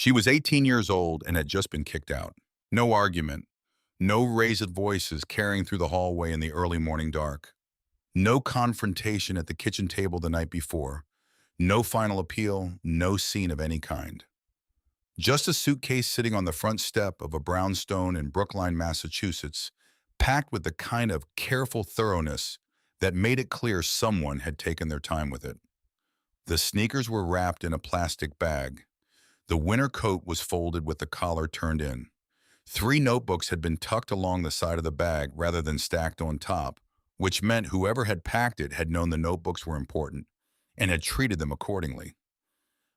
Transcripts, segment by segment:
She was 18 years old and had just been kicked out. No argument, no raised voices carrying through the hallway in the early morning dark. No confrontation at the kitchen table the night before. No final appeal, no scene of any kind. Just a suitcase sitting on the front step of a brownstone in Brookline, Massachusetts, packed with the kind of careful thoroughness that made it clear someone had taken their time with it. The sneakers were wrapped in a plastic bag. The winter coat was folded with the collar turned in. 3 notebooks had been tucked along the side of the bag rather than stacked on top, which meant whoever had packed it had known the notebooks were important and had treated them accordingly.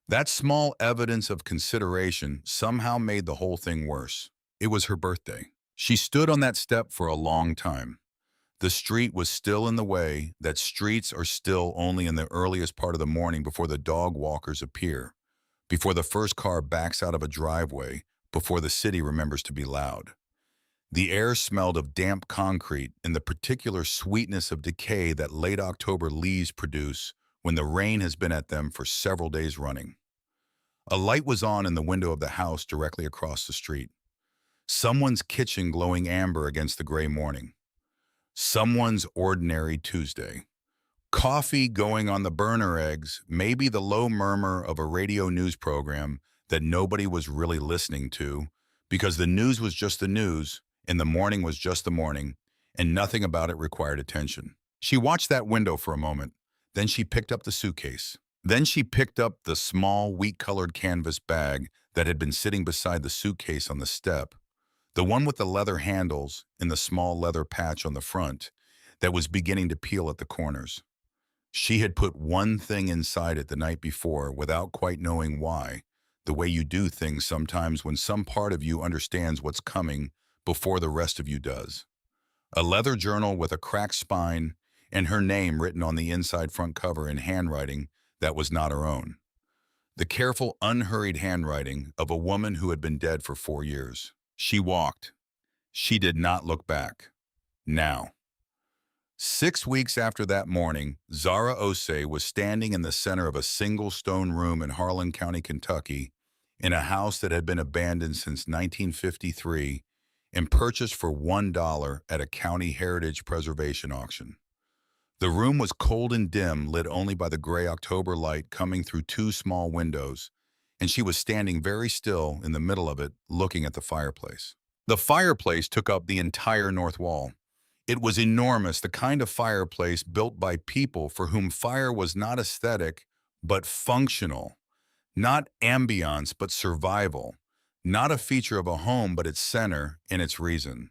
That small evidence of consideration somehow made the whole thing worse. It was her birthday. She stood on that step for a long time. The street was still in the way that streets are still only in the earliest part of the morning before the dog walkers appear, before the first car backs out of a driveway, before the city remembers to be loud. The air smelled of damp concrete and the particular sweetness of decay that late October leaves produce when the rain has been at them for several days running. A light was on in the window of the house directly across the street. Someone's kitchen glowing amber against the gray morning. Someone's ordinary Tuesday. Coffee going on the burner eggs, maybe the low murmur of a radio news program that nobody was really listening to because the news was just the news and the morning was just the morning and nothing about it required attention. She watched that window for a moment. Then she picked up the suitcase. Then she picked up the small, wheat-colored canvas bag that had been sitting beside the suitcase on the step, the one with the leather handles and the small leather patch on the front that was beginning to peel at the corners. She had put one thing inside it the night before without quite knowing why, the way you do things sometimes when some part of you understands what's coming before the rest of you does. A leather journal with a cracked spine and her name written on the inside front cover in handwriting that was not her own. The careful, unhurried handwriting of a woman who had been dead for 4 years. She walked. She did not look back. Now. 6 weeks after that morning, Zara Osei was standing in the center of a single stone room in Harlan County, Kentucky, in a house that had been abandoned since 1953 and purchased for $1 at a county heritage preservation auction. The room was cold and dim, lit only by the gray October light coming through 2 small windows, and she was standing very still in the middle of it, looking at the fireplace. The fireplace took up the entire north wall. It was enormous, the kind of fireplace built by people for whom fire was not aesthetic, but functional, not ambiance, but survival, not a feature of a home, but its center and its reason.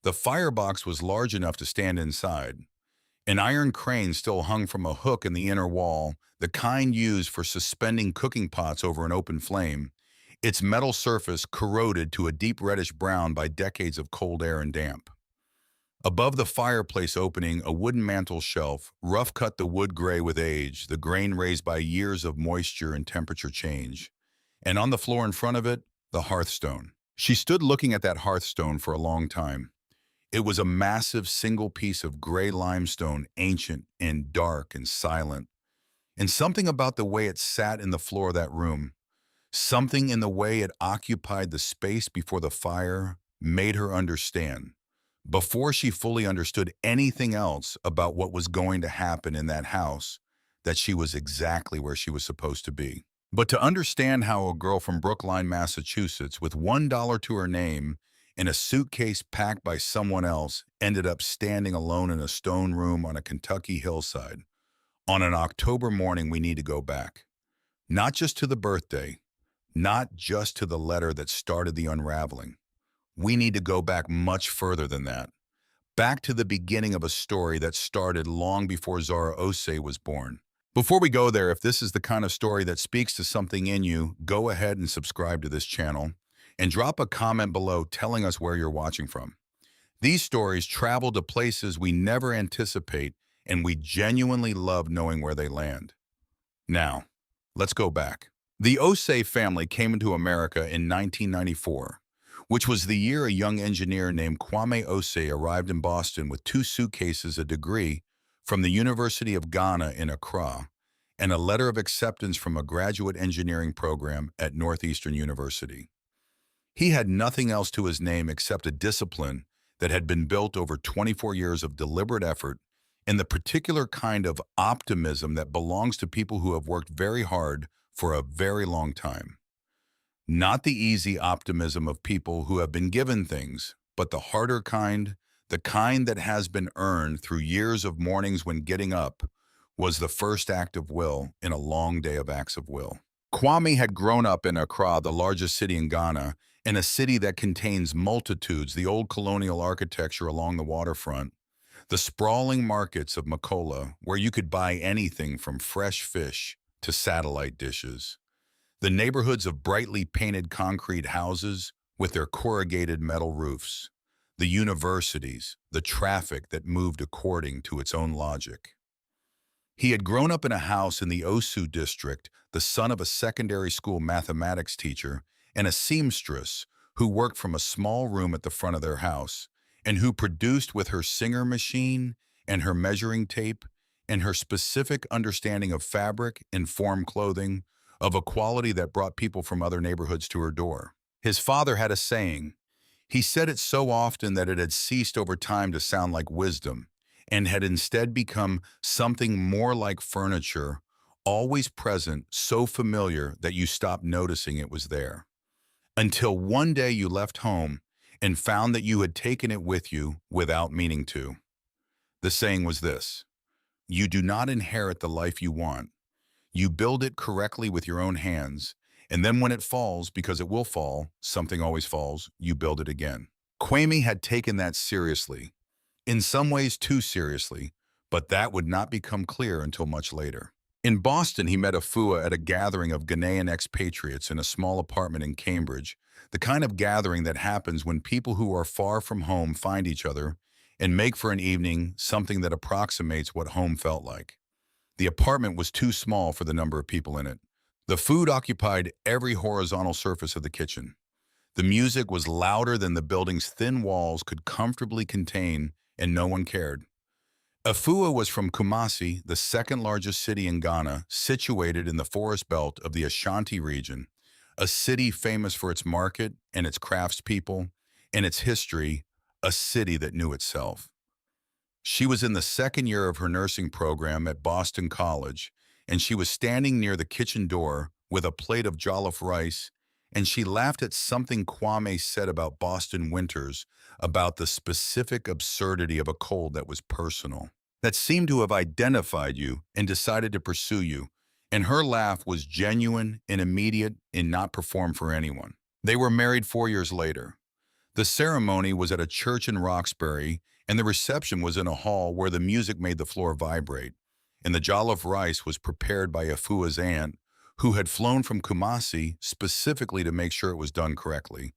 The firebox was large enough to stand inside. An iron crane still hung from a hook in the inner wall, the kind used for suspending cooking pots over an open flame, its metal surface corroded to a deep reddish brown by decades of cold air and damp. Above the fireplace opening, a wooden mantel shelf, rough-cut the wood gray with age, the grain raised by years of moisture and temperature change. And on the floor in front of it, the hearthstone. She stood looking at that hearthstone for a long time. It was a massive single piece of gray limestone, ancient and dark and silent. And something about the way it sat in the floor of that room, something in the way it occupied the space before the fire, made her understand, before she fully understood anything else about what was going to happen in that house, that she was exactly where she was supposed to be. But to understand how a girl from Brookline, Massachusetts, with $1 to her name, in a suitcase packed by someone else, ended up standing alone in a stone room on a Kentucky hillside. On an October morning, we need to go back. Not just to the birthday, not just to the letter that started the unraveling. We need to go back much further than that. Back to the beginning of a story that started long before Zara Osei was born. Before we go there, if this is the kind of story that speaks to something in you, go ahead and subscribe to this channel. And drop a comment below telling us where you're watching from. These stories travel to places we never anticipate, and we genuinely love knowing where they land. Now, let's go back. The Osei family came into America in 1994, which was the year a young engineer named Kwame Osei arrived in Boston with 2 suitcases, a degree from the University of Ghana in Accra, and a letter of acceptance from a graduate engineering program at Northeastern University. He had nothing else to his name except a discipline that had been built over 24 years of deliberate effort and the particular kind of optimism that belongs to people who have worked very hard for a very long time. Not the easy optimism of people who have been given things, but the harder kind, the kind that has been earned through years of mornings when getting up was the first act of will in a long day of acts of will. Kwame had grown up in Accra, the largest city in Ghana, in a city that contains multitudes, the old colonial architecture along the waterfront, the sprawling markets of Makola, where you could buy anything from fresh fish to satellite dishes, the neighborhoods of brightly painted concrete houses with their corrugated metal roofs, the universities, the traffic that moved according to its own logic. He had grown up in a house in the Osu district, the son of a secondary school mathematics teacher and a seamstress who worked from a small room at the front of their house and who produced with her singer machine and her measuring tape and her specific understanding of fabric and form clothing of a quality that brought people from other neighborhoods to her door. His father had a saying. He said it so often that it had ceased over time to sound like wisdom and had instead become something more like furniture, always present, so familiar that you stopped noticing it was there. Until one day you left home and found that you had taken it with you without meaning to. The saying was this: you do not inherit the life you want. You build it correctly with your own hands, and then when it falls, because it will fall, something always falls, you build it again. Kwame had taken that seriously, in some ways too seriously, but that would not become clear until much later. In Boston, he met Afua at a gathering of Ghanaian expatriates in a small apartment in Cambridge, the kind of gathering that happens when people who are far from home find each other and make for an evening something that approximates what home felt like. The apartment was too small for the number of people in it. The food occupied every horizontal surface of the kitchen. The music was louder than the building's thin walls could comfortably contain, and no one cared. Afua was from Kumasi, the second largest city in Ghana, situated in the forest belt of the Ashanti region, a city famous for its market and its craftspeople and its history, a city that knew itself. She was in the second year of her nursing program at Boston College, and she was standing near the kitchen door with a plate of jollof rice, and she laughed at something Kwame said about Boston winters, about the specific absurdity of a cold that was personal, that seemed to have identified you and decided to pursue you, and her laugh was genuine and immediate and not performed for anyone. They were married 4 years later. The ceremony was at a church in Roxbury, and the reception was in a hall where the music made the floor vibrate, and the jollof rice was prepared by Afua's aunt, who had flown from Kumasi specifically to make sure it was done correctly,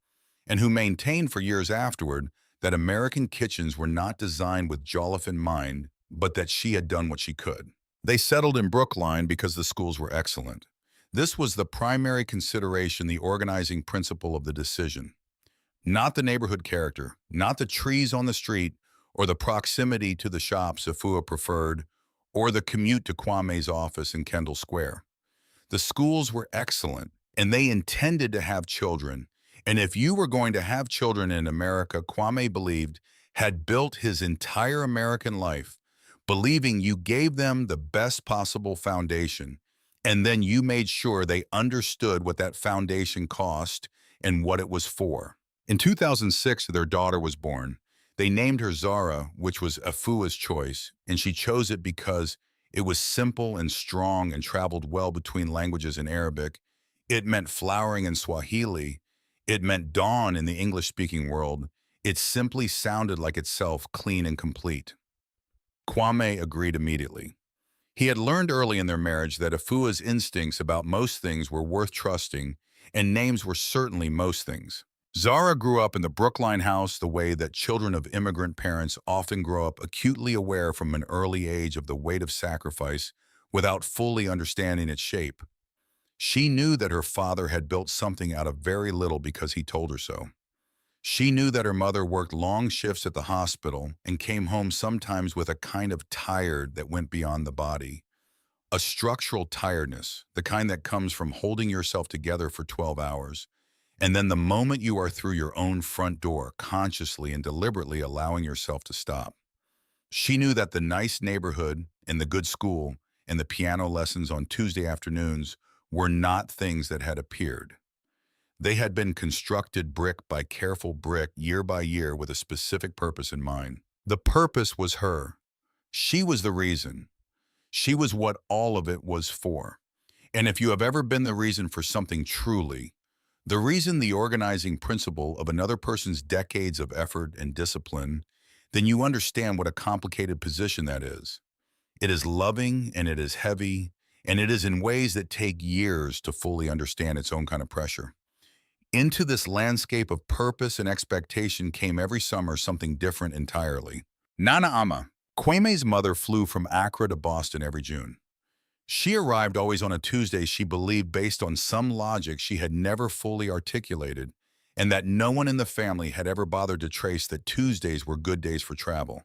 and who maintained for years afterward that American kitchens were not designed with jollof in mind, but that she had done what she could. They settled in Brookline because the schools were excellent. This was the primary consideration, the organizing principle of the decision. Not the neighborhood character, not the trees on the street, or the proximity to the shops Afua preferred, or the commute to Kwame's office in Kendall Square. The schools were excellent, and they intended to have children. And if you were going to have children in America, Kwame believed, had built his entire American life, believing you gave them the best possible foundation, and then you made sure they understood what that foundation cost and what it was for. In 2006, their daughter was born. They named her Zara, which was Afua's choice, and she chose it because it was simple and strong and traveled well between languages in Arabic. It meant flowering in Swahili. It meant dawn in the English-speaking world. It simply sounded like itself, clean and complete. Kwame agreed immediately. He had learned early in their marriage that Afua's instincts about most things were worth trusting, and names were certainly most things. Zara grew up in the Brookline house the way that children of immigrant parents often grow up, acutely aware from an early age of the weight of sacrifice without fully understanding its shape. She knew that her father had built something out of very little because he told her so. She knew that her mother worked long shifts at the hospital and came home sometimes with a kind of tired that went beyond the body. a structural tiredness, the kind that comes from holding yourself together for 12 hours, and then the moment you are through your own front door, consciously and deliberately allowing yourself to stop. She knew that the nice neighborhood and the good school and the piano lessons on Tuesday afternoons were not things that had appeared. They had been constructed brick by careful brick, year by year, with a specific purpose in mind. The purpose was her. She was the reason. She was what all of it was for. And if you have ever been the reason for something truly, the reason, the organizing principle of another person's decades of effort and discipline, then you understand what a complicated position that is. It is loving and it is heavy, and it is in ways that take years to fully understand its own kind of pressure. Into this landscape of purpose and expectation came every summer something different entirely. Nana Ama, Kwame's mother, flew from Accra to Boston every June. She arrived always on a Tuesday, she believed, based on some logic she had never fully articulated, and that no one in the family had ever bothered to trace that Tuesdays were good days for travel.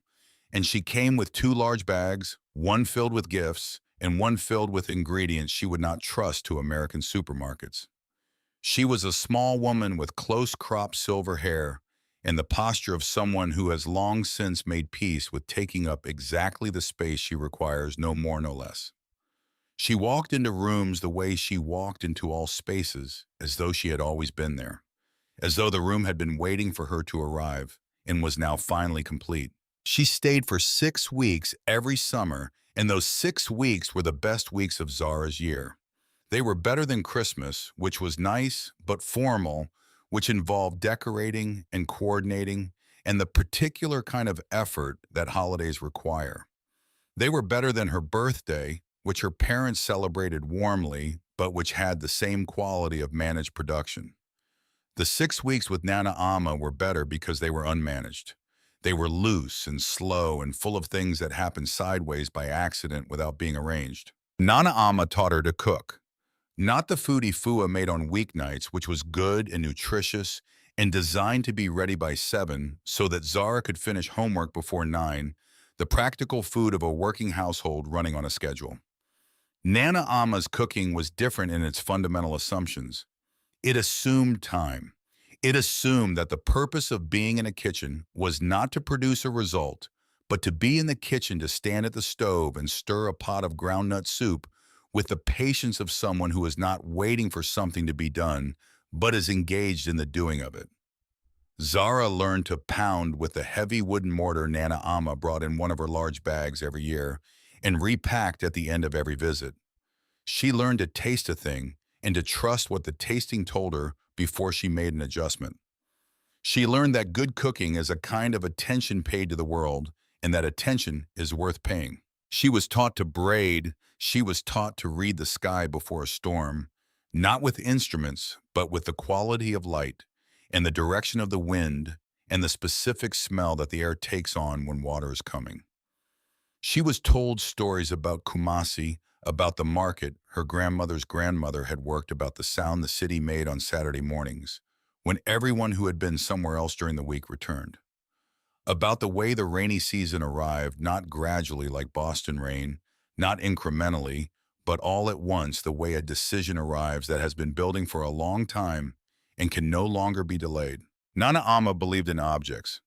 And she came with two large bags, one filled with gifts and one filled with ingredients she would not trust to American supermarkets. She was a small woman with close-cropped silver hair and the posture of someone who has long since made peace with taking up exactly the space she requires, no more, no less. She walked into rooms the way she walked into all spaces, as though she had always been there, as though the room had been waiting for her to arrive and was now finally complete. She stayed for 6 weeks every summer, and those 6 weeks were the best weeks of Zara's year. They were better than Christmas, which was nice but formal, which involved decorating and coordinating and the particular kind of effort that holidays require. They were better than her birthday, which her parents celebrated warmly, but which had the same quality of managed production. The 6 weeks with Nana Ama were better because they were unmanaged. They were loose and slow and full of things that happened sideways by accident without being arranged. Nana Ama taught her to cook. Not the foodie fua made on weeknights, which was good and nutritious and designed to be ready by 7 so that Zara could finish homework before 9, the practical food of a working household running on a schedule. Nana Ama's cooking was different in its fundamental assumptions. It assumed time. It assumed that the purpose of being in a kitchen was not to produce a result, but to be in the kitchen to stand at the stove and stir a pot of groundnut soup with the patience of someone who is not waiting for something to be done, but is engaged in the doing of it. Zara learned to pound with the heavy wooden mortar Nana Ama brought in one of her large bags every year and repacked at the end of every visit. She learned to taste a thing and to trust what the tasting told her before she made an adjustment. She learned that good cooking is a kind of attention paid to the world and that attention is worth paying. She was taught to braid. She was taught to read the sky before a storm, not with instruments, but with the quality of light and the direction of the wind and the specific smell that the air takes on when water is coming. She was told stories about Kumasi, about the market her grandmother's grandmother had worked, about the sound the city made on Saturday mornings, when everyone who had been somewhere else during the week returned. About the way the rainy season arrived, not gradually like Boston rain, not incrementally, but all at once, the way a decision arrives that has been building for a long time and can no longer be delayed. Nana Ama believed in objects.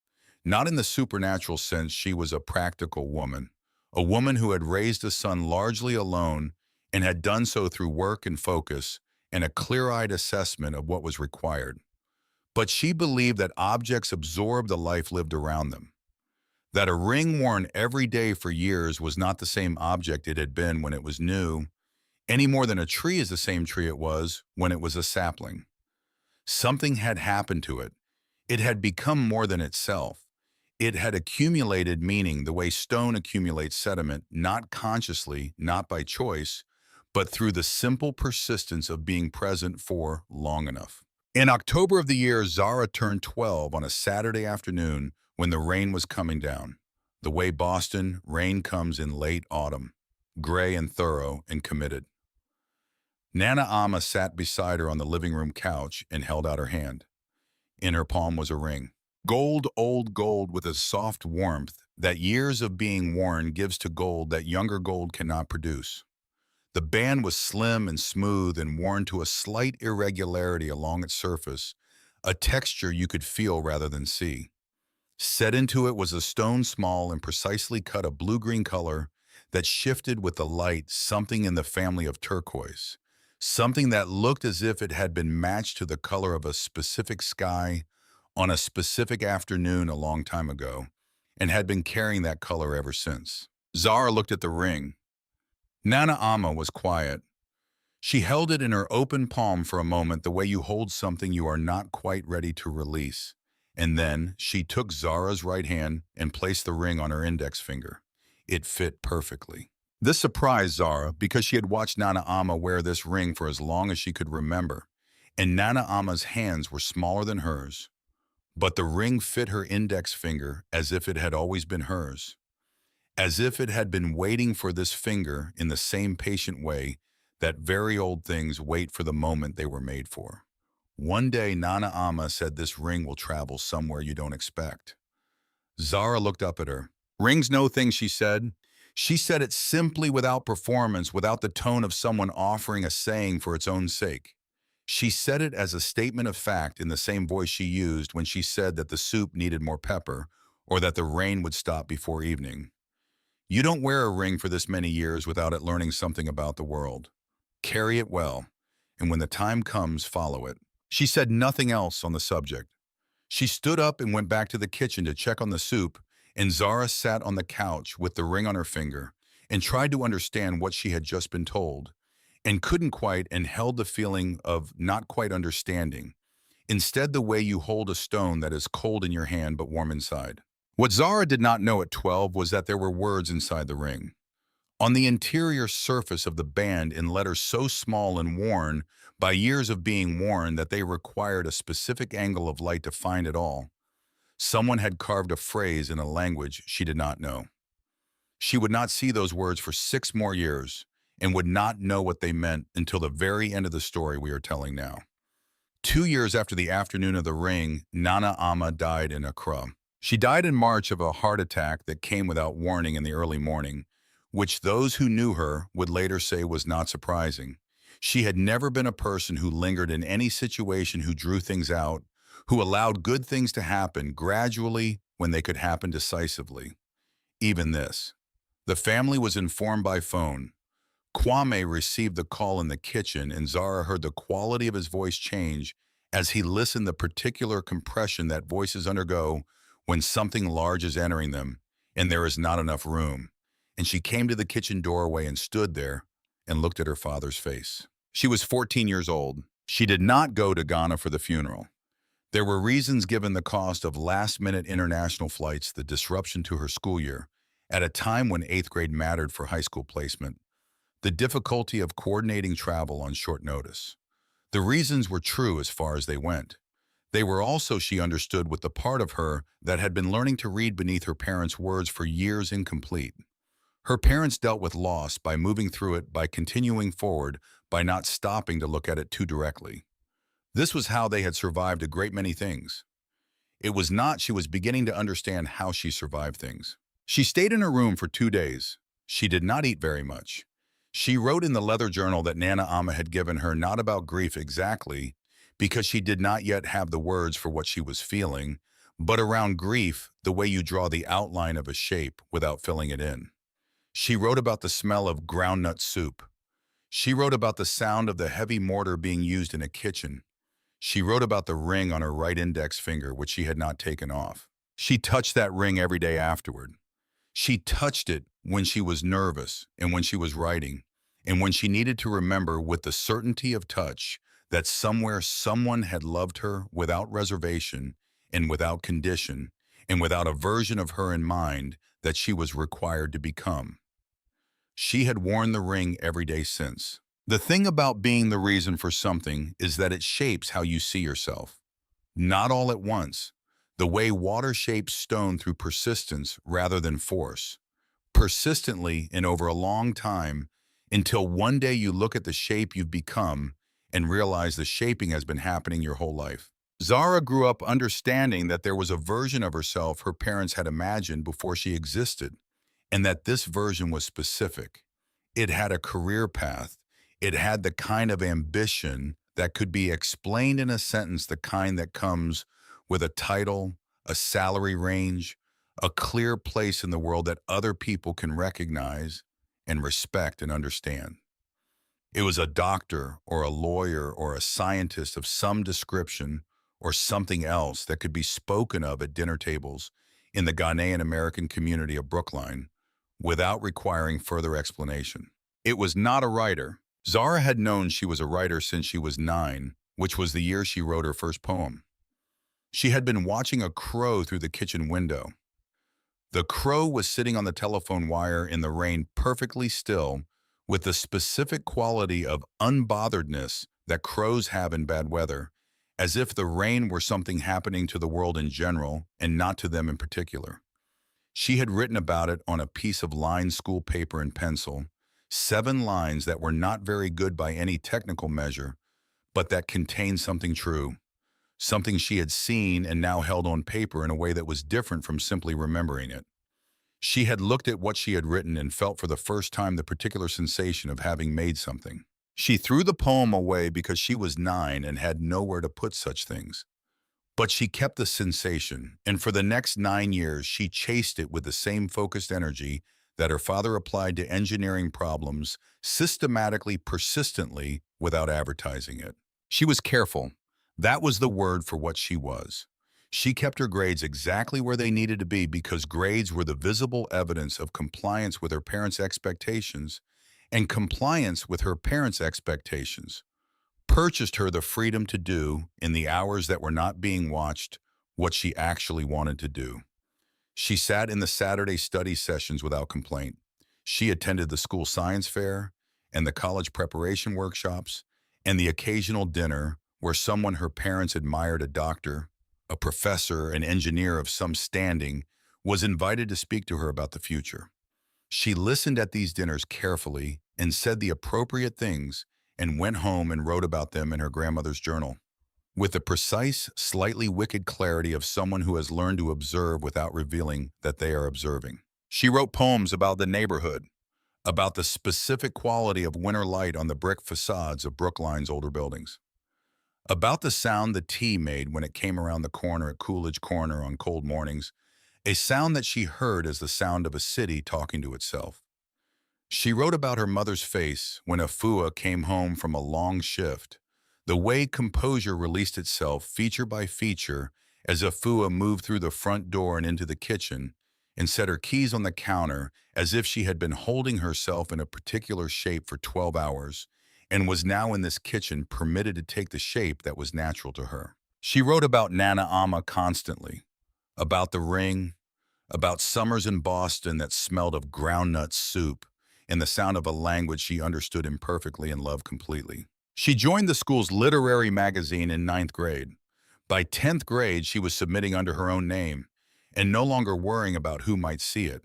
Not in the supernatural sense. She was a practical woman, a woman who had raised a son largely alone and had done so through work and focus and a clear-eyed assessment of what was required. But she believed that objects absorbed the life lived around them, that a ring worn every day for years was not the same object it had been when it was new, any more than a tree is the same tree it was when it was a sapling. Something had happened to it. It had become more than itself. It had accumulated meaning the way stone accumulates sediment, not consciously, not by choice, but through the simple persistence of being present for long enough. In October of the year, Zara turned 12 on a Saturday afternoon when the rain was coming down. The way Boston rain comes in late autumn, gray and thorough and committed. Nana Ama sat beside her on the living room couch and held out her hand. In her palm was a ring. Gold, old gold with a soft warmth that years of being worn gives to gold that younger gold cannot produce. The band was slim and smooth and worn to a slight irregularity along its surface, a texture you could feel rather than see. Set into it was a stone small and precisely cut a blue-green color that shifted with the light, something in the family of turquoise, something that looked as if it had been matched to the color of a specific sky on a specific afternoon a long time ago, and had been carrying that color ever since. Zara looked at the ring. Nana Amma was quiet. She held it in her open palm for a moment, the way you hold something you are not quite ready to release. And then she took Zara's right hand and placed the ring on her index finger. It fit perfectly. This surprised Zara because she had watched Nana Amma wear this ring for as long as she could remember, and Nana Amma's hands were smaller than hers. But the ring fit her index finger as if it had always been hers, as if it had been waiting for this finger in the same patient way that very old things wait for the moment they were made for. One day, Nana Amma said this ring will travel somewhere you don't expect. Zara looked up at her. Rings know things, she said. She said it simply, without performance, without the tone of someone offering a saying for its own sake. She said it as a statement of fact in the same voice she used when she said that the soup needed more pepper or that the rain would stop before evening. You don't wear a ring for this many years without it learning something about the world. Carry it well, and when the time comes, follow it. She said nothing else on the subject. She stood up and went back to the kitchen to check on the soup, and Zara sat on the couch with the ring on her finger and tried to understand what she had just been told, and couldn't quite, and held the feeling of not quite understanding. Instead, the way you hold a stone that is cold in your hand but warm inside. What Zara did not know at 12 was that there were words inside the ring. On the interior surface of the band, in letters so small and worn by years of being worn that they required a specific angle of light to find it all, someone had carved a phrase in a language she did not know. She would not see those words for 6 more years and would not know what they meant until the very end of the story we are telling now. 2 years after the afternoon of the ring, Nana Amma died in Accra. She died in March of a heart attack that came without warning in the early morning, which those who knew her would later say was not surprising. She had never been a person who lingered in any situation, who drew things out, who allowed good things to happen gradually when they could happen decisively. Even this. The family was informed by phone. Kwame received the call in the kitchen, and Zara heard the quality of his voice change as he listened, the particular compression that voices undergo when something large is entering them and there is not enough room. And she came to the kitchen doorway and stood there and looked at her father's face. She was 14 years old. She did not go to Ghana for the funeral. There were reasons, given the cost of last-minute international flights, the disruption to her school year, at a time when 8th grade mattered for high school placement, the difficulty of coordinating travel on short notice. The reasons were true as far as they went. They were also, she understood, with the part of her that had been learning to read beneath her parents' words for years, incomplete. Her parents dealt with loss by moving through it, by continuing forward, by not stopping to look at it too directly. This was how they had survived a great many things. It was not she was beginning to understand how she survived things. She stayed in her room for 2 days. She did not eat very much. She wrote in the leather journal that Nana Amma had given her, not about grief exactly, because she did not yet have the words for what she was feeling, but around grief, the way you draw the outline of a shape without filling it in. She wrote about the smell of groundnut soup. She wrote about the sound of the heavy mortar being used in a kitchen. She wrote about the ring on her right index finger, which she had not taken off. She touched that ring every day afterward. She touched it when she was nervous and when she was writing, and when she needed to remember with the certainty of touch that somewhere someone had loved her without reservation and without condition and without a version of her in mind that she was required to become. She had worn the ring every day since. The thing about being the reason for something is that it shapes how you see yourself. Not all at once. The way water shapes stone through persistence rather than force. Persistently and over a long time, until one day you look at the shape you've become and realize the shaping has been happening your whole life. Zara grew up understanding that there was a version of herself her parents had imagined before she existed, and that this version was specific. It had a career path. It had the kind of ambition that could be explained in a sentence, the kind that comes with a title, a salary range, a clear place in the world that other people can recognize and respect and understand. It was a doctor or a lawyer or a scientist of some description or something else that could be spoken of at dinner tables in the Ghanaian American community of Brookline without requiring further explanation. It was not a writer. Zara had known she was a writer since she was 9, which was the year she wrote her first poem. She had been watching a crow through the kitchen window. The crow was sitting on the telephone wire in the rain, perfectly still, with the specific quality of unbotheredness that crows have in bad weather, as if the rain were something happening to the world in general and not to them in particular. She had written about it on a piece of lined school paper in pencil, 7 lines that were not very good by any technical measure, but that contained something true, something she had seen and now held on paper in a way that was different from simply remembering it. She had looked at what she had written and felt for the first time the particular sensation of having made something. She threw the poem away because she was 9 and had nowhere to put such things. But she kept the sensation, and for the next 9 years she chased it with the same focused energy that her father applied to engineering problems, systematically, persistently, without advertising it. She was careful. That was the word for what she was. She kept her grades exactly where they needed to be because grades were the visible evidence of compliance with her parents' expectations, and compliance with her parents' expectations purchased her the freedom to do, in the hours that were not being watched, what she actually wanted to do. She sat in the Saturday study sessions without complaint. She attended the school science fair and the college preparation workshops and the occasional dinner where someone her parents admired, a doctor, a professor, an engineer of some standing, was invited to speak to her about the future. She listened at these dinners carefully and said the appropriate things and went home and wrote about them in her grandmother's journal, with the precise, slightly wicked clarity of someone who has learned to observe without revealing that they are observing. She wrote poems about the neighborhood, about the specific quality of winter light on the brick facades of Brookline's older buildings, about the sound the tea made when it came around the corner at Coolidge Corner on cold mornings, a sound that she heard as the sound of a city talking to itself. She wrote about her mother's face when Afua came home from a long shift, the way composure released itself feature by feature as Afua moved through the front door and into the kitchen and set her keys on the counter as if she had been holding herself in a particular shape for 12 hours and was now in this kitchen permitted to take the shape that was natural to her. She wrote about Nana Ama constantly, about the ring, about summers in Boston that smelled of groundnut soup, and the sound of a language she understood imperfectly and loved completely. She joined the school's literary magazine in 9th grade. By 10th grade, she was submitting under her own name and no longer worrying about who might see it.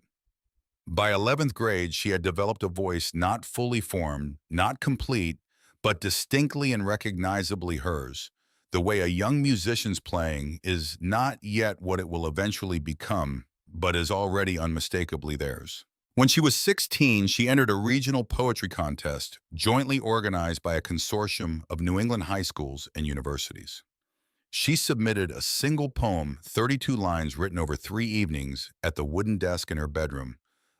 By 11th grade, she had developed a voice not fully formed, not complete, but distinctly and recognizably hers. The way a young musician's playing is not yet what it will eventually become, but is already unmistakably theirs. When she was 16, she entered a regional poetry contest jointly organized by a consortium of New England high schools and universities. She submitted a single poem, 32 lines written over 3 evenings at the wooden desk in her bedroom,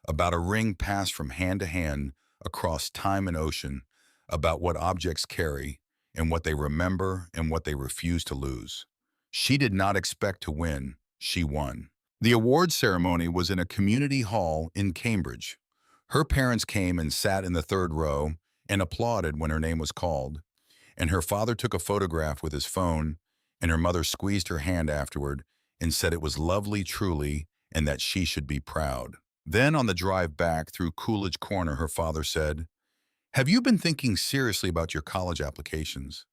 about a ring passed from hand to hand across time and ocean, about what objects carry and what they remember and what they refuse to lose. She did not expect to win. She won. The award ceremony was in a community hall in Cambridge. Her parents came and sat in the 3rd row and applauded when her name was called, and her father took a photograph with his phone, and her mother squeezed her hand afterward and said it was lovely truly and that she should be proud. Then on the drive back through Coolidge Corner, her father said, "Have you been thinking seriously about your college applications?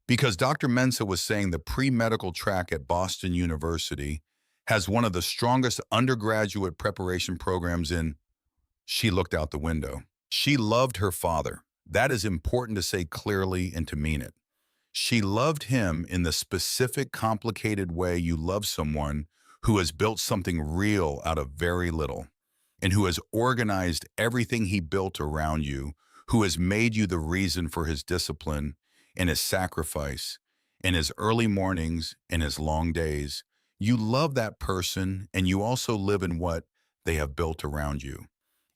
Because Dr. Mensah was saying the pre-medical track at Boston University has one of the strongest undergraduate preparation programs in." She looked out the window. She loved her father. That is important to say clearly and to mean it. She loved him in the specific, complicated way you love someone who has built something real out of very little. and who has organized everything he built around you, who has made you the reason for his discipline and his sacrifice, and his early mornings and his long days. You love that person, and you also live in what they have built around you.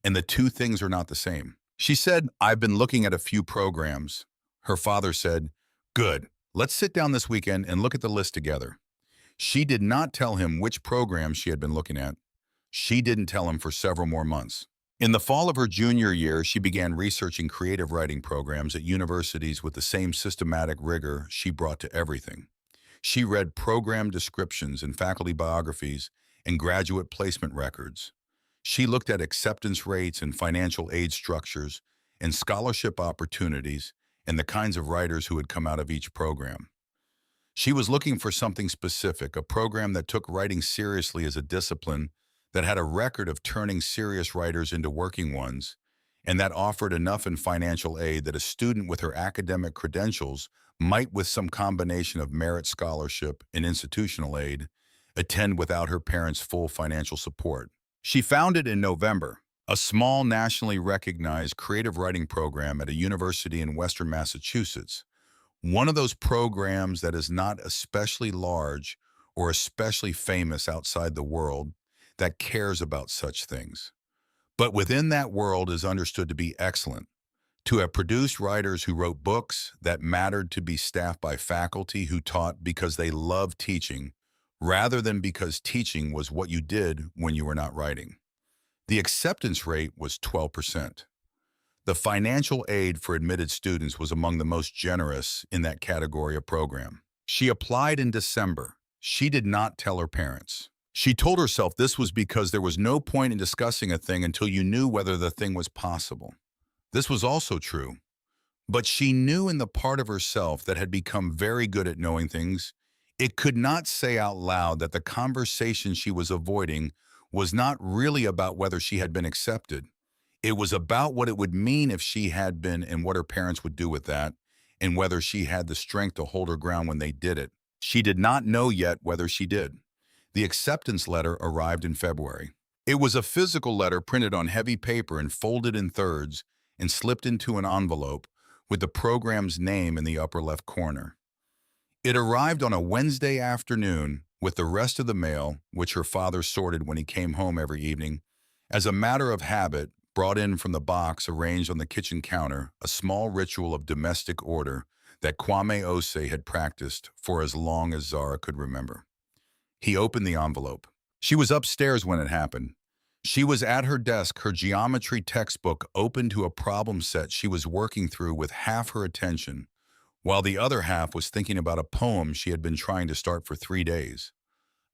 And the two things are not the same. She said, I've been looking at a few programs. Her father said, good, let's sit down this weekend and look at the list together. She did not tell him which programs she had been looking at. She didn't tell him for several more months. In the fall of her junior year, she began researching creative writing programs at universities with the same systematic rigor she brought to everything. She read program descriptions and faculty biographies and graduate placement records. She looked at acceptance rates and financial aid structures and scholarship opportunities and the kinds of writers who had come out of each program. She was looking for something specific, a program that took writing seriously as a discipline, that had a record of turning serious writers into working ones, and that offered enough in financial aid that a student with her academic credentials might, with some combination of merit scholarship and institutional aid, attend without her parents' full financial support. She founded in November a small nationally recognized creative writing program at a university in Western Massachusetts, one of those programs that is not especially large or especially famous outside the world that cares about such things, but within that world is understood to be excellent, to have produced writers who wrote books that mattered, to be staffed by faculty who taught because they loved teaching, rather than because teaching was what you did when you were not writing. The acceptance rate was 12%. The financial aid for admitted students was among the most generous in that category of program. She applied in December. She did not tell her parents. She told herself this was because there was no point in discussing a thing until you knew whether the thing was possible. This was also true. But she knew in the part of herself that had become very good at knowing things, it could not say out loud that the conversation she was avoiding was not really about whether she had been accepted. It was about what it would mean if she had been and what her parents would do with that, and whether she had the strength to hold her ground when they did it. She did not know yet whether she did. The acceptance letter arrived in February. It was a physical letter printed on heavy paper and folded in thirds and slipped into an envelope with the program's name in the upper left corner. It arrived on a Wednesday afternoon with the rest of the mail, which her father sorted when he came home every evening, as a matter of habit, brought in from the box arranged on the kitchen counter, a small ritual of domestic order that Kwame Osei had practiced for as long as Zara could remember. He opened the envelope. She was upstairs when it happened. She was at her desk, her geometry textbook open to a problem set she was working through with half her attention, while the other half was thinking about a poem she had been trying to start for 3 days.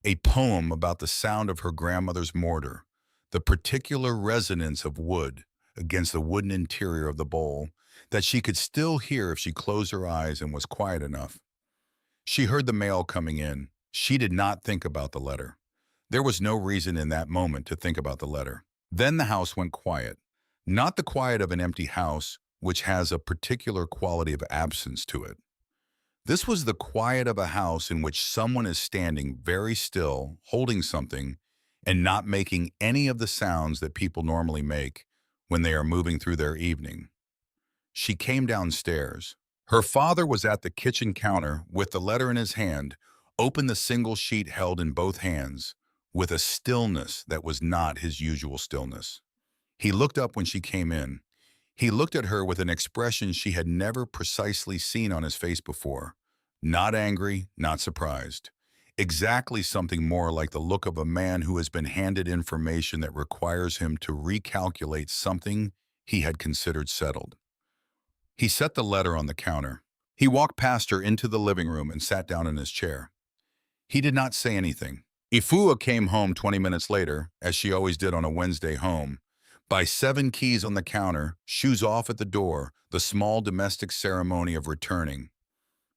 A poem about the sound of her grandmother's mortar, the particular resonance of wood against the wooden interior of the bowl that she could still hear if she closed her eyes and was quiet enough. She heard the mail coming in. She did not think about the letter. There was no reason in that moment to think about the letter. Then the house went quiet. Not the quiet of an empty house, which has a particular quality of absence to it. This was the quiet of a house in which someone is standing very still, holding something, and not making any of the sounds that people normally make when they are moving through their evening. She came downstairs. Her father was at the kitchen counter with the letter in his hand, opened the single sheet held in both hands, with a stillness that was not his usual stillness. He looked up when she came in. He looked at her with an expression she had never precisely seen on his face before. Not angry, not surprised. Exactly something more like the look of a man who has been handed information that requires him to recalculate something he had considered settled. He set the letter on the counter. He walked past her into the living room and sat down in his chair. He did not say anything. Ifua came home 20 minutes later, as she always did on a Wednesday home. By 7 keys on the counter, shoes off at the door, the small domestic ceremony of returning.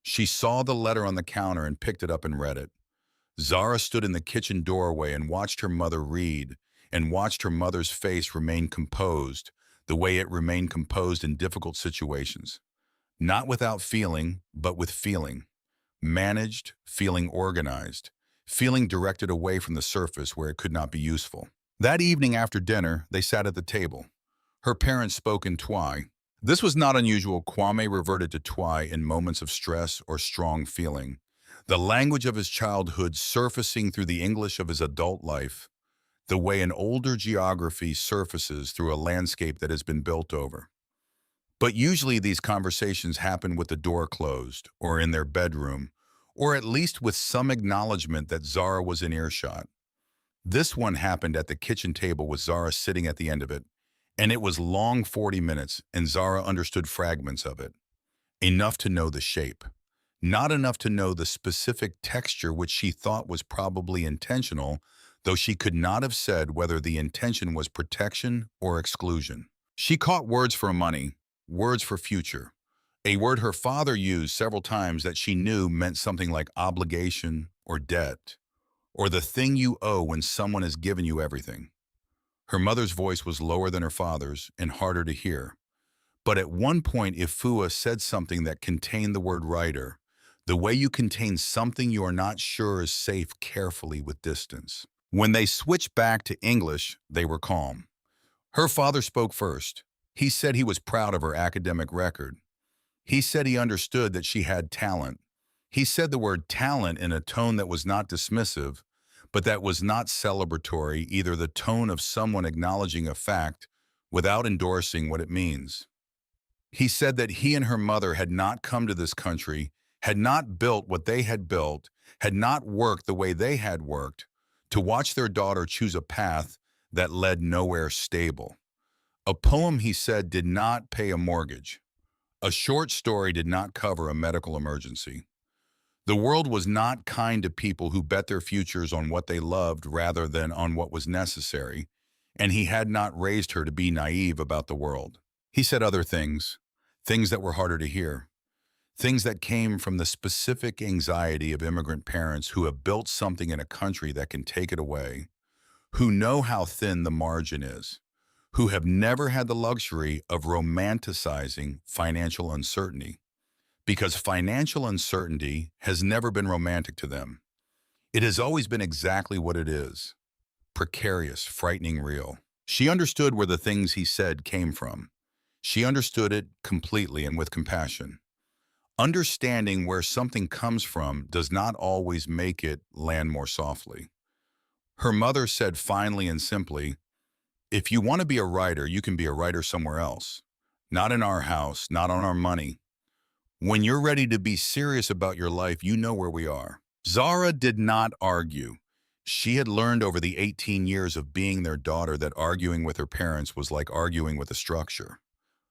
She saw the letter on the counter and picked it up and read it. Zara stood in the kitchen doorway and watched her mother read, and watched her mother's face remain composed, the way it remained composed in difficult situations. Not without feeling, but with feeling. Managed, feeling organized, feeling directed away from the surface where it could not be useful. That evening after dinner, they sat at the table. Her parents spoke in Twi. This was not unusual. Kwame reverted to Twi in moments of stress or strong feeling. The language of his childhood surfacing through the English of his adult life, the way an older geography surfaces through a landscape that has been built over. But usually these conversations happen with the door closed, or in their bedroom, or at least with some acknowledgement that Zara was in earshot. This one happened at the kitchen table with Zara sitting at the end of it, and it was long 40 minutes, and Zara understood fragments of it. Enough to know the shape. Not enough to know the specific texture which she thought was probably intentional, though she could not have said whether the intention was protection or exclusion. She caught words for money, words for future, a word her father used several times that she knew meant something like obligation or debt, or the thing you owe when someone has given you everything. Her mother's voice was lower than her father's and harder to hear. But at one point, Ifua said something that contained the word writer, the way you contain something you are not sure is safe carefully with distance. When they switched back to English, they were calm. Her father spoke first. He said he was proud of her academic record. He said he understood that she had talent. He said the word talent in a tone that was not dismissive, but that was not celebratory, either the tone of someone acknowledging a fact without endorsing what it means. He said that he and her mother had not come to this country, had not built what they had built, had not worked the way they had worked, to watch their daughter choose a path that led nowhere stable. A poem, he said, did not pay a mortgage. A short story did not cover a medical emergency. The world was not kind to people who bet their futures on what they loved rather than on what was necessary, and he had not raised her to be naive about the world. He said other things, things that were harder to hear, things that came from the specific anxiety of immigrant parents who have built something in a country that can take it away, who know how thin the margin is, who have never had the luxury of romanticizing financial uncertainty, because financial uncertainty has never been romantic to them. It has always been exactly what it is: precarious, frightening, real. She understood where the things he said came from. She understood it completely and with compassion. Understanding where something comes from does not always make it land more softly. Her mother said finally and simply, "If you want to be a writer, you can be a writer somewhere else. Not in our house, not on our money. When you're ready to be serious about your life, you know where we are." Zara did not argue. She had learned over the 18 years of being their daughter that arguing with her parents was like arguing with a structure.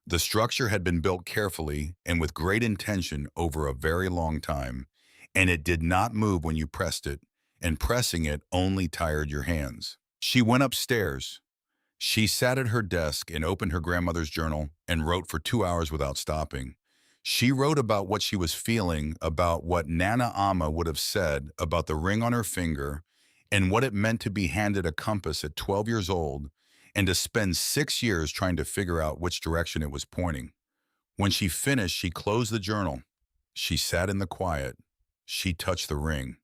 The structure had been built carefully and with great intention over a very long time, and it did not move when you pressed it, and pressing it only tired your hands. She went upstairs. She sat at her desk and opened her grandmother's journal and wrote for 2 hours without stopping. She wrote about what she was feeling, about what Nana Amma would have said about the ring on her finger, and what it meant to be handed a compass at 12 years old and to spend 6 years trying to figure out which direction it was pointing. When she finished, she closed the journal. She sat in the quiet. She touched the ring.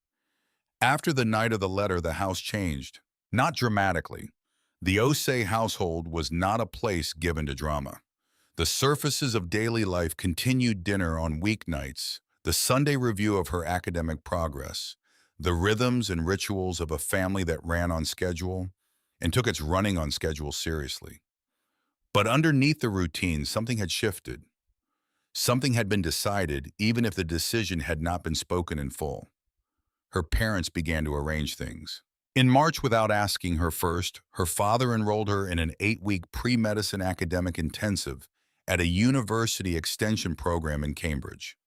After the night of the letter, the house changed. Not dramatically. The Osei household was not a place given to drama. The surfaces of daily life continued: dinner on weeknights, the Sunday review of her academic progress, the rhythms and rituals of a family that ran on schedule and took its running on schedule seriously. But underneath the routine, something had shifted. Something had been decided, even if the decision had not been spoken in full. Her parents began to arrange things. In March, without asking her first, her father enrolled her in an 8-week pre-medicine academic intensive at a university extension program in Cambridge.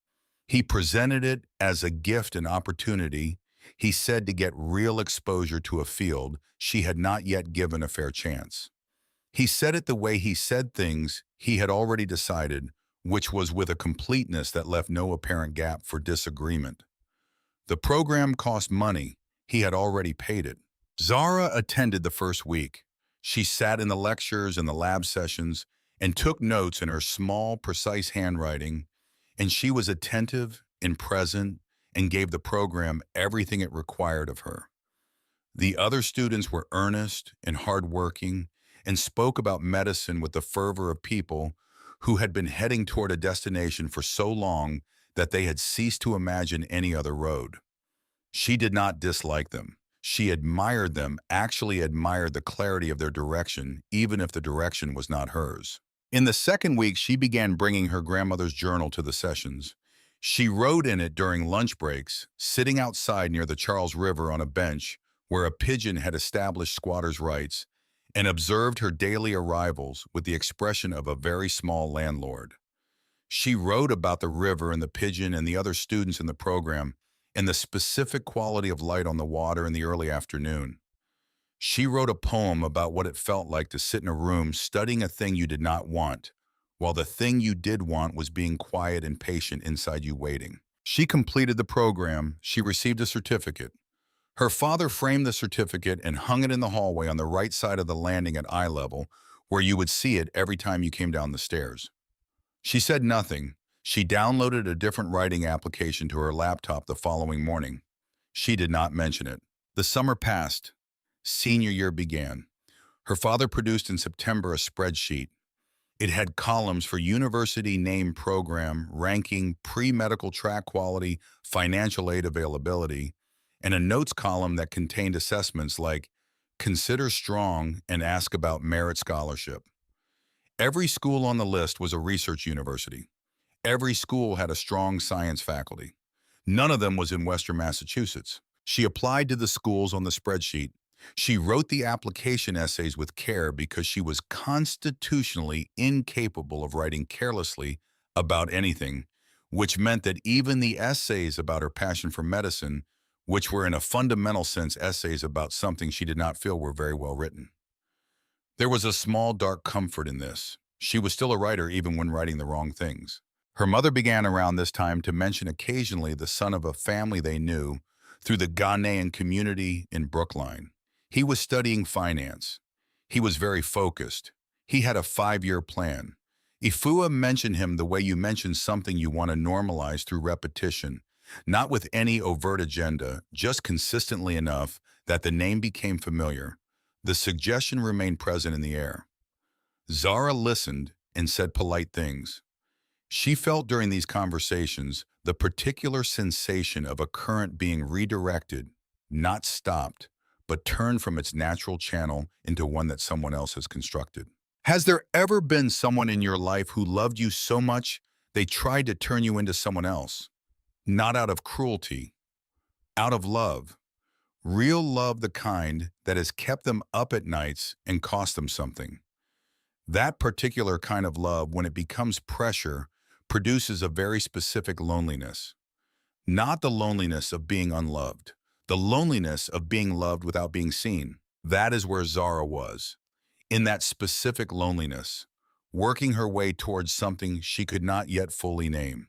He presented it as a gift and opportunity, he said, to get real exposure to a field she had not yet given a fair chance. He said it the way he said things he had already decided, which was with a completeness that left no apparent gap for disagreement. The program cost money. He had already paid it. Zara attended the first week. She sat in the lectures and the lab sessions and took notes in her small, precise handwriting, and she was attentive and present and gave the program everything it required of her. The other students were earnest and hardworking and spoke about medicine with the fervor of people who had been heading toward a destination for so long that they had ceased to imagine any other road. She did not dislike them. She admired them, actually admired the clarity of their direction, even if the direction was not hers. In the second week, she began bringing her grandmother's journal to the sessions. She wrote in it during lunch breaks, sitting outside near the Charles River on a bench where a pigeon had established squatters' rights, and observed her daily arrivals with the expression of a very small landlord. She wrote about the river and the pigeon and the other students in the program and the specific quality of light on the water in the early afternoon. She wrote a poem about what it felt like to sit in a room studying a thing you did not want, while the thing you did want was being quiet and patient inside you waiting. She completed the program. She received a certificate. Her father framed the certificate and hung it in the hallway on the right side of the landing at eye level, where you would see it every time you came down the stairs. She said nothing. She downloaded a different writing application to her laptop the following morning. She did not mention it. The summer passed. Senior year began. Her father produced in September a spreadsheet. It had columns for university name program, ranking, pre-medical track quality, financial aid availability, and a notes column that contained assessments like consider strong and ask about merit scholarship. Every school on the list was a research university. Every school had a strong science faculty. None of them was in Western Massachusetts. She applied to the schools on the spreadsheet. She wrote the application essays with care because she was constitutionally incapable of writing carelessly about anything, which meant that even the essays about her passion for medicine, which were in a fundamental sense essays about something she did not feel were very well written. There was a small dark comfort in this. She was still a writer even when writing the wrong things. Her mother began around this time to mention occasionally the son of a family they knew through the Ghanaian community in Brookline. He was studying finance. He was very focused. He had a 5-year plan. Ifua mentioned him the way you mention something you want to normalize through repetition, not with any overt agenda, just consistently enough that the name became familiar. The suggestion remained present in the air. Zara listened and said polite things. She felt during these conversations the particular sensation of a current being redirected, not stopped, but turned from its natural channel into one that someone else has constructed. Has there ever been someone in your life who loved you so much they tried to turn you into someone else? Not out of cruelty, out of love. Real love, the kind that has kept them up at nights and cost them something. That particular kind of love, when it becomes pressure, produces a very specific loneliness. Not the loneliness of being unloved, the loneliness of being loved without being seen. That is where Zara was, in that specific loneliness, working her way towards something she could not yet fully name.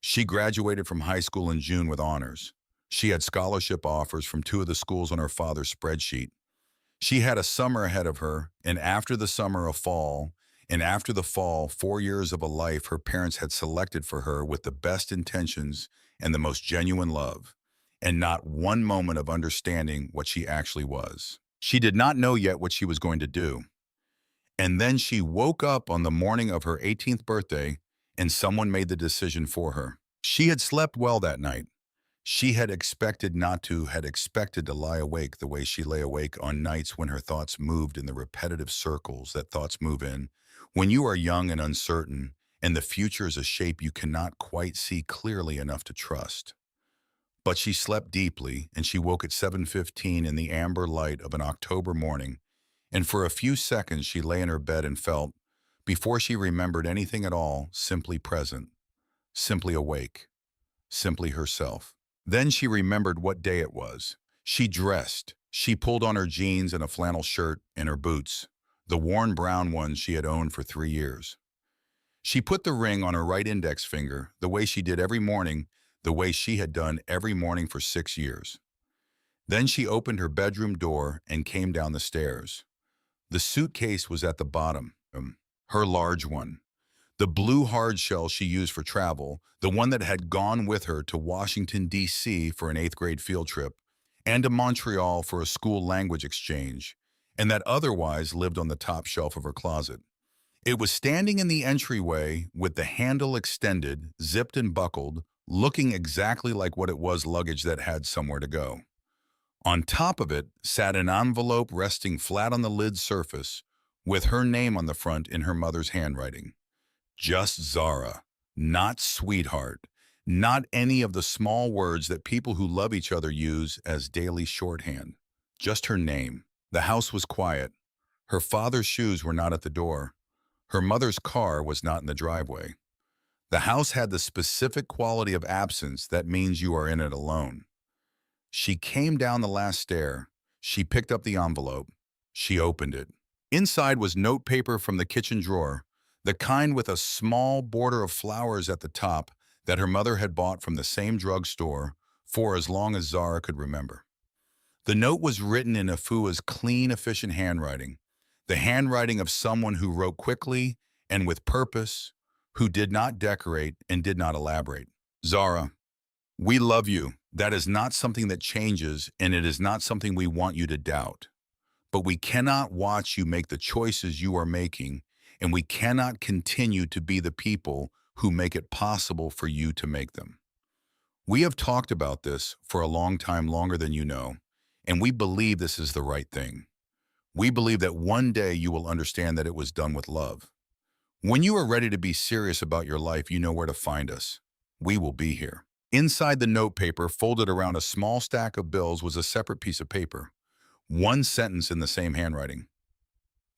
She graduated from high school in June with honors. She had scholarship offers from 2 of the schools on her father's spreadsheet. She had a summer ahead of her, and after the summer, a fall, and after the fall, 4 years of a life her parents had selected for her with the best intentions and the most genuine love, and not one moment of understanding what she actually was. She did not know yet what she was going to do. And then she woke up on the morning of her 18th birthday, and someone made the decision for her. She had slept well that night. She had expected not to, had expected to lie awake the way she lay awake on nights when her thoughts moved in the repetitive circles that thoughts move in, when you are young and uncertain, and the future is a shape you cannot quite see clearly enough to trust. But she slept deeply, and she woke at 7:15 in the amber light of an October morning, and for a few seconds she lay in her bed and felt, before she remembered anything at all, simply present, simply awake, simply herself. Then she remembered what day it was. She dressed. She pulled on her jeans and a flannel shirt and her boots, the worn brown ones she had owned for 3 years. She put the ring on her right index finger, the way she did every morning, the way she had done every morning for 6 years. Then she opened her bedroom door and came down the stairs. The suitcase was at the bottom, her large one. The blue hard shell she used for travel, the one that had gone with her to Washington, D.C. for an 8th grade field trip, and to Montreal for a school language exchange, and that otherwise lived on the top shelf of her closet. It was standing in the entryway with the handle extended, zipped and buckled, looking exactly like what it was luggage that had somewhere to go. On top of it sat an envelope resting flat on the lid surface, with her name on the front in her mother's handwriting. Just Zara, not sweetheart, not any of the small words that people who love each other use as daily shorthand. Just her name. The house was quiet. Her father's shoes were not at the door. Her mother's car was not in the driveway. The house had the specific quality of absence that means you are in it alone. She came down the last stair. She picked up the envelope. She opened it. Inside was notepaper from the kitchen drawer, the kind with a small border of flowers at the top that her mother had bought from the same drugstore for as long as Zara could remember. The note was written in Afua's clean, efficient handwriting, the handwriting of someone who wrote quickly and with purpose, who did not decorate and did not elaborate. Zara, we love you. That is not something that changes, and it is not something we want you to doubt. But we cannot watch you make the choices you are making, and we cannot continue to be the people who make it possible for you to make them. We have talked about this for a long time, longer than you know, and we believe this is the right thing. We believe that one day you will understand that it was done with love. When you are ready to be serious about your life, you know where to find us. We will be here. Inside the notepaper, folded around a small stack of bills, was a separate piece of paper. One sentence in the same handwriting.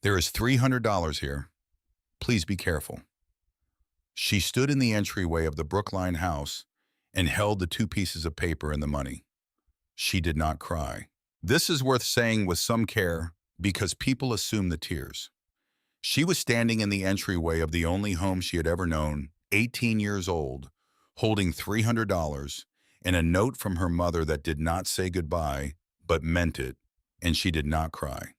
There is $300 here. Please be careful. She stood in the entryway of the Brookline house and held the two pieces of paper and the money. She did not cry. This is worth saying with some care because people assume the tears. She was standing in the entryway of the only home she had ever known, 18 years old, holding $300 and a note from her mother that did not say goodbye, but meant it, and she did not cry.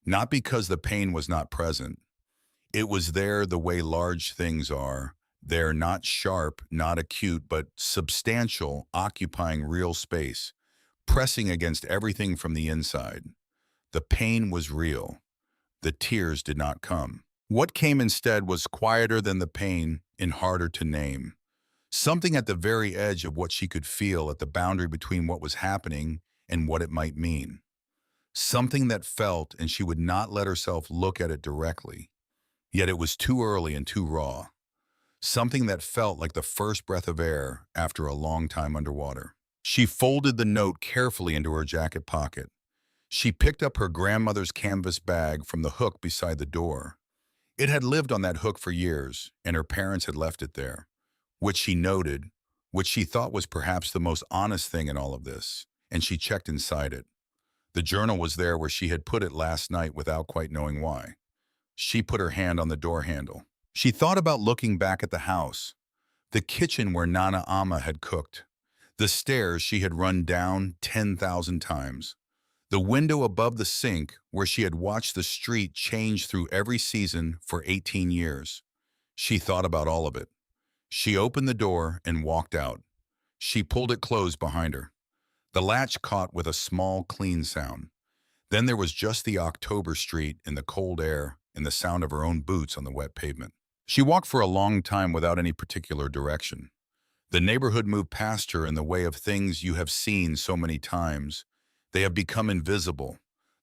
Not because the pain was not present. It was there the way large things are. They're not sharp, not acute, but substantial, occupying real space, pressing against everything from the inside. The pain was real. The tears did not come. What came instead was quieter than the pain and harder to name. Something at the very edge of what she could feel, at the boundary between what was happening and what it might mean. Something that felt, and she would not let herself look at it directly. Yet it was too early and too raw. Something that felt like the first breath of air after a long time underwater. She folded the note carefully into her jacket pocket. She picked up her grandmother's canvas bag from the hook beside the door. It had lived on that hook for years, and her parents had left it there, which she noted, which she thought was perhaps the most honest thing in all of this, and she checked inside it. The journal was there where she had put it last night without quite knowing why. She put her hand on the door handle. She thought about looking back at the house, the kitchen where Nana Ama had cooked, the stairs she had run down 10,000 times, the window above the sink where she had watched the street change through every season for 18 years. She thought about all of it. She opened the door and walked out. She pulled it closed behind her. The latch caught with a small, clean sound. Then there was just the October street and the cold air and the sound of her own boots on the wet pavement. She walked for a long time without any particular direction. The neighborhood moved past her in the way of things you have seen so many times. They have become invisible.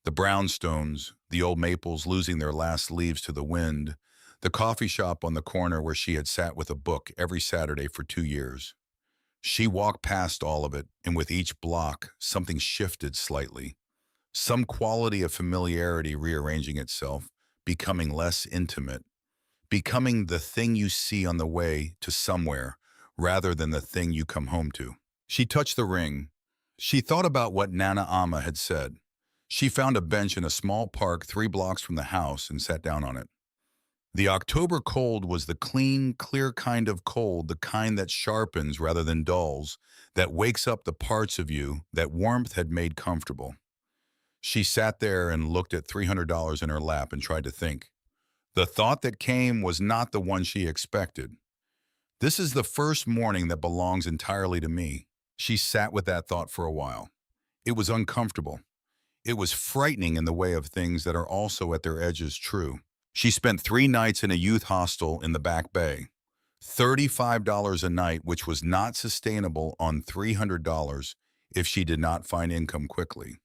The brownstones, the old maples losing their last leaves to the wind, the coffee shop on the corner where she had sat with a book every Saturday for 2 years. She walked past all of it, and with each block, something shifted slightly. Some quality of familiarity rearranging itself, becoming less intimate, becoming the thing you see on the way to somewhere rather than the thing you come home to. She touched the ring. She thought about what Nana Ama had said. She found a bench in a small park 3 blocks from the house and sat down on it. The October cold was the clean, clear kind of cold, the kind that sharpens rather than dulls, that wakes up the parts of you that warmth had made comfortable. She sat there and looked at $300 in her lap and tried to think. The thought that came was not the one she expected. This is the first morning that belongs entirely to me. She sat with that thought for a while. It was uncomfortable. It was frightening in the way of things that are also at their edges true. She spent 3 nights in a youth hostel in the Back Bay. $35 a night, which was not sustainable on $300 if she did not find income quickly.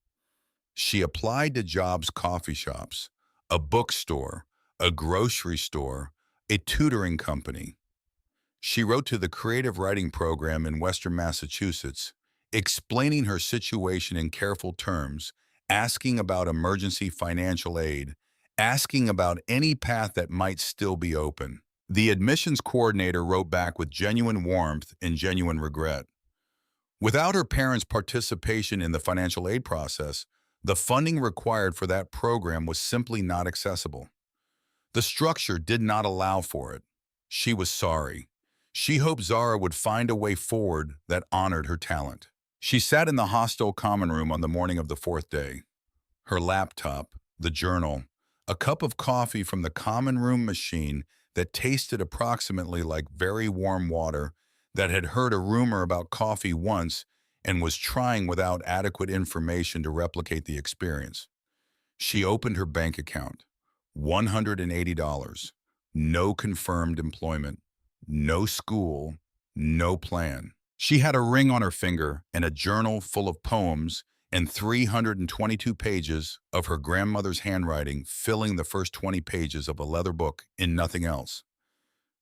She applied to jobs, coffee shops, a bookstore, a grocery store, a tutoring company. She wrote to the creative writing program in Western Massachusetts, explaining her situation in careful terms, asking about emergency financial aid, asking about any path that might still be open. The admissions coordinator wrote back with genuine warmth and genuine regret. Without her parents' participation in the financial aid process, the funding required for that program was simply not accessible. The structure did not allow for it. She was sorry. She hoped Zara would find a way forward that honored her talent. She sat in the hostel common room on the morning of the fourth day. Her laptop, the journal, a cup of coffee from the common room machine that tasted approximately like very warm water, that had heard a rumor about coffee once and was trying without adequate information to replicate the experience. She opened her bank account. $180. No confirmed employment. No school. No plan. She had a ring on her finger and a journal full of poems and 322 pages of her grandmother's handwriting filling the first 20 pages of a leather book in nothing else.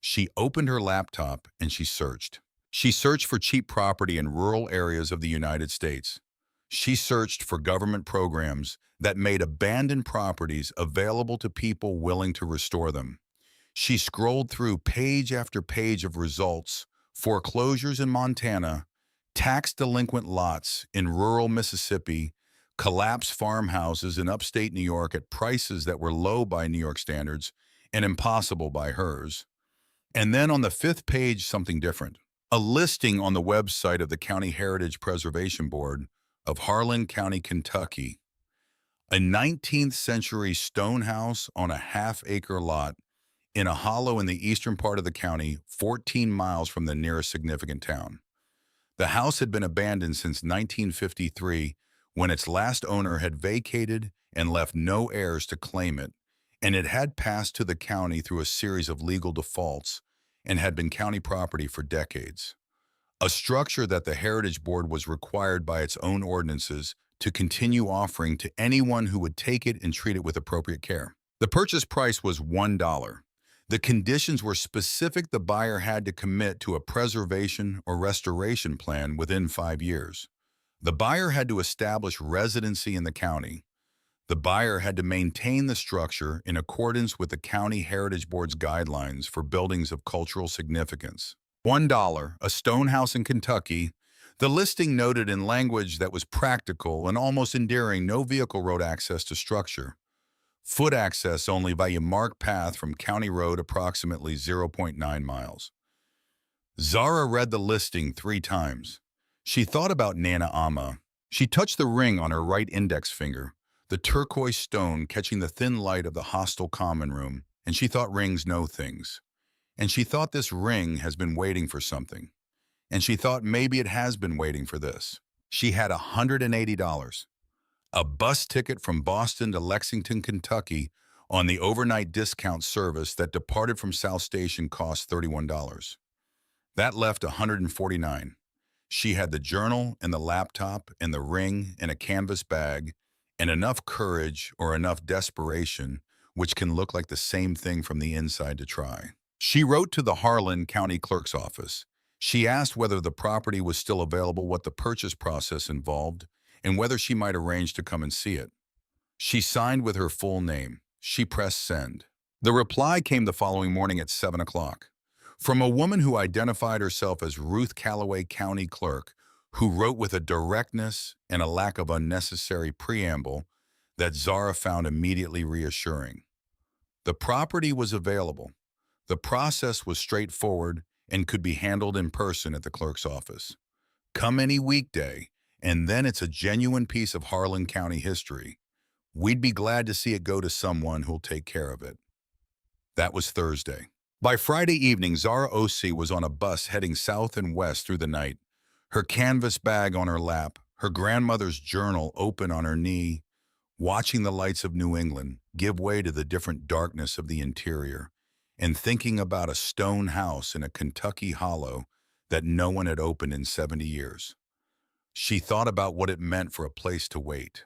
She opened her laptop and she searched. She searched for cheap property in rural areas of the United States. She searched for government programs that made abandoned properties available to people willing to restore them. She scrolled through page after page of results: foreclosures in Montana, tax delinquent lots in rural Mississippi, collapsed farmhouses in upstate New York at prices that were low by New York standards and impossible by hers. And then on the fifth page, something different. A listing on the website of the County Heritage Preservation Board of Harlan County, Kentucky. A 19th century stone house on a half-acre lot in a hollow in the eastern part of the county, 14 miles from the nearest significant town. The house had been abandoned since 1953, when its last owner had vacated and left no heirs to claim it, and it had passed to the county through a series of legal defaults and had been county property for decades. A structure that the Heritage Board was required by its own ordinances to continue offering to anyone who would take it and treat it with appropriate care. The purchase price was $1. The conditions were specific. The buyer had to commit to a preservation or restoration plan within 5 years. The buyer had to establish residency in the county. The buyer had to maintain the structure in accordance with the County Heritage Board's guidelines for buildings of cultural significance. $1, a stone house in Kentucky. The listing noted in language that was practical and almost endearing: no vehicle road access to structure. Foot access only via marked path from County Road, approximately 0.9 miles. Zara read the listing 3 times. She thought about Nana Amma. She touched the ring on her right index finger, the turquoise stone catching the thin light of the hostel common room, and she thought rings know things. And she thought this ring has been waiting for something. And she thought maybe it has been waiting for this. She had $180. A bus ticket from Boston to Lexington, Kentucky on the overnight discount service that departed from South Station cost $31. That left $149. She had the journal and the laptop and the ring and a canvas bag and enough courage or enough desperation, which can look like the same thing from the inside, to try. She wrote to the Harlan County Clerk's office. She asked whether the property was still available, what the purchase process involved, and whether she might arrange to come and see it. She signed with her full name. She pressed send. The reply came the following morning at 7 o'clock. From a woman who identified herself as Ruth Callaway County Clerk, who wrote with a directness and a lack of unnecessary preamble that Zara found immediately reassuring. The property was available. The process was straightforward and could be handled in person at the clerk's office. Come any weekday, and then it's a genuine piece of Harlan County history. We'd be glad to see it go to someone who'll take care of it. That was Thursday. By Friday evening, Zara O.C. was on a bus heading south and west through the night, her canvas bag on her lap, her grandmother's journal open on her knee, watching the lights of New England give way to the different darkness of the interior, and thinking about a stone house in a Kentucky hollow that no one had opened in 70 years. She thought about what it meant for a place to wait.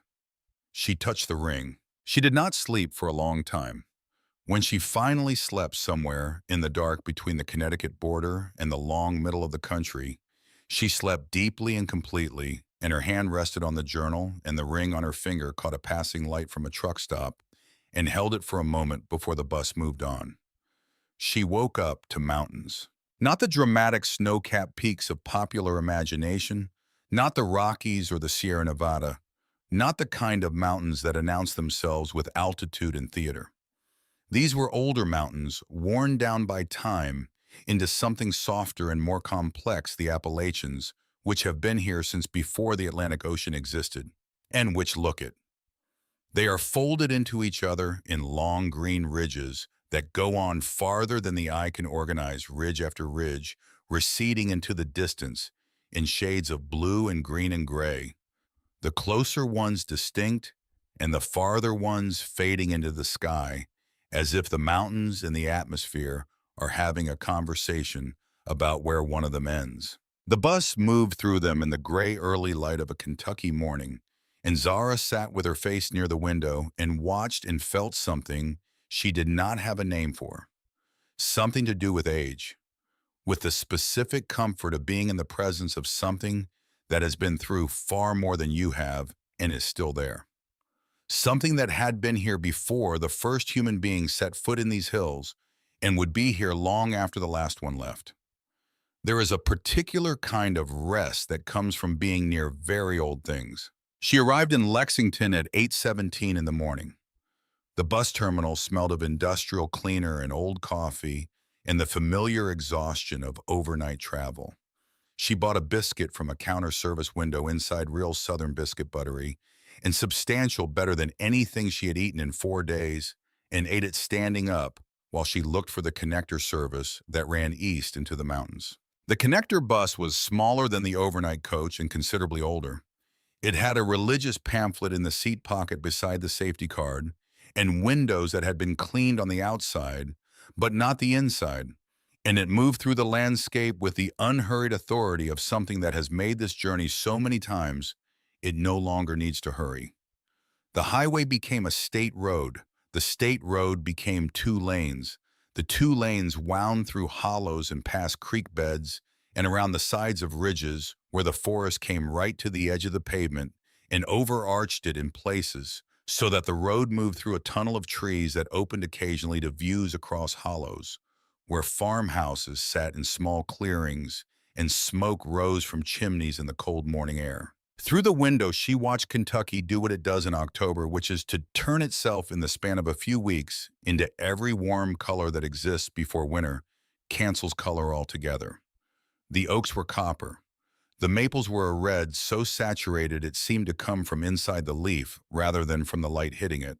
She touched the ring. She did not sleep for a long time. When she finally slept somewhere in the dark between the Connecticut border and the long middle of the country, she slept deeply and completely, and her hand rested on the journal, and the ring on her finger caught a passing light from a truck stop and held it for a moment before the bus moved on. She woke up to mountains. Not the dramatic snow-capped peaks of popular imagination, not the Rockies or the Sierra Nevada, not the kind of mountains that announce themselves with altitude and theater. These were older mountains, worn down by time into something softer and more complex, the Appalachians, which have been here since before the Atlantic Ocean existed, and which look it. They are folded into each other in long green ridges that go on farther than the eye can organize, ridge after ridge, receding into the distance in shades of blue and green and gray, the closer ones distinct and the farther ones fading into the sky, as if the mountains and the atmosphere are having a conversation about where one of them ends. The bus moved through them in the gray early light of a Kentucky morning, and Zara sat with her face near the window and watched and felt something she did not have a name for. Something to do with age, with the specific comfort of being in the presence of something that has been through far more than you have and is still there. Something that had been here before the first human being set foot in these hills and would be here long after the last one left. There is a particular kind of rest that comes from being near very old things. She arrived in Lexington at 8:17 in the morning. The bus terminal smelled of industrial cleaner and old coffee and the familiar exhaustion of overnight travel. She bought a biscuit from a counter service window inside real Southern biscuit buttery and substantial, better than anything she had eaten in 4 days, and ate it standing up while she looked for the connector service that ran east into the mountains. The connector bus was smaller than the overnight coach and considerably older. It had a religious pamphlet in the seat pocket beside the safety card and windows that had been cleaned on the outside, but not the inside, and it moved through the landscape with the unhurried authority of something that has made this journey so many times it no longer needs to hurry. The highway became a state road. The state road became 2 lanes. The 2 lanes wound through hollows and past creek beds and around the sides of ridges where the forest came right to the edge of the pavement and overarched it in places so that the road moved through a tunnel of trees that opened occasionally to views across hollows, where farmhouses sat in small clearings and smoke rose from chimneys in the cold morning air. Through the window, she watched Kentucky do what it does in October, which is to turn itself in the span of a few weeks into every warm color that exists before winter cancels color altogether. The oaks were copper. The maples were a red so saturated it seemed to come from inside the leaf rather than from the light hitting it.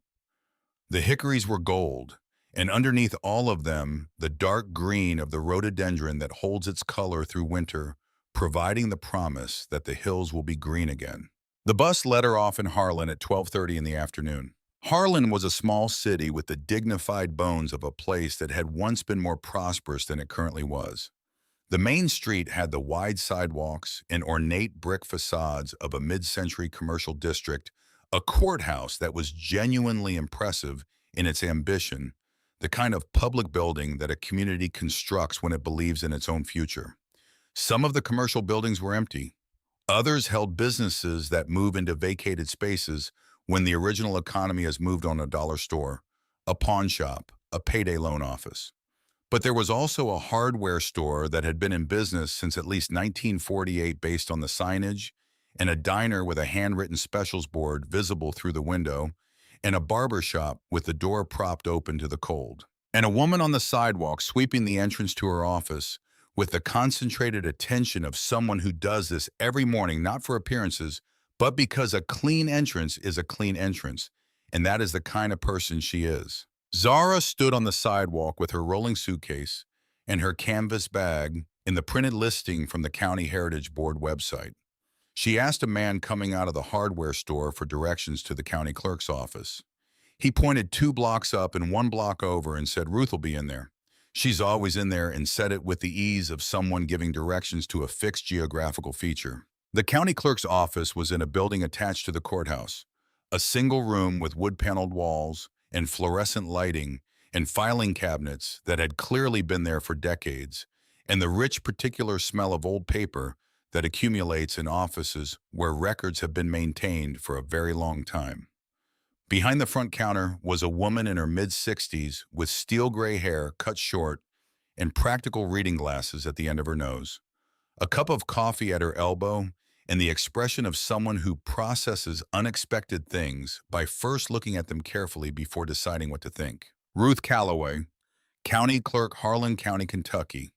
The hickories were gold, and underneath all of them, the dark green of the rhododendron that holds its color through winter, providing the promise that the hills will be green again. The bus let her off in Harlan at 12:30 in the afternoon. Harlan was a small city with the dignified bones of a place that had once been more prosperous than it currently was. The main street had the wide sidewalks and ornate brick facades of a mid-century commercial district, a courthouse that was genuinely impressive in its ambition, the kind of public building that a community constructs when it believes in its own future. Some of the commercial buildings were empty. Others held businesses that move into vacated spaces when the original economy has moved on: a dollar store, a pawn shop, a payday loan office. But there was also a hardware store that had been in business since at least 1948 based on the signage, and a diner with a handwritten specials board visible through the window, and a barber shop with the door propped open to the cold. And a woman on the sidewalk sweeping the entrance to her office with the concentrated attention of someone who does this every morning, not for appearances, but because a clean entrance is a clean entrance, and that is the kind of person she is. Zara stood on the sidewalk with her rolling suitcase and her canvas bag in the printed listing from the County Heritage Board website. She asked a man coming out of the hardware store for directions to the county clerk's office. He pointed 2 blocks up and 1 block over and said, "Ruth will be in there." She's always in there, and said it with the ease of someone giving directions to a fixed geographical feature. The county clerk's office was in a building attached to the courthouse, a single room with wood-paneled walls and fluorescent lighting and filing cabinets that had clearly been there for decades, and the rich particular smell of old paper that accumulates in offices where records have been maintained for a very long time. Behind the front counter was a woman in her mid-60s with steel gray hair cut short and practical reading glasses at the end of her nose, a cup of coffee at her elbow, and the expression of someone who processes unexpected things by first looking at them carefully before deciding what to think. Ruth Calloway, County Clerk, Harlan County, Kentucky.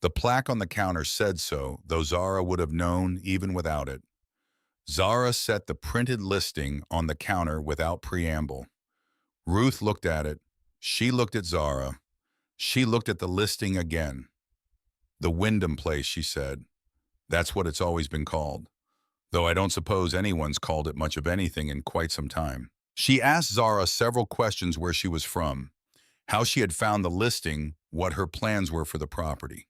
The plaque on the counter said so, though Zara would have known even without it. Zara set the printed listing on the counter without preamble. Ruth looked at it. She looked at Zara. She looked at the listing again. "The Wyndham Place," she said. "That's what it's always been called, though I don't suppose anyone's called it much of anything in quite some time." She asked Zara several questions: where she was from, how she had found the listing, what her plans were for the property.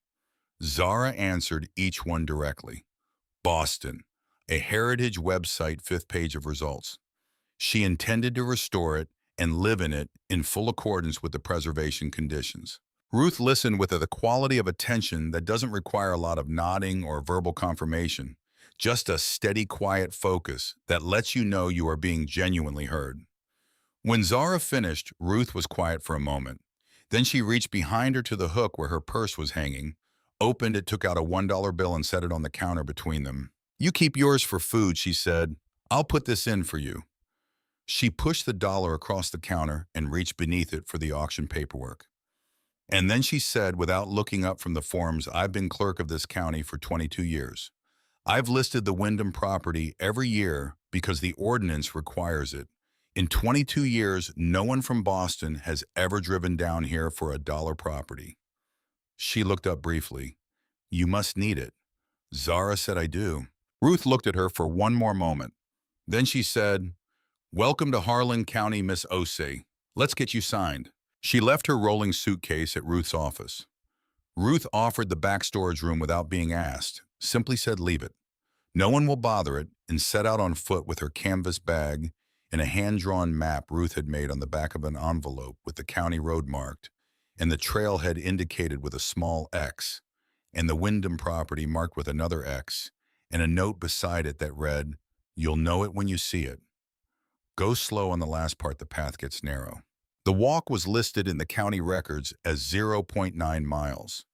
Zara answered each one directly. Boston, a heritage website, 5th page of results. She intended to restore it and live in it in full accordance with the preservation conditions. Ruth listened with the quality of attention that doesn't require a lot of nodding or verbal confirmation, just a steady, quiet focus that lets you know you are being genuinely heard. When Zara finished, Ruth was quiet for a moment. Then she reached behind her to the hook where her purse was hanging, opened it, took out a $1 bill and set it on the counter between them. "You keep yours for food," she said. "I'll put this in for you." She pushed the dollar across the counter and reached beneath it for the auction paperwork. And then she said, without looking up from the forms, "I've been clerk of this county for 22 years. I've listed the Wyndham property every year because the ordinance requires it. In 22 years, no one from Boston has ever driven down here for a dollar property." She looked up briefly. "You must need it." Zara said, "I do." Ruth looked at her for one more moment. Then she said, "Welcome to Harlan County, Miss Osei. Let's get you signed." She left her rolling suitcase at Ruth's office. Ruth offered the back storage room without being asked, simply said, "Leave it. No one will bother it," and set out on foot with her canvas bag and a hand-drawn map Ruth had made on the back of an envelope with the county road marked, and the trailhead indicated with a small X, and the Wyndham property marked with another X, and a note beside it that read, "You'll know it when you see it. Go slow on the last part, the path gets narrow." The walk was listed in the county records as 0.9 miles.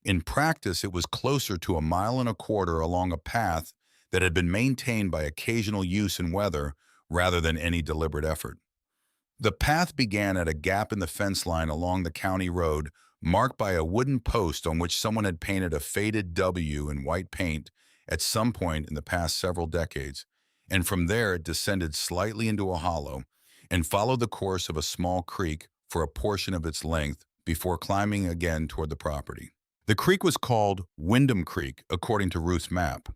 In practice, it was closer to 1.25 miles along a path that had been maintained by occasional use and weather rather than any deliberate effort. The path began at a gap in the fence line along the county road, marked by a wooden post on which someone had painted a faded W in white paint at some point in the past several decades, and from there it descended slightly into a hollow and followed the course of a small creek for a portion of its length before climbing again toward the property. The creek was called Wyndham Creek, according to Ruth's map.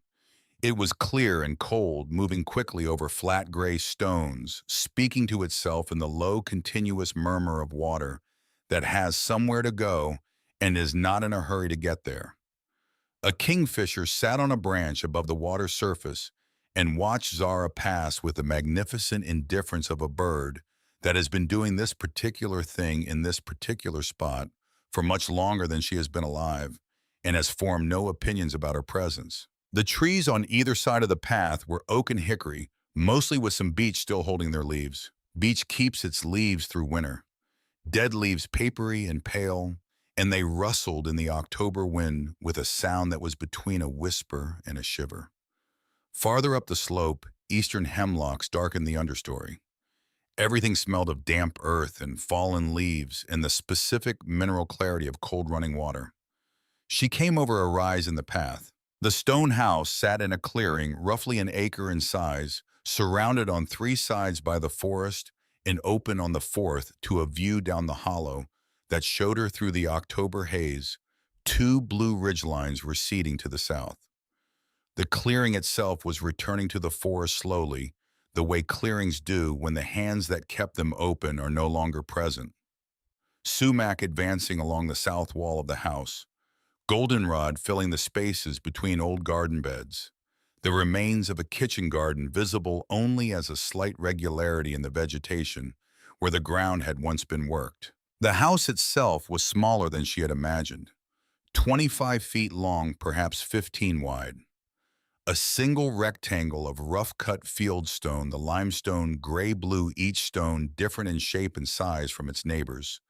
It was clear and cold, moving quickly over flat gray stones, speaking to itself in the low, continuous murmur of water that has somewhere to go and is not in a hurry to get there. A kingfisher sat on a branch above the water surface and watched Zara pass with the magnificent indifference of a bird that has been doing this particular thing in this particular spot for much longer than she has been alive and has formed no opinions about her presence. The trees on either side of the path were oak and hickory, mostly with some beech still holding their leaves. Beech keeps its leaves through winter. Dead leaves, papery and pale, and they rustled in the October wind with a sound that was between a whisper and a shiver. Farther up the slope, eastern hemlocks darkened the understory. Everything smelled of damp earth and fallen leaves and the specific mineral clarity of cold running water. She came over a rise in the path. The stone house sat in a clearing roughly an acre in size, surrounded on 3 sides by the forest and open on the 4th to a view down the hollow that showed her through the October haze, 2 blue ridgelines receding to the south. The clearing itself was returning to the forest slowly, the way clearings do when the hands that kept them open are no longer present. Sumac advancing along the south wall of the house, goldenrod filling the spaces between old garden beds, the remains of a kitchen garden visible only as a slight regularity in the vegetation where the ground had once been worked. The house itself was smaller than she had imagined, 25 feet long, perhaps 15 wide. A single rectangle of rough-cut field stone, the limestone gray-blue, each stone different in shape and size from its neighbors.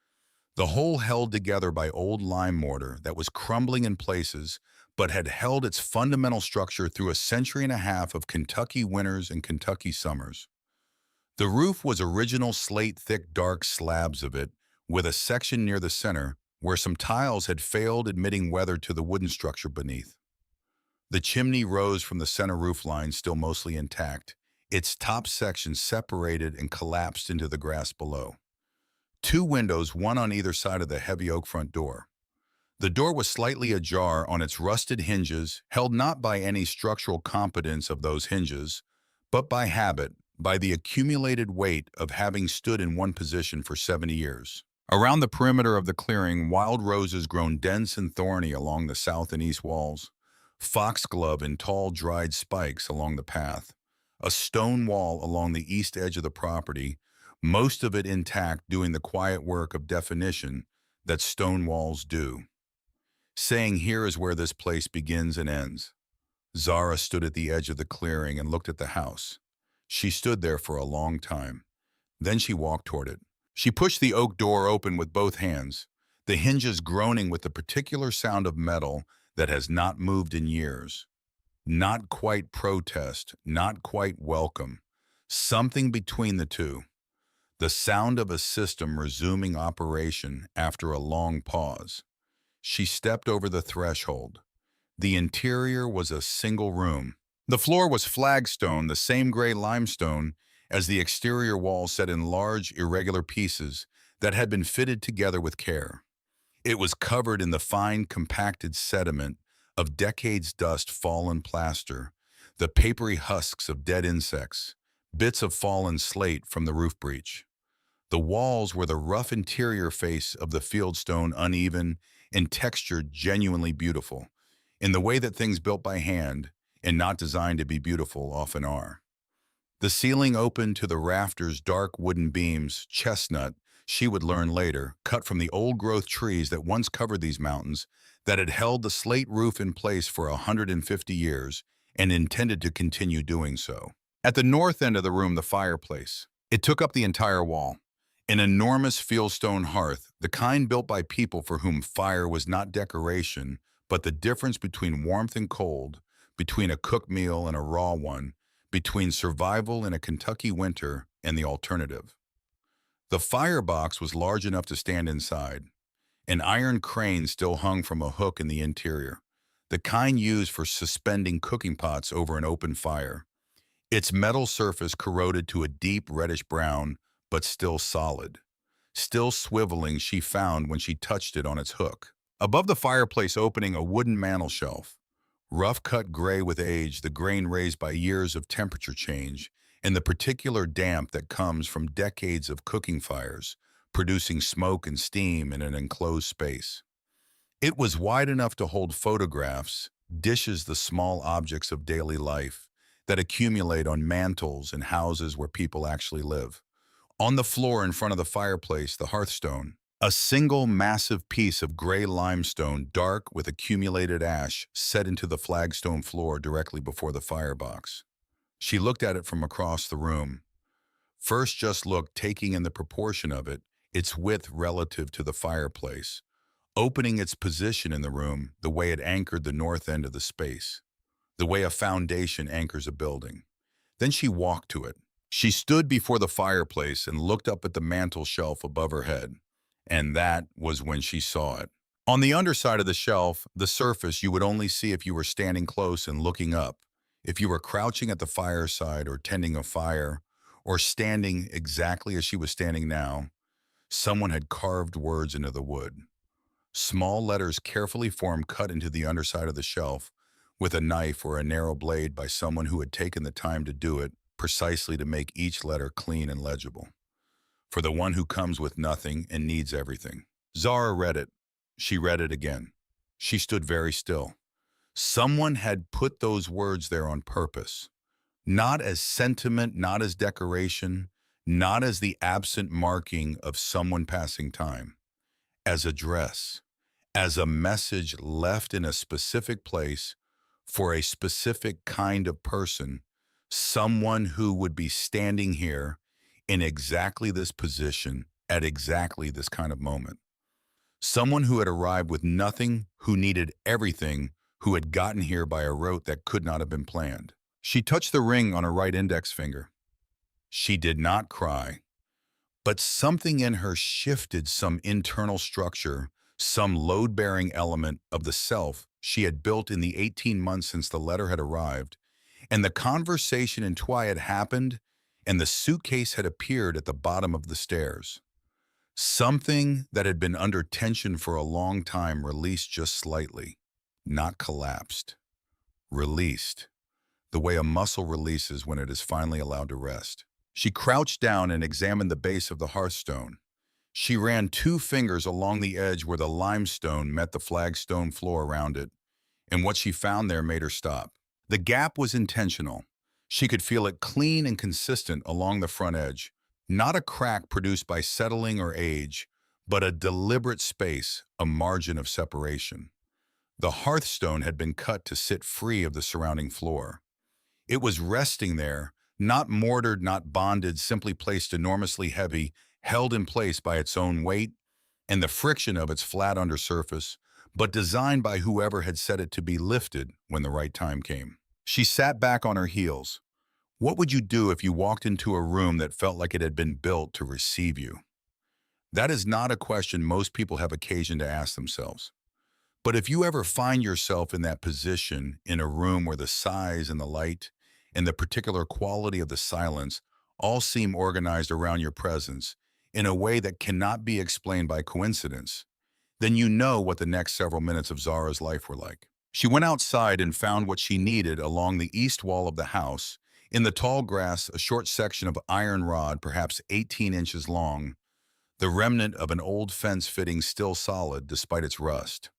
The whole held together by old lime mortar that was crumbling in places, but had held its fundamental structure through a century and a half of Kentucky winters and Kentucky summers. The roof was original slate-thick dark slabs of it, with a section near the center where some tiles had failed, admitting weather to the wooden structure beneath. The chimney rose from the center roof line, still mostly intact, its top section separated and collapsed into the grass below. Two windows, one on either side of the heavy oak front door. The door was slightly ajar on its rusted hinges, held not by any structural competence of those hinges, but by habit, by the accumulated weight of having stood in one position for 70 years. Around the perimeter of the clearing, wild roses grown dense and thorny along the south and east walls, foxglove in tall dried spikes along the path, a stone wall along the east edge of the property, most of it intact, doing the quiet work of definition that stone walls do. Saying, "Here is where this place begins and ends." Zara stood at the edge of the clearing and looked at the house. She stood there for a long time. Then she walked toward it. She pushed the oak door open with both hands, the hinges groaning with the particular sound of metal that has not moved in years. Not quite protest, not quite welcome. Something between the two. The sound of a system resuming operation after a long pause. She stepped over the threshold. The interior was a single room. The floor was flagstone, the same gray limestone as the exterior walls, set in large, irregular pieces that had been fitted together with care. It was covered in the fine, compacted sediment of decades' dust, fallen plaster, the papery husks of dead insects, bits of fallen slate from the roof breach. The walls were the rough interior face of the fieldstone, uneven and textured, genuinely beautiful, in the way that things built by hand and not designed to be beautiful often are. The ceiling opened to the rafters, dark wooden beams, chestnut, she would learn later, cut from the old-growth trees that once covered these mountains, that had held the slate roof in place for 150 years and intended to continue doing so. At the north end of the room, the fireplace. It took up the entire wall. An enormous fieldstone hearth, the kind built by people for whom fire was not decoration, but the difference between warmth and cold, between a cooked meal and a raw one, between survival in a Kentucky winter and the alternative. The firebox was large enough to stand inside. An iron crane still hung from a hook in the interior, the kind used for suspending cooking pots over an open fire. Its metal surface corroded to a deep reddish brown, but still solid. Still swiveling, she found when she touched it on its hook. Above the fireplace opening, a wooden mantel shelf. Rough-cut gray with age, the grain raised by years of temperature change, and the particular damp that comes from decades of cooking fires, producing smoke and steam in an enclosed space. It was wide enough to hold photographs, dishes, the small objects of daily life that accumulate on mantels in houses where people actually live. On the floor in front of the fireplace, the hearthstone, a single massive piece of gray limestone, dark with accumulated ash, set into the flagstone floor directly before the firebox. She looked at it from across the room. First just looked, taking in the proportion of it, its width relative to the fireplace, opening its position in the room, the way it anchored the north end of the space, the way a foundation anchors a building. Then she walked to it. She stood before the fireplace and looked up at the mantel shelf above her head. And that was when she saw it. On the underside of the shelf, the surface you would only see if you were standing close and looking up, if you were crouching at the fireside or tending a fire, or standing exactly as she was standing now, someone had carved words into the wood. Small letters carefully formed cut into the underside of the shelf, with a knife or a narrow blade by someone who had taken the time to do it precisely to make each letter clean and legible. For the one who comes with nothing and needs everything. Zara read it. She read it again. She stood very still. Someone had put those words there on purpose, not as sentiment, not as decoration, not as the absent marking of someone passing time, as a dress, as a message left in a specific place for a specific kind of person, someone who would be standing here in exactly this position at exactly this kind of moment. Someone who had arrived with nothing, who needed everything, who had gotten here by a route that could not have been planned. She touched the ring on her right index finger. She did not cry, but something in her shifted, some internal structure, some load-bearing element of the self she had built in the 18 months since the letter had arrived, and the conversation in Twy had happened, and the suitcase had appeared at the bottom of the stairs. Something that had been under tension for a long time released just slightly, not collapsed. Released, the way a muscle releases when it is finally allowed to rest. She crouched down and examined the base of the hearthstone. She ran 2 fingers along the edge where the limestone met the flagstone floor around it, and what she found there made her stop. The gap was intentional. She could feel it clean and consistent along the front edge, not a crack produced by settling or age, but a deliberate space, a margin of separation. The hearthstone had been cut to sit free of the surrounding floor. It was resting there, not mortared, not bonded, simply placed enormously heavy, held in place by its own weight and the friction of its flat undersurface, but designed by whoever had set it to be lifted when the right time came. She sat back on her heels. What would you do if you walked into a room that felt like it had been built to receive you? That is not a question most people have occasion to ask themselves. But if you ever find yourself in that position, in a room where the size and the light and the particular quality of the silence all seem organized around your presence in a way that cannot be explained by coincidence, then you know what the next several minutes of Zara's life were like. She went outside and found what she needed along the east wall of the house. In the tall grass, a short section of iron rod, perhaps 18 inches long, the remnant of an old fence fitting still solid despite its rust.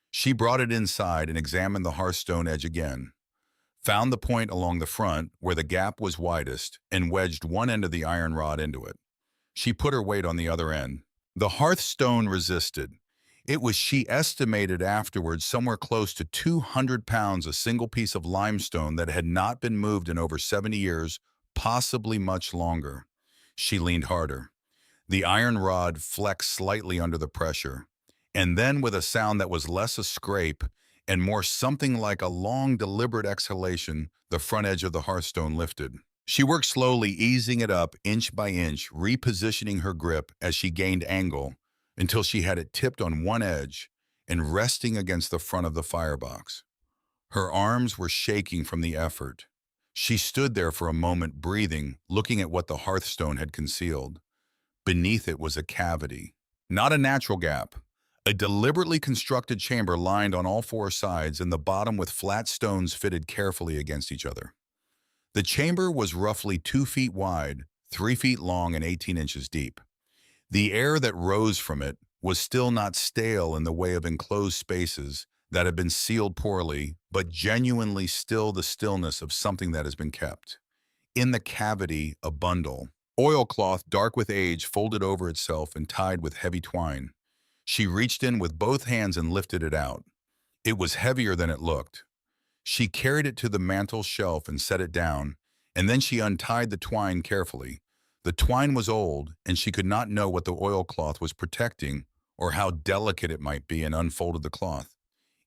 She brought it inside and examined the hearthstone edge again, found the point along the front where the gap was widest, and wedged one end of the iron rod into it. She put her weight on the other end. The hearthstone resisted. It was, she estimated afterwards, somewhere close to 200 pounds, a single piece of limestone that had not been moved in over 70 years, possibly much longer. She leaned harder. The iron rod flexed slightly under the pressure, and then with a sound that was less a scrape and more something like a long, deliberate exhalation, the front edge of the hearthstone lifted. She worked slowly, easing it up inch by inch, repositioning her grip as she gained angle until she had it tipped on one edge and resting against the front of the firebox. Her arms were shaking from the effort. She stood there for a moment, breathing, looking at what the hearthstone had concealed. Beneath it was a cavity, not a natural gap, a deliberately constructed chamber lined on all 4 sides and the bottom with flat stones fitted carefully against each other. The chamber was roughly 2 feet wide, 3 feet long, and 18 inches deep. The air that rose from it was still not stale in the way of enclosed spaces that had been sealed poorly, but genuinely still the stillness of something that has been kept. In the cavity, a bundle, oilcloth dark with age, folded over itself and tied with heavy twine. She reached in with both hands and lifted it out. It was heavier than it looked. She carried it to the mantel shelf and set it down, and then she untied the twine carefully. The twine was old, and she could not know what the oilcloth was protecting or how delicate it might be, and unfolded the cloth.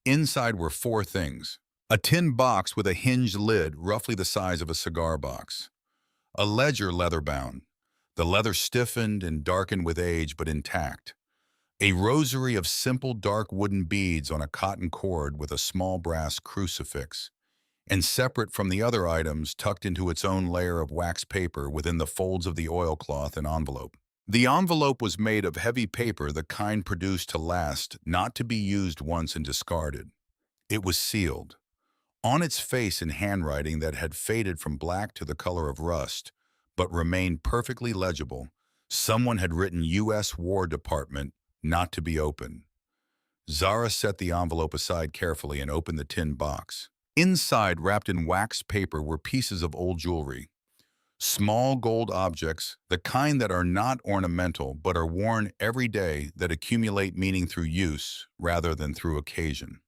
Inside were 4 things. A tin box with a hinged lid roughly the size of a cigar box. A ledger leather-bound, the leather stiffened and darkened with age but intact. A rosary of simple dark wooden beads on a cotton cord with a small brass crucifix, and separate from the other items, tucked into its own layer of wax paper within the folds of the oilcloth, an envelope. The envelope was made of heavy paper, the kind produced to last, not to be used once and discarded. It was sealed. On its face in handwriting that had faded from black to the color of rust, but remained perfectly legible, someone had written U.S. War Department, not to be opened. Zara set the envelope aside carefully and opened the tin box. Inside, wrapped in wax paper, were pieces of old jewelry. Small gold objects, the kind that are not ornamental but are worn every day, that accumulate meaning through use rather than through occasion.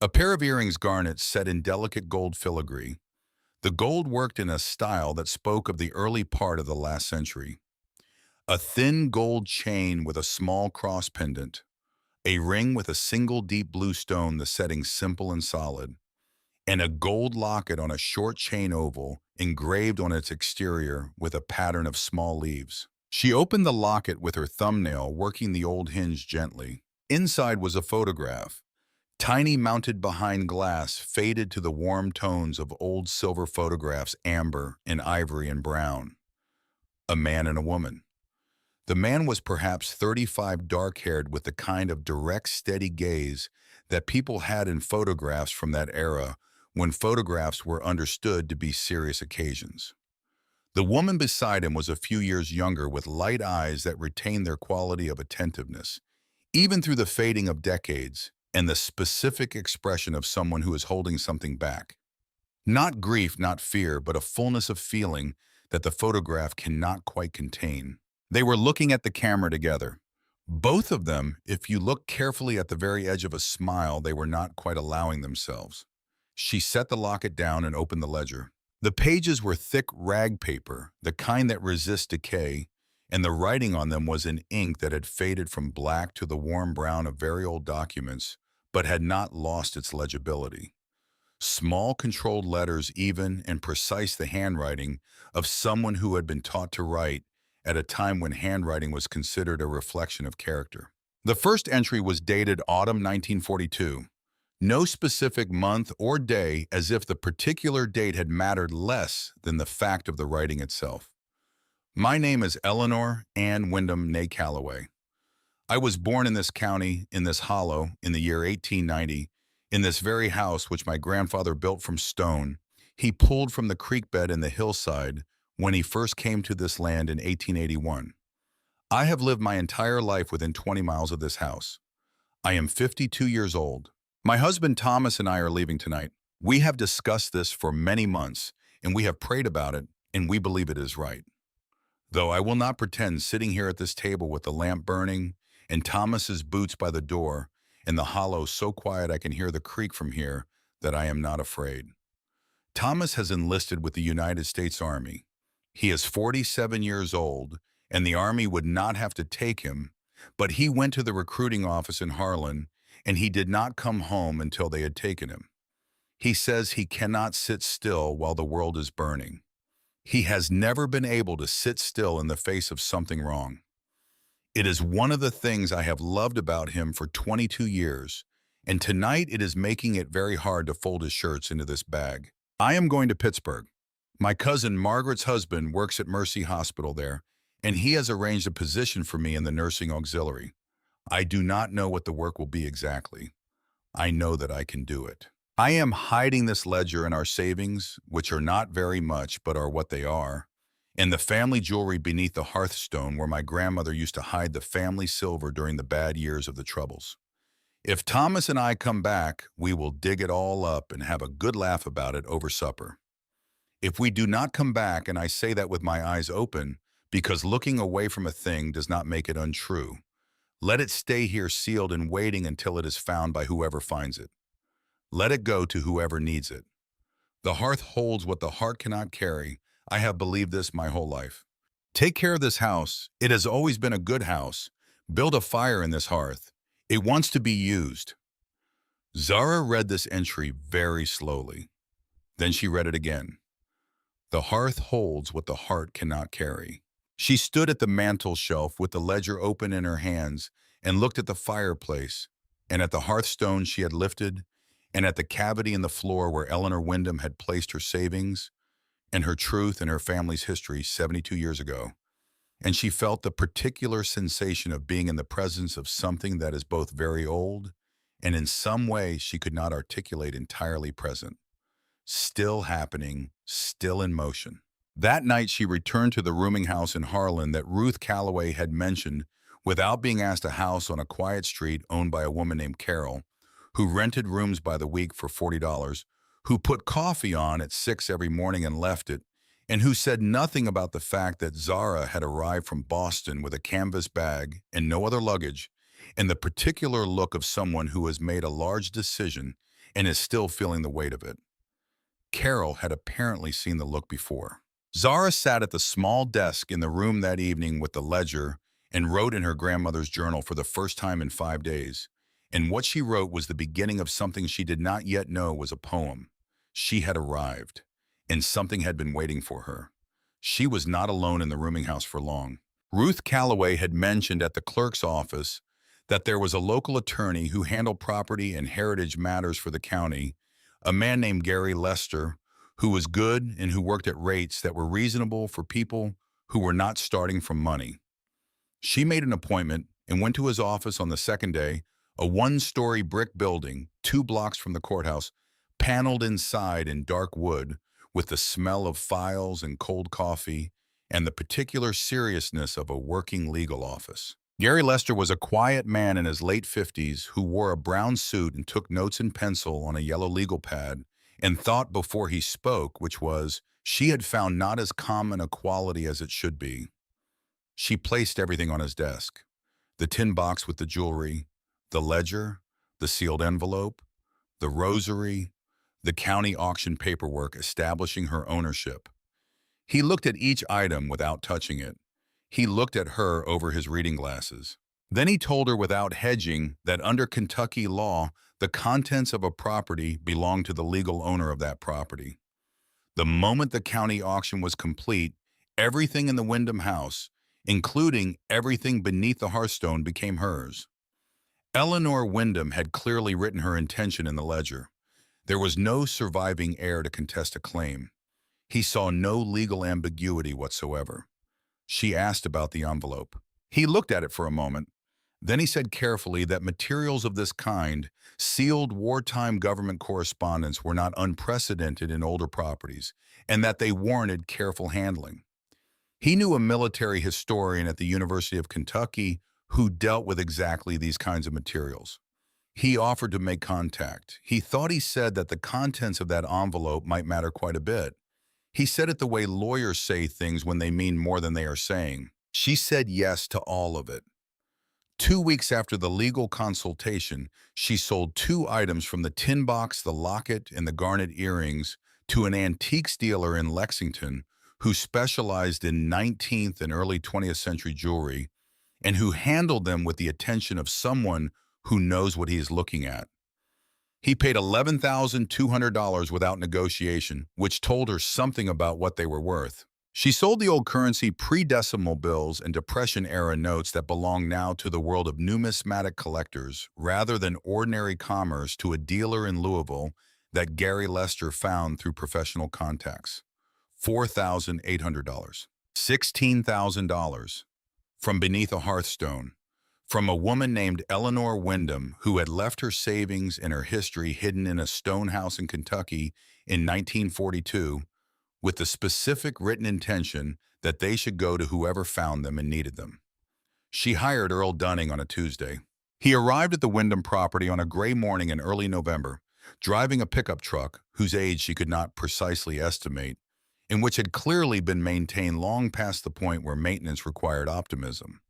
A pair of earrings garnet set in delicate gold filigree. The gold worked in a style that spoke of the early part of the last century. A thin gold chain with a small cross pendant. A ring with a single deep blue stone, the setting simple and solid. And a gold locket on a short chain oval, engraved on its exterior with a pattern of small leaves. She opened the locket with her thumbnail, working the old hinge gently. Inside was a photograph, tiny, mounted behind glass, faded to the warm tones of old silver photographs, amber and ivory and brown. A man and a woman. The man was perhaps 35, dark-haired, with the kind of direct, steady gaze that people had in photographs from that era when photographs were understood to be serious occasions. The woman beside him was a few years younger, with light eyes that retained their quality of attentiveness, even through the fading of decades, and the specific expression of someone who is holding something back. Not grief, not fear, but a fullness of feeling that the photograph cannot quite contain. They were looking at the camera together. Both of them, if you look carefully at the very edge of a smile, they were not quite allowing themselves. She set the locket down and opened the ledger. The pages were thick rag paper, the kind that resists decay, and the writing on them was in ink that had faded from black to the warm brown of very old documents, but had not lost its legibility. Small, controlled letters, even and precise, the handwriting of someone who had been taught to write at a time when handwriting was considered a reflection of character. The first entry was dated autumn 1942. No specific month or day, as if the particular date had mattered less than the fact of the writing itself. My name is Eleanor Ann Wyndham Nay Calloway. I was born in this county, in this hollow, in the year 1890, in this very house which my grandfather built from stone. He pulled from the creek bed in the hillside when he first came to this land in 1881. I have lived my entire life within 20 miles of this house. I am 52 years old. My husband Thomas and I are leaving tonight. We have discussed this for many months, and we have prayed about it, and we believe it is right. Though I will not pretend, sitting here at this table with the lamp burning and Thomas's boots by the door, and the hollow so quiet I can hear the creek from here, that I am not afraid. Thomas has enlisted with the United States Army. He is 47 years old, and the Army would not have to take him, but he went to the recruiting office in Harlan, and he did not come home until they had taken him. He says he cannot sit still while the world is burning. He has never been able to sit still in the face of something wrong. It is one of the things I have loved about him for 22 years, and tonight it is making it very hard to fold his shirts into this bag. I am going to Pittsburgh. My cousin Margaret's husband works at Mercy Hospital there, and he has arranged a position for me in the nursing auxiliary. I do not know what the work will be exactly. I know that I can do it. I am hiding this ledger in our savings, which are not very much but are what they are, and the family jewelry beneath the hearthstone where my grandmother used to hide the family silver during the bad years of the Troubles. If Thomas and I come back, we will dig it all up and have a good laugh about it over supper. If we do not come back, and I say that with my eyes open, because looking away from a thing does not make it untrue, let it stay here sealed and waiting until it is found by whoever finds it. Let it go to whoever needs it. The hearth holds what the heart cannot carry. I have believed this my whole life. Take care of this house. It has always been a good house. Build a fire in this hearth. It wants to be used. Zara read this entry very slowly. Then she read it again. The hearth holds what the heart cannot carry. She stood at the mantel shelf with the ledger open in her hands and looked at the fireplace, and at the hearthstone she had lifted, and at the cavity in the floor where Eleanor Wyndham had placed her savings and her truth and her family's history 72 years ago. And she felt the particular sensation of being in the presence of something that is both very old and in some way she could not articulate entirely present. Still happening, still in motion. That night she returned to the rooming house in Harlan that Ruth Calloway had mentioned without being asked, a house on a quiet street owned by a woman named Carol, who rented rooms by the week for $40, who put coffee on at 6 every morning and left it, and who said nothing about the fact that Zara had arrived from Boston with a canvas bag and no other luggage, and the particular look of someone who has made a large decision and is still feeling the weight of it. Carol had apparently seen the look before. Zara sat at the small desk in the room that evening with the ledger and wrote in her grandmother's journal for the first time in 5 days. And what she wrote was the beginning of something she did not yet know was a poem. She had arrived, and something had been waiting for her. She was not alone in the rooming house for long. Ruth Calloway had mentioned at the clerk's office that there was a local attorney who handled property and heritage matters for the county, a man named Gary Lester, who was good and who worked at rates that were reasonable for people who were not starting from money. She made an appointment and went to his office on the second day, a one-story brick building 2 blocks from the courthouse, paneled inside in dark wood, with the smell of files and cold coffee and the particular seriousness of a working legal office. Gary Lester was a quiet man in his late 50s who wore a brown suit and took notes in pencil on a yellow legal pad and thought before he spoke, which was, she had found not as common a quality as it should be. She placed everything on his desk: the tin box with the jewelry, the ledger, the sealed envelope, the rosary, the county auction paperwork establishing her ownership. He looked at each item without touching it. He looked at her over his reading glasses. Then he told her without hedging that under Kentucky law, the contents of a property belonged to the legal owner of that property. The moment the county auction was complete, everything in the Wyndham house, including everything beneath the hearthstone, became hers. Eleanor Wyndham had clearly written her intention in the ledger. There was no surviving heir to contest a claim. He saw no legal ambiguity whatsoever. She asked about the envelope. He looked at it for a moment. Then he said carefully that materials of this kind, sealed wartime government correspondence, were not unprecedented in older properties, and that they warranted careful handling. He knew a military historian at the University of Kentucky who dealt with exactly these kinds of materials. He offered to make contact. He thought he said that the contents of that envelope might matter quite a bit. He said it the way lawyers say things when they mean more than they are saying. She said yes to all of it. 2 weeks after the legal consultation, she sold 2 items from the tin box, the locket, and the garnet earrings to an antiques dealer in Lexington who specialized in 19th and early 20th century jewelry and who handled them with the attention of someone who knows what he is looking at. He paid $11,200 without negotiation, which told her something about what they were worth. She sold the old currency pre-decimal bills and Depression-era notes that belong now to the world of numismatic collectors rather than ordinary commerce to a dealer in Louisville that Gary Lester found through professional contacts. $4,800. $16,000. From beneath a hearthstone. From a woman named Eleanor Wyndham, who had left her savings and her history hidden in a stone house in Kentucky in 1942, with the specific written intention that they should go to whoever found them and needed them. She hired Earl Dunning on a Tuesday. He arrived at the Wyndham property on a gray morning in early November, driving a pickup truck whose age she could not precisely estimate, and which had clearly been maintained long past the point where maintenance required optimism.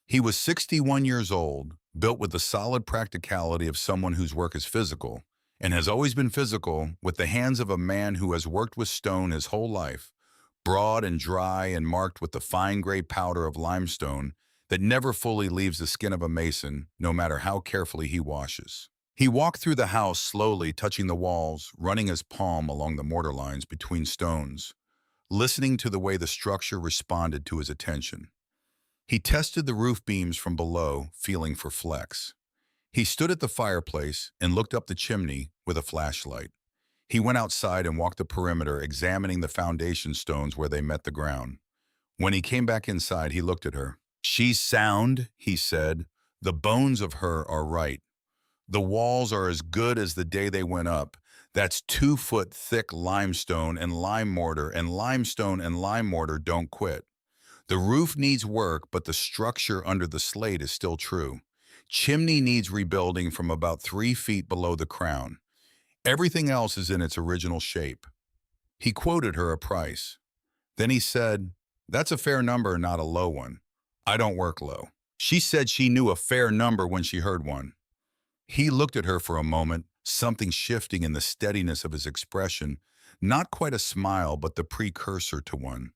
He was 61 years old, built with the solid practicality of someone whose work is physical, and has always been physical, with the hands of a man who has worked with stone his whole life, broad and dry and marked with the fine gray powder of limestone that never fully leaves the skin of a mason, no matter how carefully he washes. He walked through the house slowly, touching the walls, running his palm along the mortar lines between stones, listening to the way the structure responded to his attention. He tested the roof beams from below, feeling for flecks. He stood at the fireplace and looked up the chimney with a flashlight. He went outside and walked the perimeter, examining the foundation stones where they met the ground. When he came back inside, he looked at her. "She's sound," he said. "The bones of her are right. The walls are as good as the day they went up. That's 2 foot thick limestone and lime mortar, and limestone and lime mortar don't quit. The roof needs work, but the structure under the slate is still true. Chimney needs rebuilding from about 3 feet below the crown. Everything else is in its original shape. He quoted her a price. Then he said, "That's a fair number, not a low one. I don't work low." She said she knew a fair number when she heard one. He looked at her for a moment, something shifting in the steadiness of his expression, not quite a smile, but the precursor to one.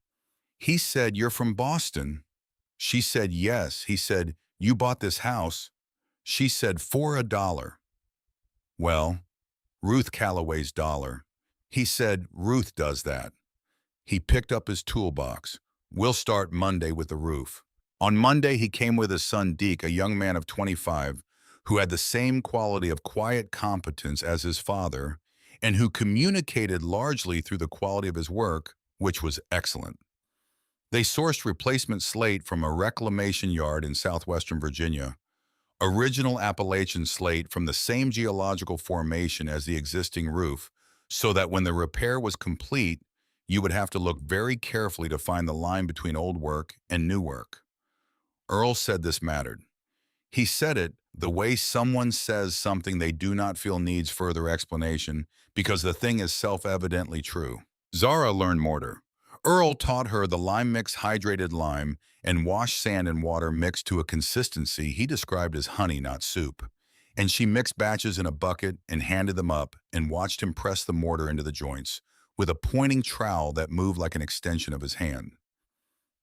He said, "You're from Boston." She said, "Yes." He said, "You bought this house?" She said, "For $1." Well, Ruth Calloway's dollar. He said, "Ruth does that." He picked up his toolbox. "We'll start Monday with the roof." On Monday, he came with his son Deke, a young man of 25, who had the same quality of quiet competence as his father, and who communicated largely through the quality of his work, which was excellent. They sourced replacement slate from a reclamation yard in southwestern Virginia, original Appalachian slate from the same geological formation as the existing roof, so that when the repair was complete, you would have to look very carefully to find the line between old work and new work. Earl said this mattered. He said it the way someone says something they do not feel needs further explanation because the thing is self-evidently true. Zara learned mortar. Earl taught her the lime mix, hydrated lime, and washed sand and water mixed to a consistency he described as honey, not soup. And she mixed batches in a bucket and handed them up and watched him press the mortar into the joints with a pointing trowel that moved like an extension of his hand.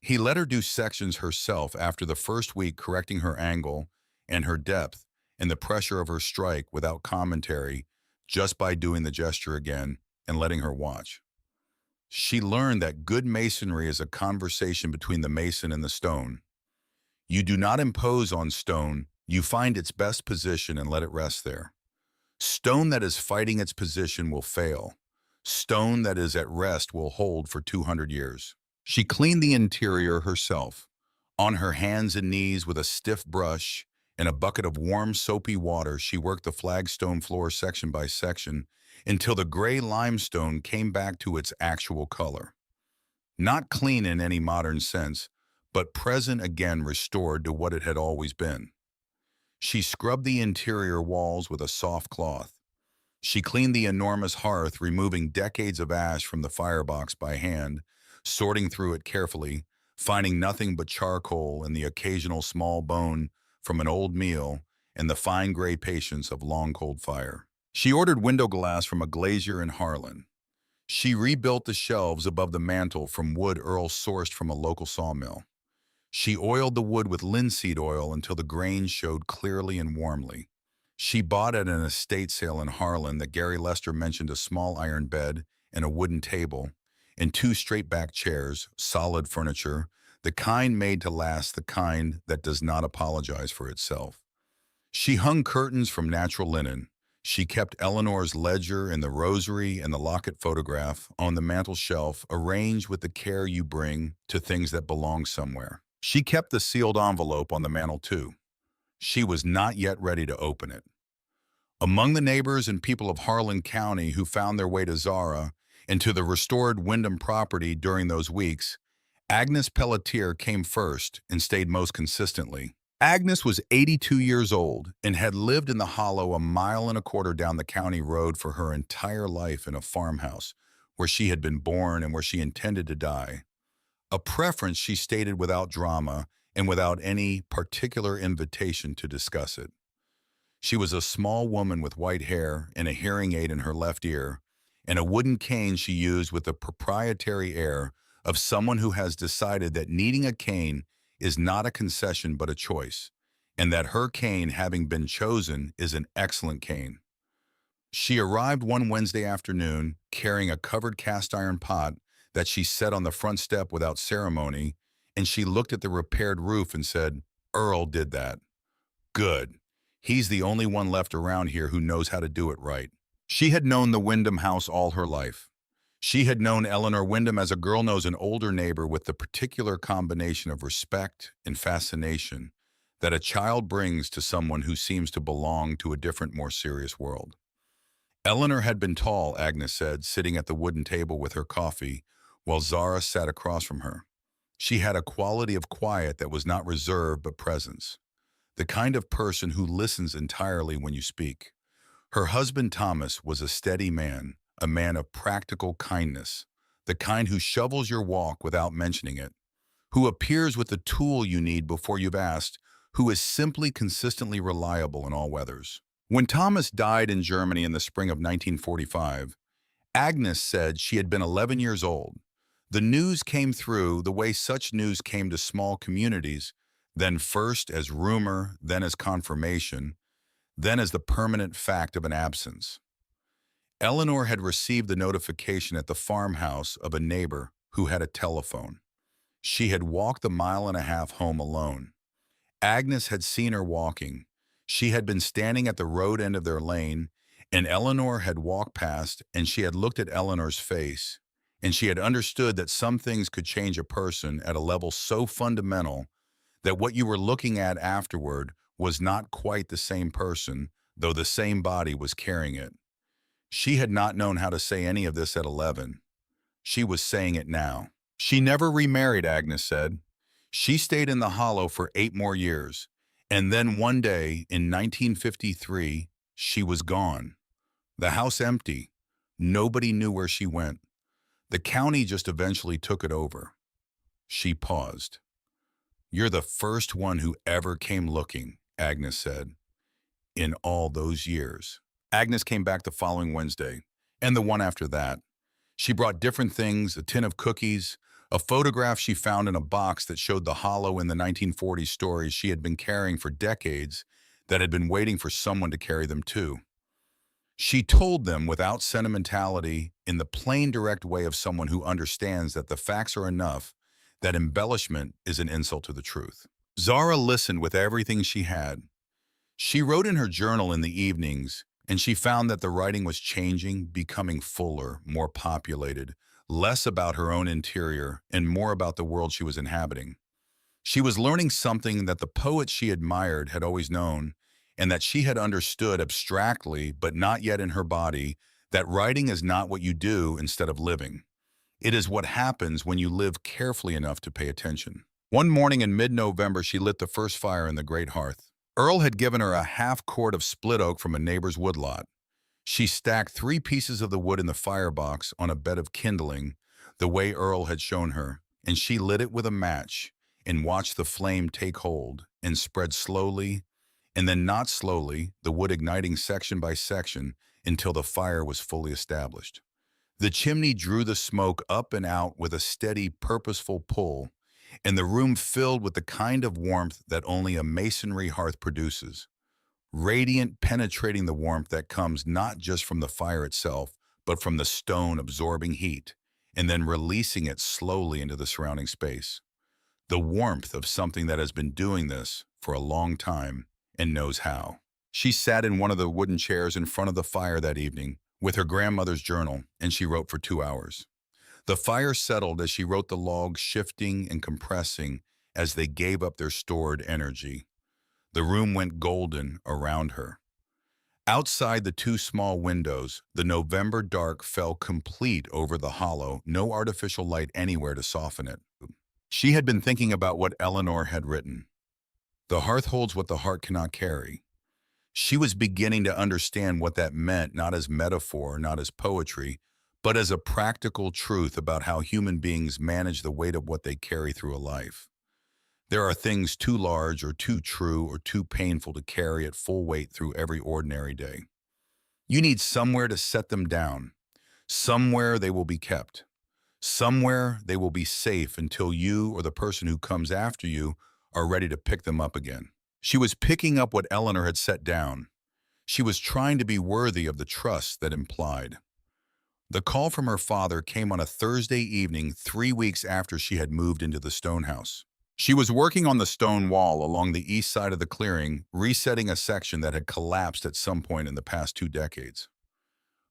He let her do sections herself after the first week, correcting her angle and her depth and the pressure of her strike without commentary, just by doing the gesture again and letting her watch. She learned that good masonry is a conversation between the mason and the stone. You do not impose on stone, you find its best position and let it rest there. Stone that is fighting its position will fail. Stone that is at rest will hold for 200 years. She cleaned the interior herself, on her hands and knees with a stiff brush and a bucket of warm, soapy water. She worked the flagstone floor section by section until the gray limestone came back to its actual color. Not clean in any modern sense, but present again, restored to what it had always been. She scrubbed the interior walls with a soft cloth. She cleaned the enormous hearth, removing decades of ash from the firebox by hand, sorting through it carefully, finding nothing but charcoal and the occasional small bone from an old meal and the fine gray patience of long cold fire. She ordered window glass from a glazier in Harlan. She rebuilt the shelves above the mantel from wood Earl sourced from a local sawmill. She oiled the wood with linseed oil until the grains showed clearly and warmly. She bought at an estate sale in Harlan that Gary Lester mentioned a small iron bed and a wooden table and 2 straight-back chairs, solid furniture, the kind made to last, the kind that does not apologize for itself. She hung curtains from natural linen. She kept Eleanor's ledger and the rosary and the locket photograph on the mantel shelf, arranged with the care you bring to things that belong somewhere. She kept the sealed envelope on the mantel too. She was not yet ready to open it. Among the neighbors and people of Harlan County who found their way to Zara and to the restored Wyndham property during those weeks, Agnes Pelletier came first and stayed most consistently. Agnes was 82 years old and had lived in the hollow 1.25 miles down the county road for her entire life in a farmhouse where she had been born and where she intended to die. A preference she stated without drama and without any particular invitation to discuss it. She was a small woman with white hair and a hearing aid in her left ear, and a wooden cane she used with the proprietary air of someone who has decided that needing a cane is not a concession but a choice, and that her cane, having been chosen, is an excellent cane. She arrived one Wednesday afternoon carrying a covered cast-iron pot that she set on the front step without ceremony, and she looked at the repaired roof and said, "Earl did that. Good. He's the only one left around here who knows how to do it right." She had known the Wyndham house all her life. She had known Eleanor Wyndham as a girl knows an older neighbor, with the particular combination of respect and fascination that a child brings to someone who seems to belong to a different, more serious world. Eleanor had been tall, Agnes said, sitting at the wooden table with her coffee, while Zara sat across from her. She had a quality of quiet that was not reserve but presence, the kind of person who listens entirely when you speak. Her husband Thomas was a steady man, a man of practical kindness, the kind who shovels your walk without mentioning it, who appears with the tool you need before you've asked, who is simply consistently reliable in all weathers. When Thomas died in Germany in the spring of 1945, Agnes said she had been 11 years old. The news came through the way such news came to small communities, then first as rumor, then as confirmation, then as the permanent fact of an absence. Eleanor had received the notification at the farmhouse of a neighbor who had a telephone. She had walked the mile and a half home alone. Agnes had seen her walking. She had been standing at the road end of their lane, and Eleanor had walked past, and she had looked at Eleanor's face, and she had understood that some things could change a person at a level so fundamental that what you were looking at afterward was not quite the same person, though the same body was carrying it. She had not known how to say any of this at 11. She was saying it now. She never remarried, Agnes said. She stayed in the Hollow for 8 more years, and then one day in 1953, she was gone. The house empty. Nobody knew where she went. The county just eventually took it over. She paused. "You're the first one who ever came looking," Agnes said, "in all those years." Agnes came back the following Wednesday, and the one after that. She brought different things, a tin of cookies, a photograph she found in a box that showed the Hollow in the 1940s stories she had been carrying for decades that had been waiting for someone to carry them too. She told them without sentimentality, in the plain direct way of someone who understands that the facts are enough, that embellishment is an insult to the truth. Zara listened with everything she had. She wrote in her journal in the evenings, and she found that the writing was changing, becoming fuller, more populated, less about her own interior and more about the world she was inhabiting. She was learning something that the poets she admired had always known, and that she had understood abstractly but not yet in her body, that writing is not what you do instead of living. It is what happens when you live carefully enough to pay attention. One morning in mid-November, she lit the first fire in the great hearth. Earl had given her a half-cord of split oak from a neighbor's woodlot. She stacked 3 pieces of the wood in the firebox on a bed of kindling, the way Earl had shown her, and she lit it with a match and watched the flame take hold and spread slowly, and then not slowly, the wood igniting section by section until the fire was fully established. The chimney drew the smoke up and out with a steady, purposeful pull, and the room filled with the kind of warmth that only a masonry hearth produces. Radiant, penetrating the warmth that comes not just from the fire itself, but from the stone absorbing heat, and then releasing it slowly into the surrounding space. The warmth of something that has been doing this for a long time and knows how. She sat in one of the wooden chairs in front of the fire that evening with her grandmother's journal, and she wrote for 2 hours. The fire settled as she wrote, the logs shifting and compressing as they gave up their stored energy. The room went golden around her. Outside the 2 small windows, the November dark fell complete over the hollow, no artificial light anywhere to soften it. She had been thinking about what Eleanor had written. The hearth holds what the heart cannot carry. She was beginning to understand what that meant, not as metaphor, not as poetry, but as a practical truth about how human beings manage the weight of what they carry through a life. There are things too large or too true or too painful to carry at full weight through every ordinary day. You need somewhere to set them down. Somewhere they will be kept. Somewhere they will be safe until you or the person who comes after you are ready to pick them up again. She was picking up what Eleanor had set down. She was trying to be worthy of the trust that implied. The call from her father came on a Thursday evening 3 weeks after she had moved into the stone house. She was working on the stone wall along the east side of the clearing, resetting a section that had collapsed at some point in the past 2 decades.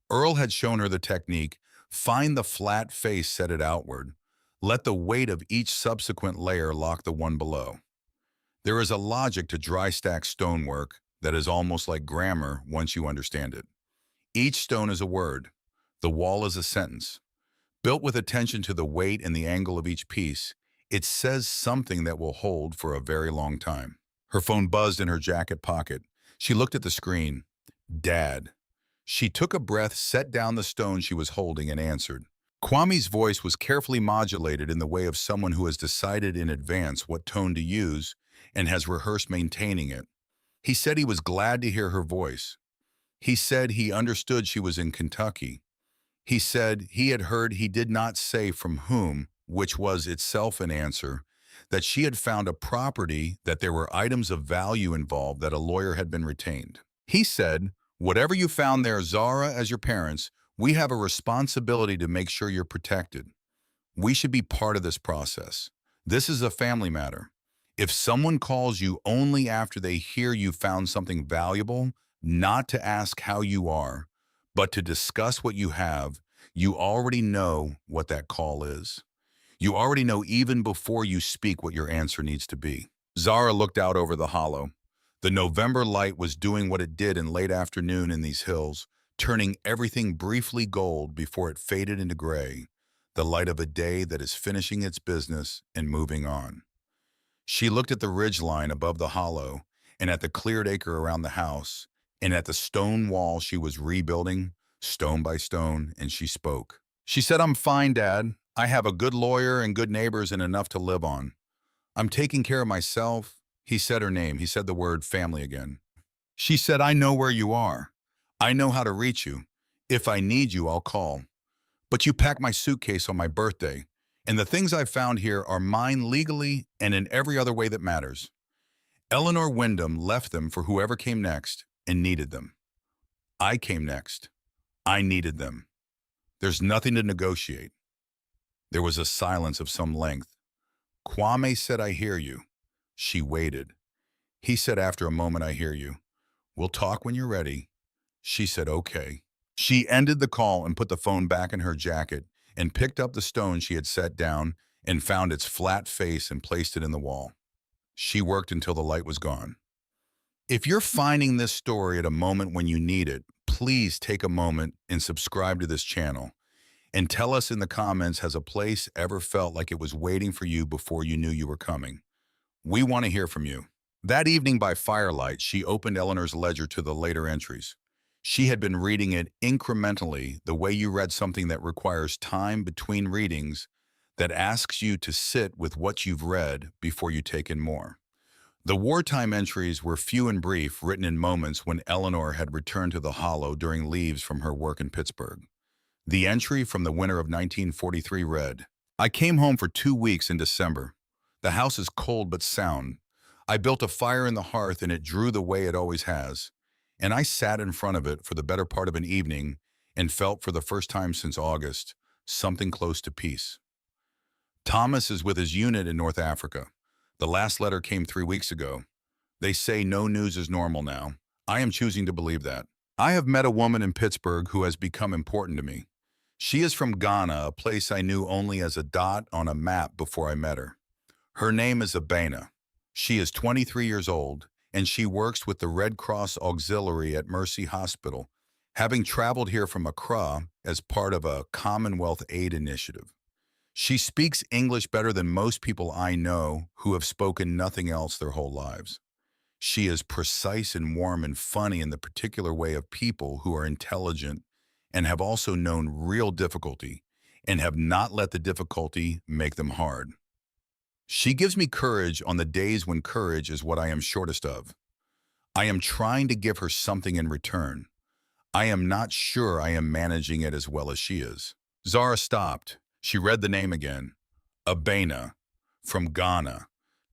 Earl had shown her the technique: find the flat face, set it outward. Let the weight of each subsequent layer lock the one below. There is a logic to dry stack stonework that is almost like grammar once you understand it. Each stone is a word. The wall is a sentence. Built with attention to the weight and the angle of each piece, it says something that will hold for a very long time. Her phone buzzed in her jacket pocket. She looked at the screen. Dad. She took a breath, set down the stone she was holding, and answered. Kwame's voice was carefully modulated in the way of someone who has decided in advance what tone to use and has rehearsed maintaining it. He said he was glad to hear her voice. He said he understood she was in Kentucky. He said he had heard he did not say from whom, which was itself an answer, that she had found a property, that there were items of value involved, that a lawyer had been retained. He said, whatever you found there, Zara, as your parents, we have a responsibility to make sure you're protected. We should be part of this process. This is a family matter. If someone calls you only after they hear you found something valuable, not to ask how you are, but to discuss what you have, you already know what that call is. You already know even before you speak what your answer needs to be. Zara looked out over the hollow. The November light was doing what it did in late afternoon in these hills, turning everything briefly gold before it faded into gray, the light of a day that is finishing its business and moving on. She looked at the ridgeline above the hollow and at the cleared acre around the house and at the stone wall she was rebuilding, stone by stone, and she spoke. She said, I'm fine, Dad. I have a good lawyer and good neighbors and enough to live on. I'm taking care of myself. He said her name. He said the word family again. She said, I know where you are. I know how to reach you. If I need you, I'll call. But you packed my suitcase on my birthday, and the things I've found here are mine legally and in every other way that matters. Eleanor Wyndham left them for whoever came next and needed them. I came next. I needed them. There's nothing to negotiate. There was a silence of some length. Kwame said, I hear you. She waited. He said after a moment, I hear you. We'll talk when you're ready. She said, okay. She ended the call and put the phone back in her jacket and picked up the stone she had set down and found its flat face and placed it in the wall. She worked until the light was gone. If you're finding this story at a moment when you need it, please take a moment and subscribe to this channel. And tell us in the comments, has a place ever felt like it was waiting for you before you knew you were coming? We want to hear from you. That evening by firelight, she opened Eleanor's ledger to the later entries. She had been reading it incrementally, the way you read something that requires time between readings, that asks you to sit with what you've read before you take in more. The wartime entries were few and brief, written in moments when Eleanor had returned to the Hollow during leaves from her work in Pittsburgh. The entry from the winter of 1943 read, I came home for 2 weeks in December. The house is cold but sound. I built a fire in the hearth and it drew the way it always has. And I sat in front of it for the better part of an evening and felt for the first time since August something close to peace. Thomas is with his unit in North Africa. The last letter came 3 weeks ago. They say no news is normal now. I am choosing to believe that. I have met a woman in Pittsburgh who has become important to me. She is from Ghana, a place I knew only as a dot on a map before I met her. Her name is Abena. She is 23 years old, and she works with the Red Cross Auxiliary at Mercy Hospital, having traveled here from Accra as part of a Commonwealth aid initiative. She speaks English better than most people I know who have spoken nothing else their whole lives. She is precise and warm and funny in the particular way of people who are intelligent and have also known real difficulty and have not let the difficulty make them hard. She gives me courage on the days when courage is what I am shortest of. I am trying to give her something in return. I am not sure I am managing it as well as she is. Zara stopped. She read the name again. Abena, from Ghana,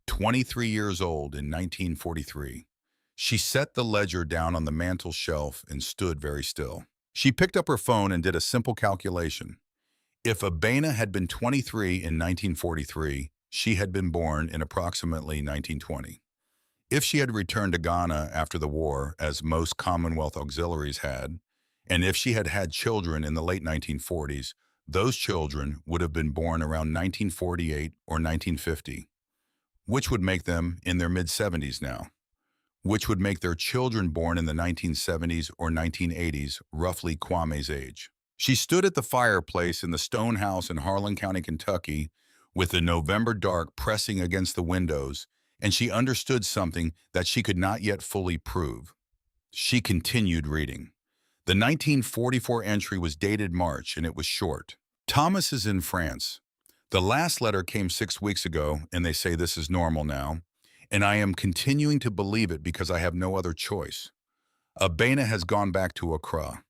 23 years old in 1943. She set the ledger down on the mantel shelf and stood very still. She picked up her phone and did a simple calculation. If Abena had been 23 in 1943, she had been born in approximately 1920. If she had returned to Ghana after the war, as most Commonwealth auxiliaries had, and if she had had children in the late 1940s, those children would have been born around 1948 or 1950. which would make them in their mid-70s now, which would make their children born in the 1970s or 1980s, roughly Kwame's age. She stood at the fireplace in the stone house in Harlan County, Kentucky, with the November dark pressing against the windows, and she understood something that she could not yet fully prove. She continued reading. The 1944 entry was dated March, and it was short. Thomas is in France. The last letter came 6 weeks ago, and they say this is normal now, and I am continuing to believe it because I have no other choice. Abena has gone back to Accra.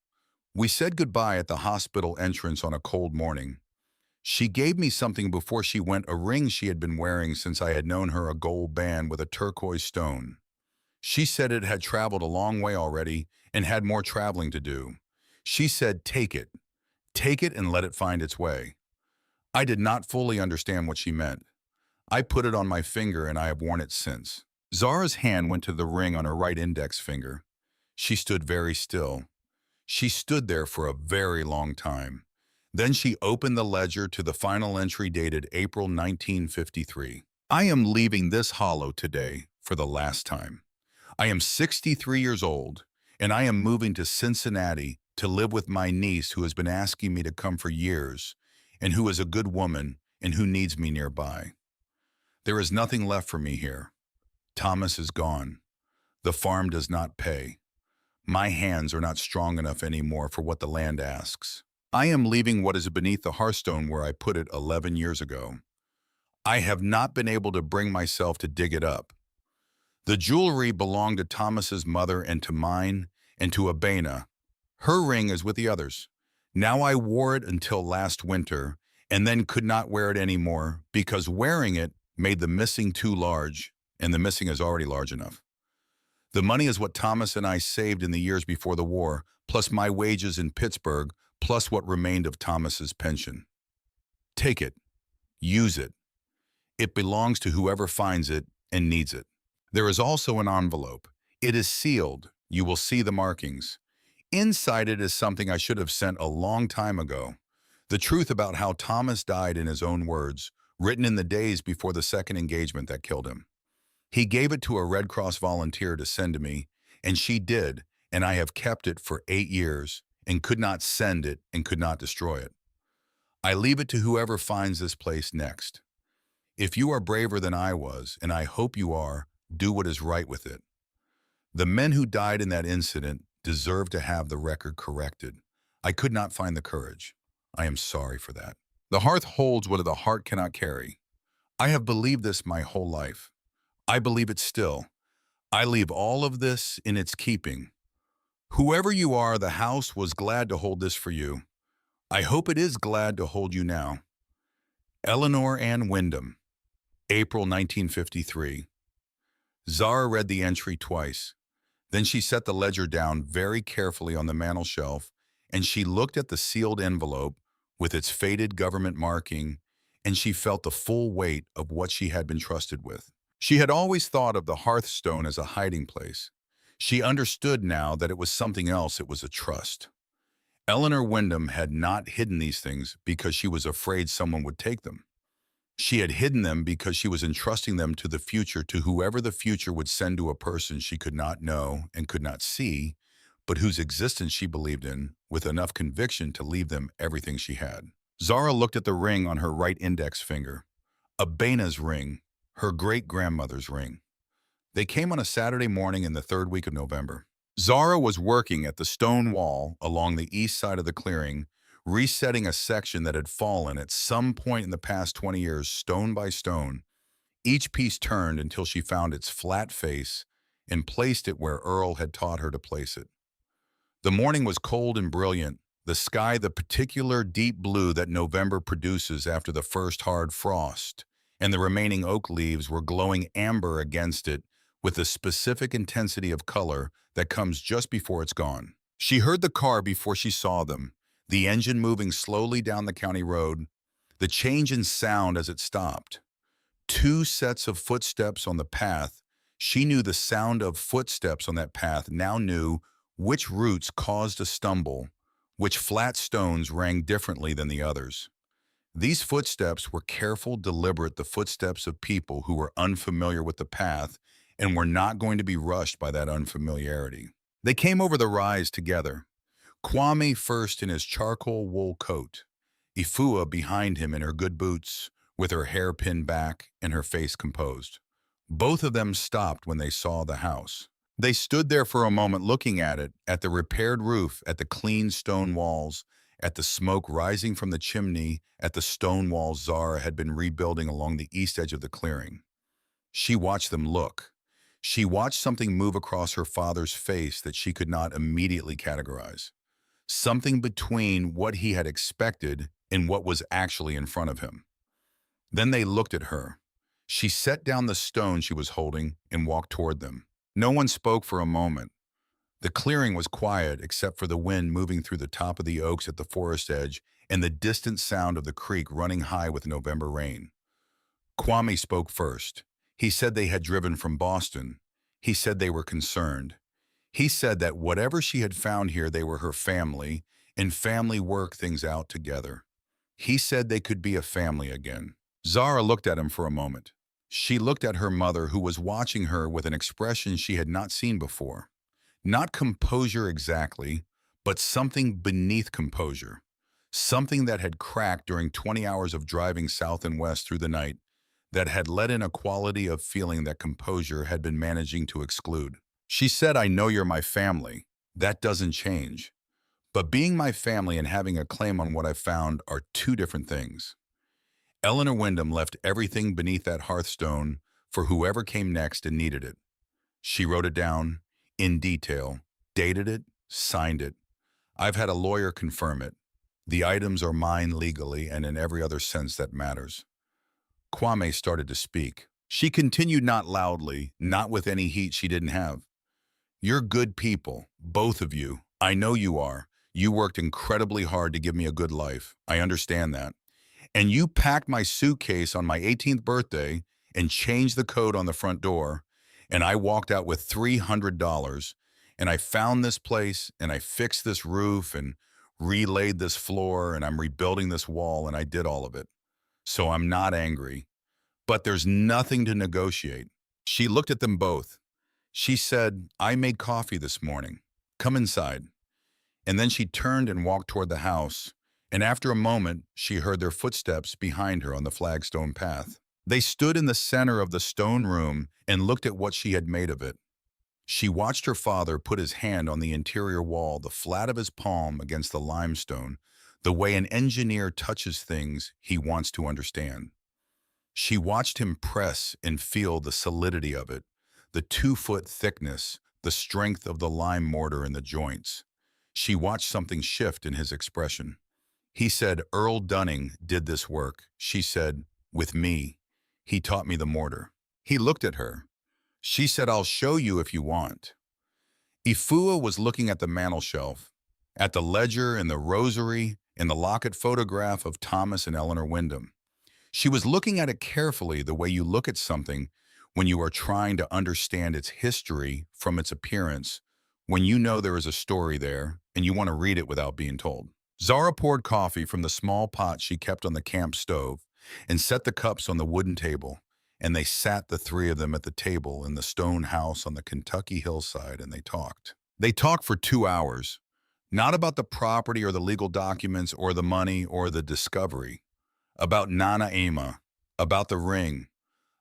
We said goodbye at the hospital entrance on a cold morning. She gave me something before she went, a ring she had been wearing since I had known her, a gold band with a turquoise stone. She said it had traveled a long way already and had more traveling to do. She said, take it and let it find its way. I did not fully understand what she meant. I put it on my finger and I have worn it since. Zara's hand went to the ring on her right index finger. She stood very still. She stood there for a very long time. Then she opened the ledger to the final entry dated April 1953. I am leaving this hollow today for the last time. I am 63 years old, and I am moving to Cincinnati to live with my niece who has been asking me to come for years, and who is a good woman and who needs me nearby. There is nothing left for me here. Thomas is gone. The farm does not pay. My hands are not strong enough anymore for what the land asks. I am leaving what is beneath the hearthstone where I put it 11 years ago. I have not been able to bring myself to dig it up. The jewelry belonged to Thomas's mother and to mine and to Abena. Her ring is with the others. Now I wore it until last winter and then could not wear it anymore because wearing it made the missing too large, and the missing is already large enough. The money is what Thomas and I saved in the years before the war, plus my wages in Pittsburgh, plus what remained of Thomas's pension. Take it. Use it. It belongs to whoever finds it and needs it. There is also an envelope. It is sealed. You will see the markings. Inside it is something I should have sent a long time ago. The truth about how Thomas died in his own words, written in the days before the second engagement that killed him. He gave it to a Red Cross volunteer to send to me, and she did, and I have kept it for 8 years and could not send it and could not destroy it. I leave it to whoever finds this place next. If you are braver than I was, and I hope you are, do what is right with it. The men who died in that incident deserve to have the record corrected. I could not find the courage. I am sorry for that. The hearth holds what the heart cannot carry. I have believed this my whole life. I believe it still. I leave all of this in its keeping. Whoever you are, the house was glad to hold this for you. I hope it is glad to hold you now. Eleanor Ann Wyndham, April 1953. Zara read the entry twice. Then she set the ledger down very carefully on the mantel shelf, and she looked at the sealed envelope with its faded government marking, and she felt the full weight of what she had been trusted with. She had always thought of the hearthstone as a hiding place. She understood now that it was something else. It was a trust. Eleanor Wyndham had not hidden these things because she was afraid someone would take them. She had hidden them because she was entrusting them to the future, to whoever the future would send to a person she could not know and could not see, but whose existence she believed in, with enough conviction to leave them everything she had. Zara looked at the ring on her right index finger. Abena's ring, her great-grandmother's ring. They came on a Saturday morning in the 3rd week of November. Zara was working at the stone wall along the east side of the clearing, resetting a section that had fallen at some point in the past 20 years, stone by stone. Each piece turned until she found its flat face and placed it where Earl had taught her to place it. The morning was cold and brilliant, the sky the particular deep blue that November produces after the first hard frost, and the remaining oak leaves were glowing amber against it with the specific intensity of color that comes just before it's gone. She heard the car before she saw them, the engine moving slowly down the county road, the change in sound as it stopped. 2 sets of footsteps on the path. She knew the sound of footsteps on that path, now knew which roots caused a stumble, which flat stones rang differently than the others. These footsteps were careful, deliberate, the footsteps of people who were unfamiliar with the path and were not going to be rushed by that unfamiliarity. They came over the rise together, Kwame first in his charcoal wool coat, Ifua behind him in her good boots, with her hair pinned back and her face composed. Both of them stopped when they saw the house. They stood there for a moment looking at it, at the repaired roof, at the clean stone walls, at the smoke rising from the chimney, at the stone walls Zara had been rebuilding along the east edge of the clearing. She watched them look. She watched something move across her father's face that she could not immediately categorize. Something between what he had expected and what was actually in front of him. Then they looked at her. She set down the stone she was holding and walked toward them. No one spoke for a moment. The clearing was quiet except for the wind moving through the top of the oaks at the forest edge and the distant sound of the creek running high with November rain. Kwame spoke first. He said they had driven from Boston. He said they were concerned. He said that whatever she had found here, they were her family, and family work things out together. He said they could be a family again. Zara looked at him for a moment. She looked at her mother, who was watching her with an expression she had not seen before. Not composure exactly, but something beneath composure. Something that had cracked during 20 hours of driving south and west through the night, that had let in a quality of feeling that composure had been managing to exclude. She said, "I know you're my family. That doesn't change. But being my family and having a claim on what I found are two different things." Eleanor Wyndham left everything beneath that hearthstone for whoever came next and needed it. She wrote it down in detail, dated it, signed it. I've had a lawyer confirm it. The items are mine legally and in every other sense that matters. Kwame started to speak. She continued, not loudly, not with any heat she didn't have. "You're good people, both of you. I know you are. You worked incredibly hard to give me a good life. I understand that. And you packed my suitcase on my 18th birthday and changed the code on the front door, and I walked out with $300, and I found this place, and I fixed this roof, and relaid this floor, and I'm rebuilding this wall, and I did all of it. So I'm not angry. But there's nothing to negotiate." She looked at them both. She said, "I made coffee this morning. Come inside." And then she turned and walked toward the house, and after a moment, she heard their footsteps behind her on the flagstone path. They stood in the center of the stone room and looked at what she had made of it. She watched her father put his hand on the interior wall, the flat of his palm against the limestone, the way an engineer touches things he wants to understand. She watched him press and feel the solidity of it, the 2-foot thickness, the strength of the lime mortar in the joints. She watched something shift in his expression. He said, "Earl Dunning did this work." She said, "With me. He taught me the mortar." He looked at her. She said, "I'll show you if you want." Ifua was looking at the mantel shelf, at the ledger and the rosary and the locket photograph of Thomas and Eleanor Wyndham. She was looking at it carefully, the way you look at something when you are trying to understand its history from its appearance, when you know there is a story there and you want to read it without being told. Zara poured coffee from the small pot she kept on the camp stove and set the cups on the wooden table, and they sat, the three of them, at the table in the stone house on the Kentucky hillside, and they talked. They talked for 2 hours, not about the property or the legal documents or the money or the discovery, about Nana Ama, about the ring,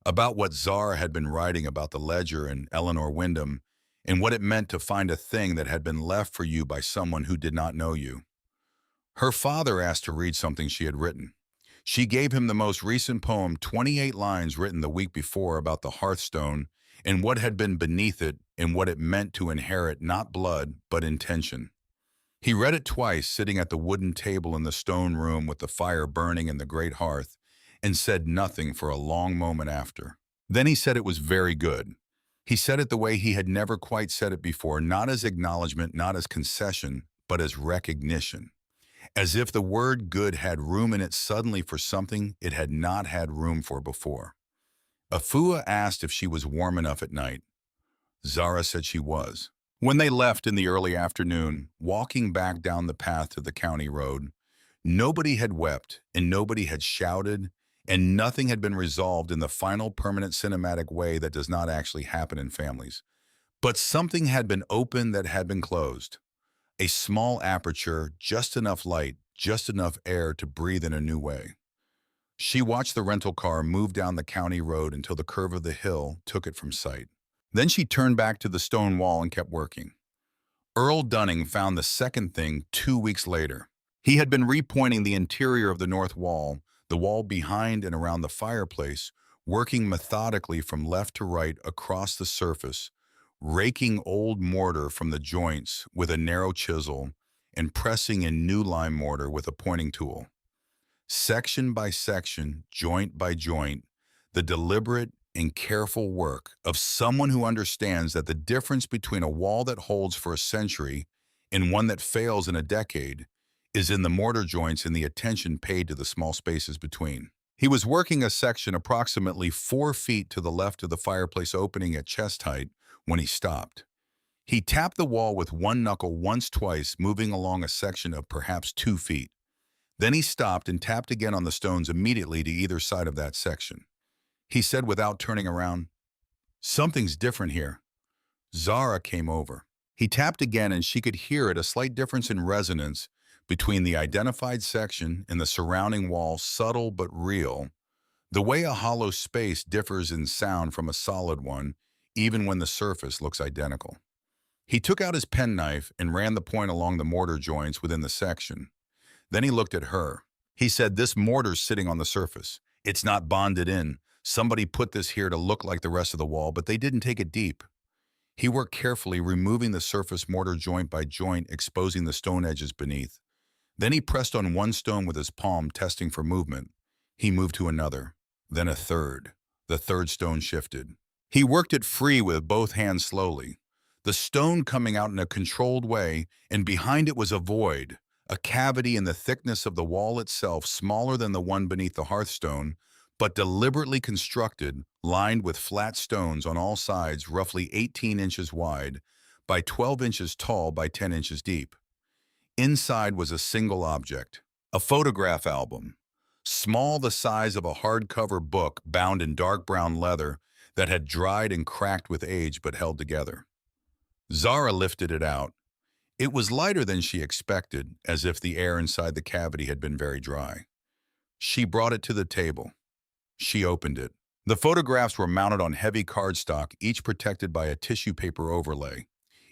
about what Zara had been writing about the ledger and Eleanor Wyndham, and what it meant to find a thing that had been left for you by someone who did not know you. Her father asked to read something she had written. She gave him the most recent poem, 28 lines written the week before about the hearthstone and what had been beneath it and what it meant to inherit not blood but intention. He read it twice, sitting at the wooden table in the stone room with the fire burning in the great hearth, and said nothing for a long moment after. Then he said it was very good. He said it the way he had never quite said it before, not as acknowledgement, not as concession, but as recognition. As if the word good had room in it suddenly for something it had not had room for before. Afua asked if she was warm enough at night. Zara said she was. When they left in the early afternoon, walking back down the path to the county road, Nobody had wept, and nobody had shouted, and nothing had been resolved in the final permanent cinematic way that does not actually happen in families. But something had been opened that had been closed. A small aperture, just enough light, just enough air to breathe in a new way. She watched the rental car move down the county road until the curve of the hill took it from sight. Then she turned back to the stone wall and kept working. Earl Dunning found the second thing 2 weeks later. He had been repointing the interior of the north wall, the wall behind and around the fireplace, working methodically from left to right across the surface, raking old mortar from the joints with a narrow chisel and pressing in new lime mortar with a pointing tool. Section by section, joint by joint, the deliberate and careful work of someone who understands that the difference between a wall that holds for a century and one that fails in a decade is in the mortar joints and the attention paid to the small spaces between. He was working a section approximately 4 feet to the left of the fireplace opening at chest height when he stopped. He tapped the wall with one knuckle twice, moving along a section of perhaps 2 feet. Then he stopped and tapped again on the stones immediately to either side of that section. He said without turning around, "Something's different here." Zara came over. He tapped again and she could hear it, a slight difference in resonance between the identified section and the surrounding wall, subtle but real. The way a hollow space differs in sound from a solid one, even when the surface looks identical. He took out his penknife and ran the point along the mortar joints within the section. Then he looked at her. He said, "This mortar's sitting on the surface. It's not bonded in. Somebody put this here to look like the rest of the wall, but they didn't take it deep." He worked carefully, removing the surface mortar joint by joint, exposing the stone edges beneath. Then he pressed on one stone with his palm, testing for movement. He moved to another, then a third. The third stone shifted. He worked it free with both hands slowly, the stone coming out in a controlled way, and behind it was a void, a cavity in the thickness of the wall itself, smaller than the one beneath the hearthstone, but deliberately constructed, lined with flat stones on all sides, roughly 18 inches wide by 12 inches tall by 10 inches deep. Inside was a single object, a photograph album, small the size of a hardcover book bound in dark brown leather that had dried and cracked with age but held together. Zara lifted it out. It was lighter than she expected, as if the air inside the cavity had been very dry. She brought it to the table. She opened it. The photographs were mounted on heavy cardstock, each protected by a tissue paper overlay,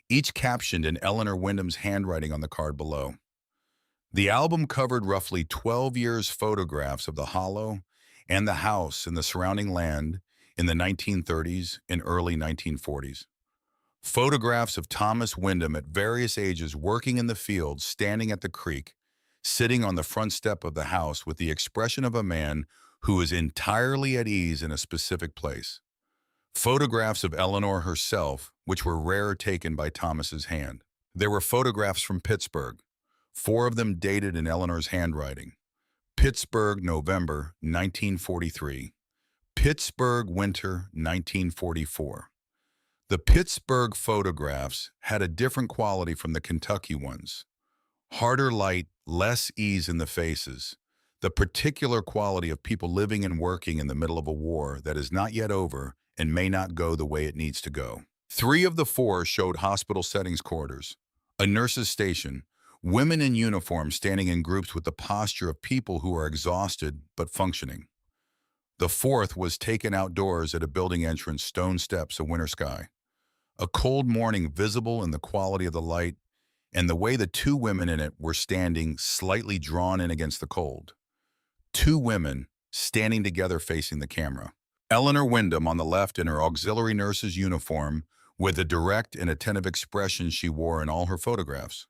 each captioned in Eleanor Wyndham's handwriting on the card below. The album covered roughly 12 years' photographs of the Hollow and the house and the surrounding land in the 1930s and early 1940s. Photographs of Thomas Wyndham at various ages working in the fields, standing at the creek, sitting on the front step of the house with the expression of a man who is entirely at ease in a specific place. Photographs of Eleanor herself, which were rare, taken by Thomas's hand. There were photographs from Pittsburgh, 4 of them dated in Eleanor's handwriting. Pittsburgh, November 1943. Pittsburgh, winter 1944. The Pittsburgh photographs had a different quality from the Kentucky ones. Harder light, less ease in the faces. The particular quality of people living and working in the middle of a war that is not yet over and may not go the way it needs to go. 3 of the 4 showed hospital settings quarters, a nurse's station, women in uniform standing in groups with the posture of people who are exhausted but functioning. The 4th was taken outdoors at a building entrance, stone steps, a winter sky. A cold morning visible in the quality of the light and the way the 2 women in it were standing, slightly drawn in against the cold. 2 women standing together facing the camera. Eleanor Wyndham on the left in her auxiliary nurse's uniform with the direct and attentive expression she wore in all her photographs.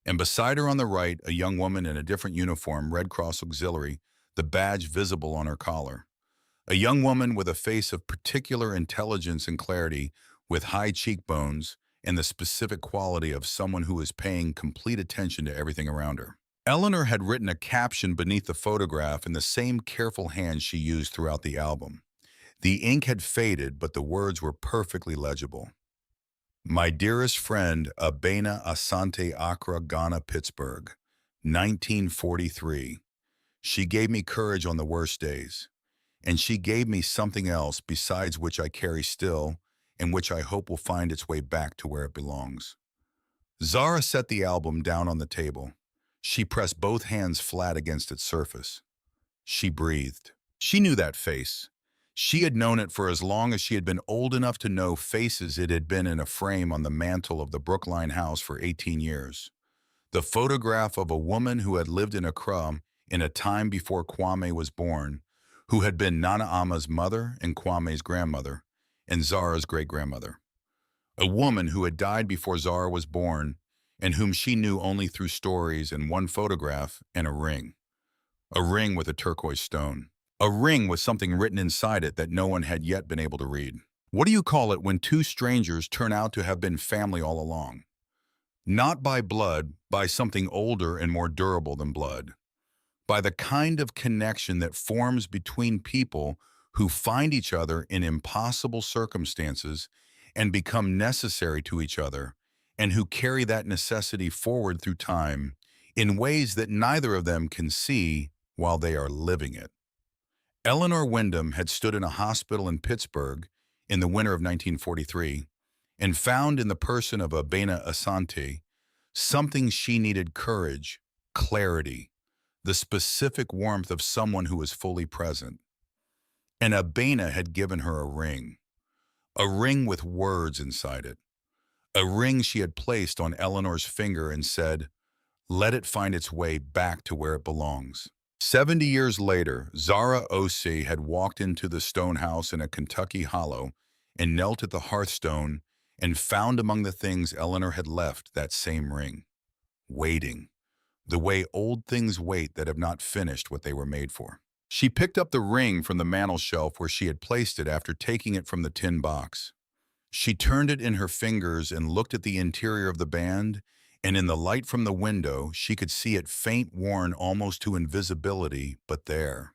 And beside her on the right, a young woman in a different uniform, Red Cross Auxiliary, the badge visible on her collar. A young woman with a face of particular intelligence and clarity, with high cheekbones and the specific quality of someone who is paying complete attention to everything around her. Eleanor had written a caption beneath the photograph in the same careful hand she used throughout the album. The ink had faded, but the words were perfectly legible. "My dearest friend, Abena Asante Accra, Ghana, Pittsburgh, 1943. She gave me courage on the worst days, and she gave me something else besides which I carry still, and which I hope will find its way back to where it belongs. Zara set the album down on the table. She pressed both hands flat against its surface. She breathed. She knew that face. She had known it for as long as she had been old enough to know faces. It had been in a frame on the mantel of the Brookline house for 18 years. The photograph of a woman who had lived in Accra in a time before Kwame was born, who had been Nana Ama's mother and Kwame's grandmother, and Zara's great-grandmother. A woman who had died before Zara was born, and whom she knew only through stories and one photograph and a ring. A ring with a turquoise stone. A ring with something written inside it that no one had yet been able to read. What do you call it when two strangers turn out to have been family all along? Not by blood, by something older and more durable than blood. By the kind of connection that forms between people who find each other in impossible circumstances and become necessary to each other, and who carry that necessity forward through time in ways that neither of them can see while they are living it. Eleanor Wyndham had stood in a hospital in Pittsburgh in the winter of 1943 and found in the person of Abena Asante something she needed: courage, clarity, the specific warmth of someone who was fully present. And Abena had given her a ring with words inside it, a ring she had placed on Eleanor's finger and said, "Let it find its way back to where it belongs." 70 years later, Zara O.C. had walked into the stone house in a Kentucky hollow and knelt at the hearthstone and found among the things Eleanor had left that same ring, waiting, the way old things wait that have not finished what they were made for. She picked up the ring from the mantel shelf where she had placed it after taking it from the tin box. She turned it in her fingers and looked at the interior of the band, and in the light from the window, she could see it faint, worn almost to invisibility, but there.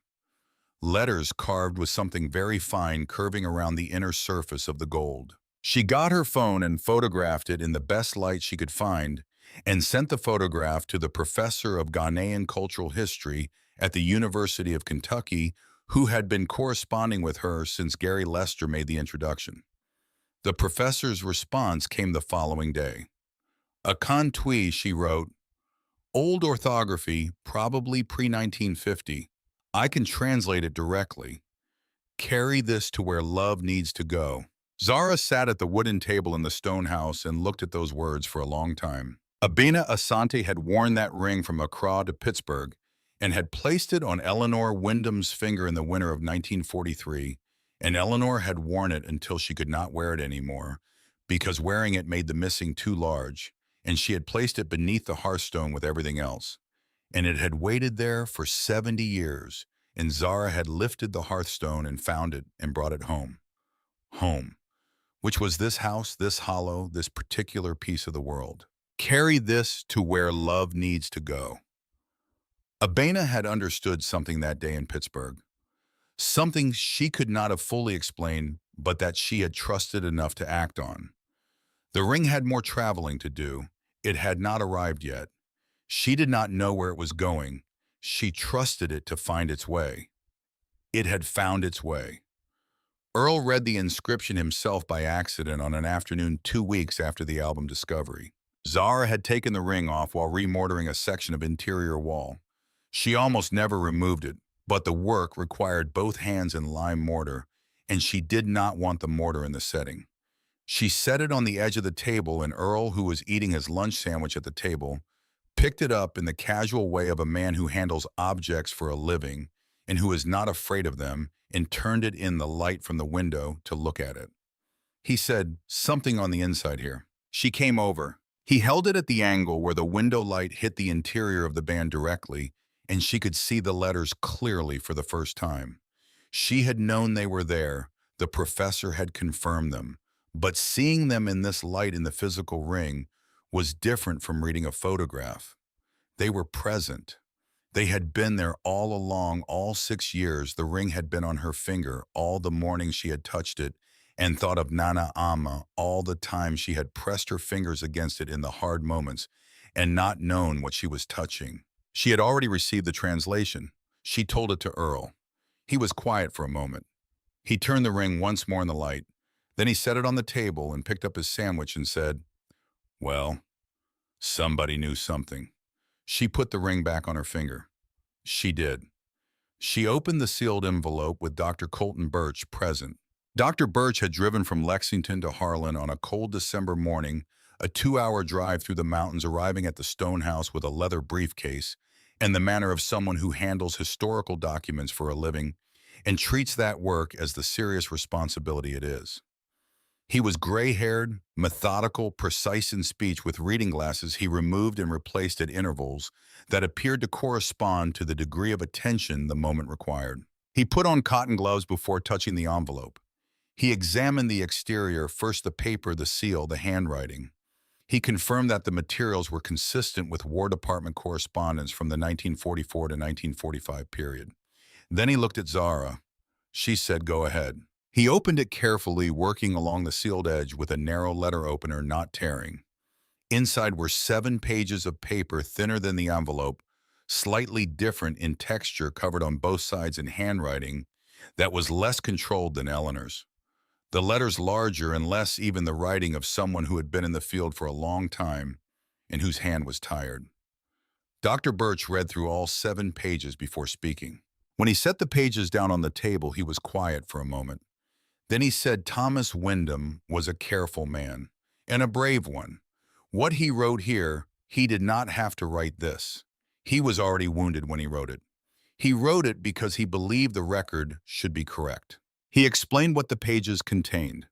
Letters carved with something very fine curving around the inner surface of the gold. She got her phone and photographed it in the best light she could find, and sent the photograph to the professor of Ghanaian cultural history at the University of Kentucky, who had been corresponding with her since Gary Lester made the introduction. The professor's response came the following day. A Kantwi, she wrote, "Old orthography, probably pre-1950. I can translate it directly. Carry this to where love needs to go." Zara sat at the wooden table in the stone house and looked at those words for a long time. Abena Asante had worn that ring from Accra to Pittsburgh and had placed it on Eleanor Wyndham's finger in the winter of 1943, and Eleanor had worn it until she could not wear it anymore because wearing it made the missing too large, and she had placed it beneath the hearthstone with everything else. And it had waited there for 70 years, and Zara had lifted the hearthstone and found it and brought it home. Home, which was this house, this hollow, this particular piece of the world. Carry this to where love needs to go. Abena had understood something that day in Pittsburgh, something she could not have fully explained, but that she had trusted enough to act on. The ring had more traveling to do. It had not arrived yet. She did not know where it was going. She trusted it to find its way. It had found its way. Earl read the inscription himself by accident on an afternoon 2 weeks after the album discovery. Zara had taken the ring off while remortaring a section of interior wall. She almost never removed it, but the work required both hands in lime mortar, and she did not want the mortar in the setting. She set it on the edge of the table, and Earl, who was eating his lunch sandwich at the table, picked it up in the casual way of a man who handles objects for a living and who is not afraid of them, and turned it in the light from the window to look at it. He said, "Something on the inside here." She came over. He held it at the angle where the window light hit the interior of the band directly, and she could see the letters clearly for the first time. She had known they were there. The professor had confirmed them. But seeing them in this light in the physical ring was different from reading a photograph. They were present. They had been there all along, all 6 years. The ring had been on her finger all the morning she had touched it and thought of Nana Ama all the time she had pressed her fingers against it in the hard moments and not known what she was touching. She had already received the translation. She told it to Earl. He was quiet for a moment. He turned the ring once more in the light. Then he set it on the table and picked up his sandwich and said, "Well, somebody knew something." She put the ring back on her finger. She did. She opened the sealed envelope with Dr. Colton Birch present. Dr. Birch had driven from Lexington to Harlan on a cold December morning, a 2-hour drive through the mountains, arriving at the stone house with a leather briefcase and the manner of someone who handles historical documents for a living and treats that work as the serious responsibility it is. He was gray-haired, methodical, precise in speech with reading glasses he removed and replaced at intervals that appeared to correspond to the degree of attention the moment required. He put on cotton gloves before touching the envelope. He examined the exterior, first the paper, the seal, the handwriting. He confirmed that the materials were consistent with War Department correspondence from the 1944 to 1945 period. Then he looked at Zara. She said, "Go ahead." He opened it carefully, working along the sealed edge with a narrow letter opener, not tearing. Inside were 7 pages of paper thinner than the envelope, slightly different in texture, covered on both sides in handwriting that was less controlled than Eleanor's. The letters larger and less even the writing of someone who had been in the field for a long time and whose hand was tired. Dr. Birch read through all 7 pages before speaking. When he set the pages down on the table, he was quiet for a moment. Then he said Thomas Wyndham was a careful man, and a brave one. What he wrote here, he did not have to write this. He was already wounded when he wrote it. He wrote it because he believed the record should be correct. He explained what the pages contained.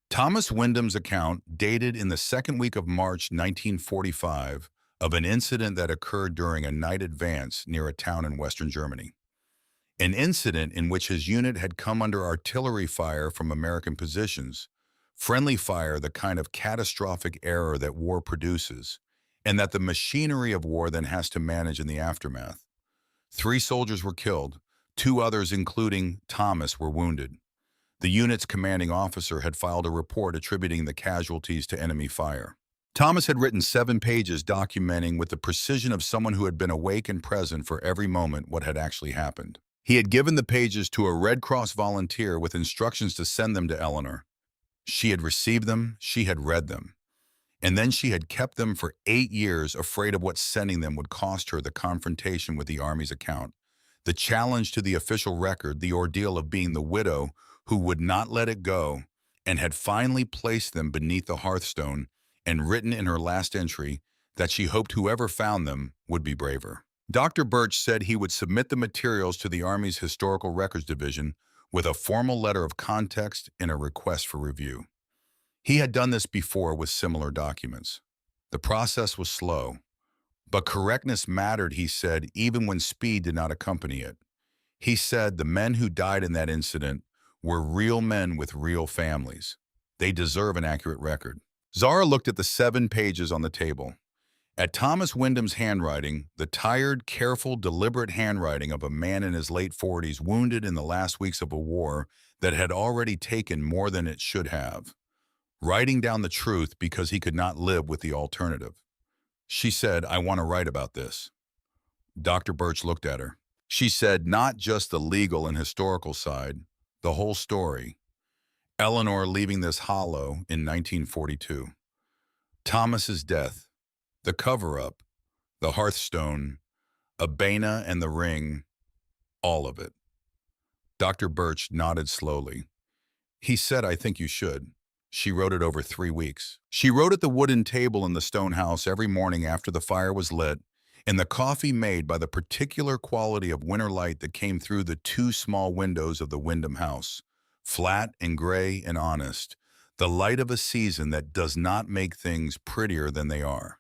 Thomas Wyndham's account, dated in the second week of March 1945, of an incident that occurred during a night advance near a town in western Germany. An incident in which his unit had come under artillery fire from American positions, friendly fire, the kind of catastrophic error that war produces, and that the machinery of war then has to manage in the aftermath. 3 soldiers were killed, 2 others, including Thomas, were wounded. The unit's commanding officer had filed a report attributing the casualties to enemy fire. Thomas had written 7 pages documenting with the precision of someone who had been awake and present for every moment what had actually happened. He had given the pages to a Red Cross volunteer with instructions to send them to Eleanor. She had received them, she had read them, and then she had kept them for 8 years, afraid of what sending them would cost her: the confrontation with the Army's account, the challenge to the official record, the ordeal of being the widow who would not let it go, and had finally placed them beneath the hearthstone and written in her last entry that she hoped whoever found them would be braver. Dr. Birch said he would submit the materials to the Army's Historical Records Division with a formal letter of context and a request for review. He had done this before with similar documents. The process was slow, but correctness mattered, he said, even when speed did not accompany it. He said the men who died in that incident were real men with real families. They deserve an accurate record. Zara looked at the 7 pages on the table. At Thomas Wyndham's handwriting, the tired, careful, deliberate handwriting of a man in his late 40s, wounded in the last weeks of a war that had already taken more than it should have, writing down the truth because he could not live with the alternative. She said, "I want to write about this." Dr. Birch looked at her. She said, "Not just the legal and historical side, the whole story. Eleanor leaving this hollow in 1942. Thomas's death. The cover-up, the hearthstone, Abena and the ring, all of it." Dr. Birch nodded slowly. He said, "I think you should." She wrote it over 3 weeks. She wrote at the wooden table in the stone house every morning after the fire was lit, and the coffee made by the particular quality of winter light that came through the 2 small windows of the Wyndham house, flat and gray and honest, the light of a season that does not make things prettier than they are.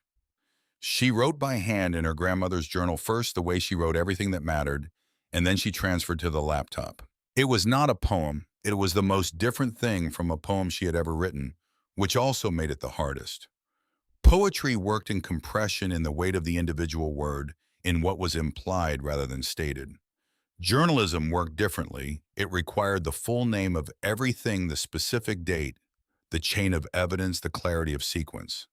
She wrote by hand in her grandmother's journal, first the way she wrote everything that mattered, and then she transferred to the laptop. It was not a poem. It was the most different thing from a poem she had ever written, which also made it the hardest. Poetry worked in compression, in the weight of the individual word, in what was implied rather than stated. Journalism worked differently. It required the full name of everything, the specific date, the chain of evidence, the clarity of sequence.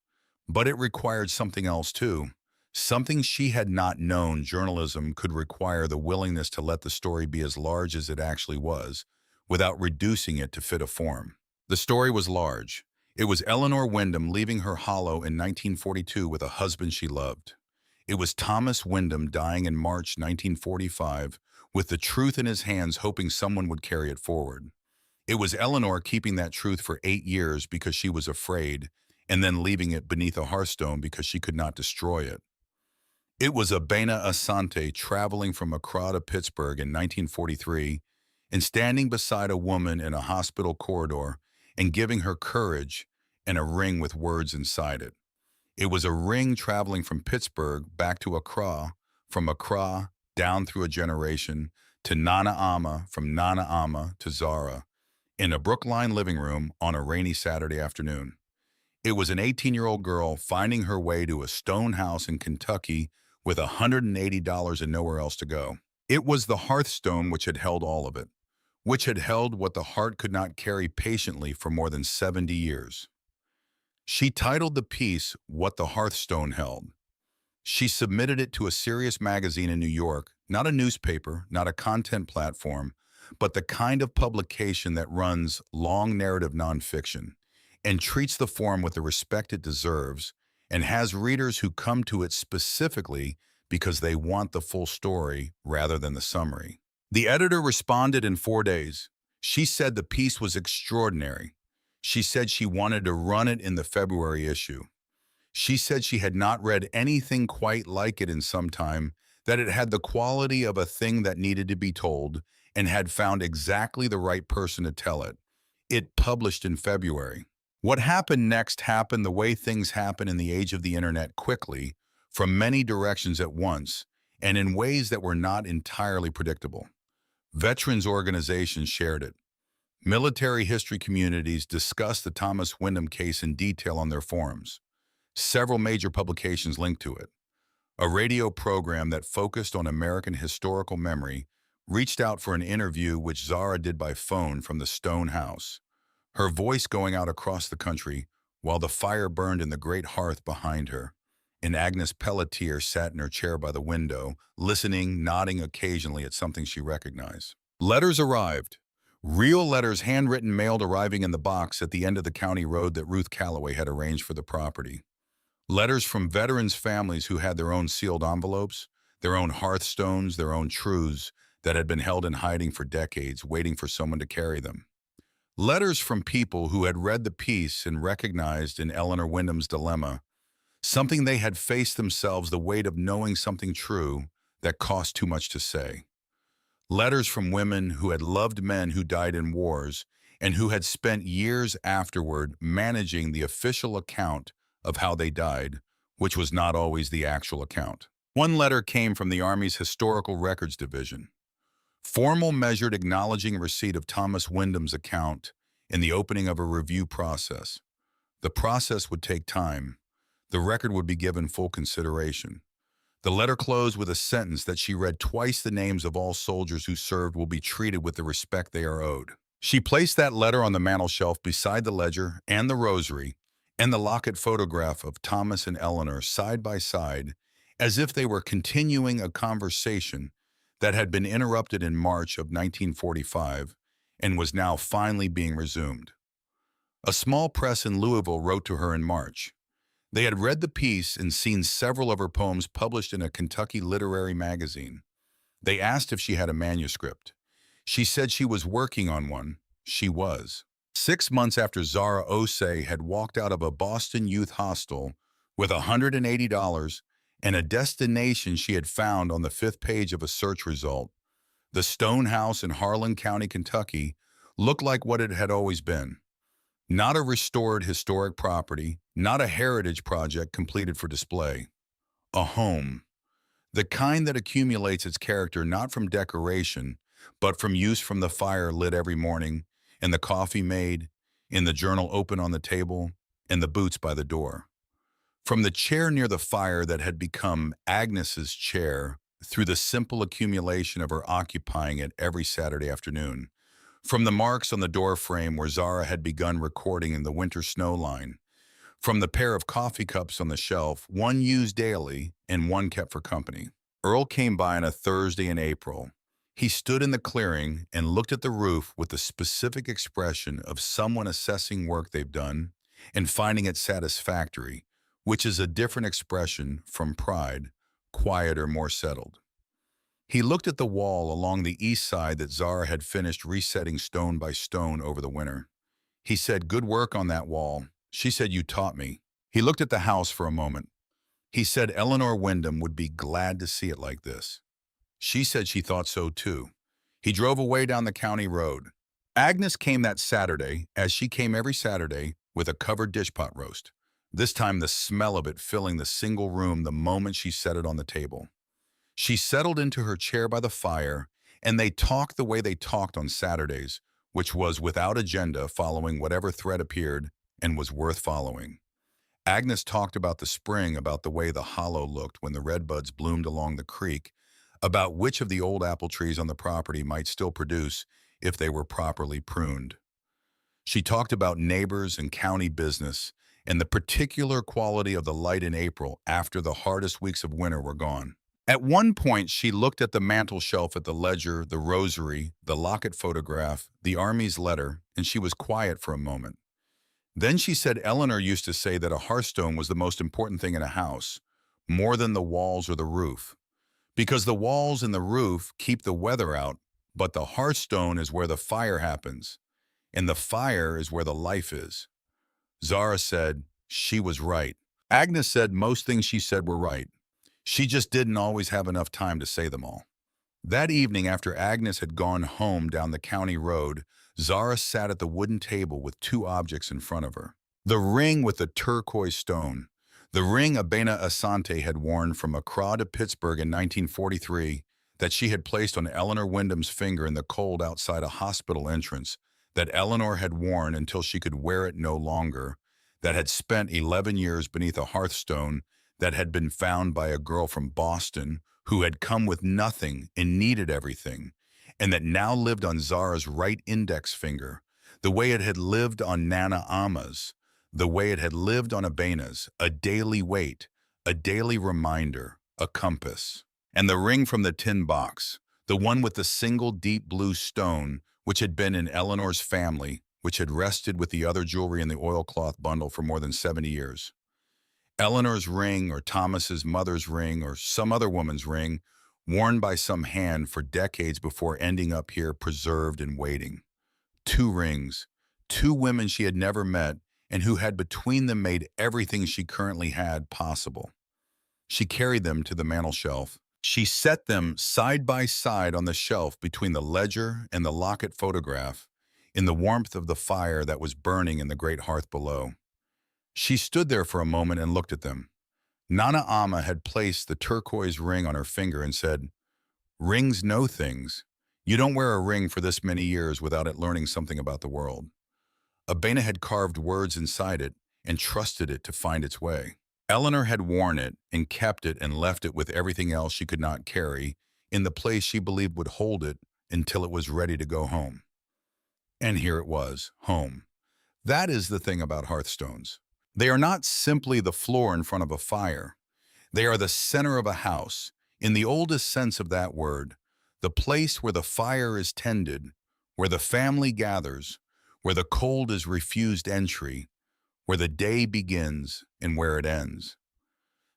But it required something else too, Something she had not known journalism could require the willingness to let the story be as large as it actually was, without reducing it to fit a form. The story was large. It was Eleanor Wyndham leaving her hollow in 1942 with a husband she loved. It was Thomas Wyndham dying in March 1945, with the truth in his hands, hoping someone would carry it forward. It was Eleanor keeping that truth for 8 years because she was afraid, and then leaving it beneath a hearthstone because she could not destroy it. It was Abena Asante traveling from Accra to Pittsburgh in 1943 and standing beside a woman in a hospital corridor and giving her courage and a ring with words inside it. It was a ring traveling from Pittsburgh back to Accra, from Accra down through a generation, to Nana Ama, from Nana Ama to Zara, in a Brookline living room on a rainy Saturday afternoon. It was an 18-year-old girl finding her way to a stone house in Kentucky with $180 and nowhere else to go. It was the hearthstone which had held all of it, which had held what the heart could not carry patiently for more than 70 years. She titled the piece, "What the Hearthstone Held." She submitted it to a serious magazine in New York, not a newspaper, not a content platform, but the kind of publication that runs long narrative nonfiction and treats the form with the respect it deserves and has readers who come to it specifically because they want the full story rather than the summary. The editor responded in 4 days. She said the piece was extraordinary. She said she wanted to run it in the February issue. She said she had not read anything quite like it in some time, that it had the quality of a thing that needed to be told and had found exactly the right person to tell it. It published in February. What happened next happened the way things happen in the age of the internet, quickly, from many directions at once, and in ways that were not entirely predictable. Veterans organizations shared it. Military history communities discussed the Thomas Wyndham case in detail on their forums. Several major publications linked to it. A radio program that focused on American historical memory reached out for an interview, which Zara did by phone from the stone house, her voice going out across the country while the fire burned in the great hearth behind her. And Agnes Pelletier sat in her chair by the window, listening, nodding occasionally at something she recognized. Letters arrived. Real letters, handwritten, mailed, arriving in the box at the end of the county road that Ruth Calloway had arranged for the property. Letters from veterans' families who had their own sealed envelopes, their own hearthstones, their own truths that had been held in hiding for decades, waiting for someone to carry them. Letters from people who had read the piece and recognized in Eleanor Wyndham's dilemma something they had faced themselves, the weight of knowing something true that cost too much to say. Letters from women who had loved men who died in wars and who had spent years afterward managing the official account of how they died, which was not always the actual account. One letter came from the Army's Historical Records Division. Formal measured acknowledging receipt of Thomas Wyndham's account in the opening of a review process. The process would take time. The record would be given full consideration. The letter closed with a sentence that she read twice: the names of all soldiers who served will be treated with the respect they are owed. She placed that letter on the mantel shelf beside the ledger and the rosary and the locket photograph of Thomas and Eleanor side by side, as if they were continuing a conversation that had been interrupted in March of 1945 and was now finally being resumed. A small press in Louisville wrote to her in March. They had read the piece and seen several of her poems published in a Kentucky literary magazine. They asked if she had a manuscript. She said she was working on one. She was. 6 months after Zara Osei had walked out of a Boston youth hostel with $180 and a destination she had found on the 5th page of a search result, the stone house in Harlan County, Kentucky, looked like what it had always been. Not a restored historic property, not a heritage project completed for display. A home. The kind that accumulates its character not from decoration, but from use, from the fire lit every morning, and the coffee made, in the journal open on the table, and the boots by the door. From the chair near the fire that had become Agnes's chair through the simple accumulation of her occupying it every Saturday afternoon. From the marks on the door frame where Zara had begun recording in the winter snow line. From the pair of coffee cups on the shelf, one used daily and one kept for company. Earl came by on a Thursday in April. He stood in the clearing and looked at the roof with the specific expression of someone assessing work they've done and finding it satisfactory, which is a different expression from pride, quieter, more settled. He looked at the wall along the east side that Zara had finished resetting stone by stone over the winter. He said, "Good work on that wall." She said, "You taught me." He looked at the house for a moment. He said Eleanor Wyndham would be glad to see it like this. She said she thought so too. He drove away down the county road. Agnes came that Saturday, as she came every Saturday, with a covered dishpot roast. This time the smell of it filling the single room the moment she set it on the table. She settled into her chair by the fire, and they talked the way they talked on Saturdays, which was without agenda, following whatever thread appeared and was worth following. Agnes talked about the spring, about the way the hollow looked when the redbuds bloomed along the creek, about which of the old apple trees on the property might still produce if they were properly pruned. She talked about neighbors and county business and the particular quality of the light in April after the hardest weeks of winter were gone. At one point, she looked at the mantel shelf at the ledger, the rosary, the locket photograph, the Army's letter, and she was quiet for a moment. Then she said Eleanor used to say that a hearthstone was the most important thing in a house, more than the walls or the roof. Because the walls and the roof keep the weather out, but the hearthstone is where the fire happens, and the fire is where the life is. Zara said she was right. Agnes said most things she said were right. She just didn't always have enough time to say them all. That evening, after Agnes had gone home down the county road, Zara sat at the wooden table with two objects in front of her. The ring with the turquoise stone. The ring Abena Asante had worn from Accra to Pittsburgh in 1943 that she had placed on Eleanor Wyndham's finger in the cold outside a hospital entrance, that Eleanor had worn until she could wear it no longer, that had spent 11 years beneath a hearthstone, that had been found by a girl from Boston who had come with nothing and needed everything, and that now lived on Zara's right index finger, the way it had lived on Nana Ama's, the way it had lived on Abena's, a daily weight, a daily reminder, a compass. And the ring from the tin box, the one with the single deep blue stone, which had been in Eleanor's family, which had rested with the other jewelry in the oilcloth bundle for more than 70 years. Eleanor's ring, or Thomas's mother's ring, or some other woman's ring, worn by some hand for decades before ending up here preserved and waiting. Two rings, two women she had never met and who had between them made everything she currently had possible. She carried them to the mantel shelf. She set them side by side on the shelf between the ledger and the locket photograph, in the warmth of the fire that was burning in the great hearth below. She stood there for a moment and looked at them. Nana Ama had placed the turquoise ring on her finger and said, "Rings know things. You don't wear a ring for this many years without it learning something about the world." Abena had carved words inside it and trusted it to find its way. Eleanor had worn it and kept it and left it with everything else she could not carry in the place she believed would hold it until it was ready to go home. And here it was, home. That is the thing about hearthstones. They are not simply the floor in front of a fire. They are the center of a house, in the oldest sense of that word, the place where the fire is tended, where the family gathers, where the cold is refused entry, where the day begins and where it ends.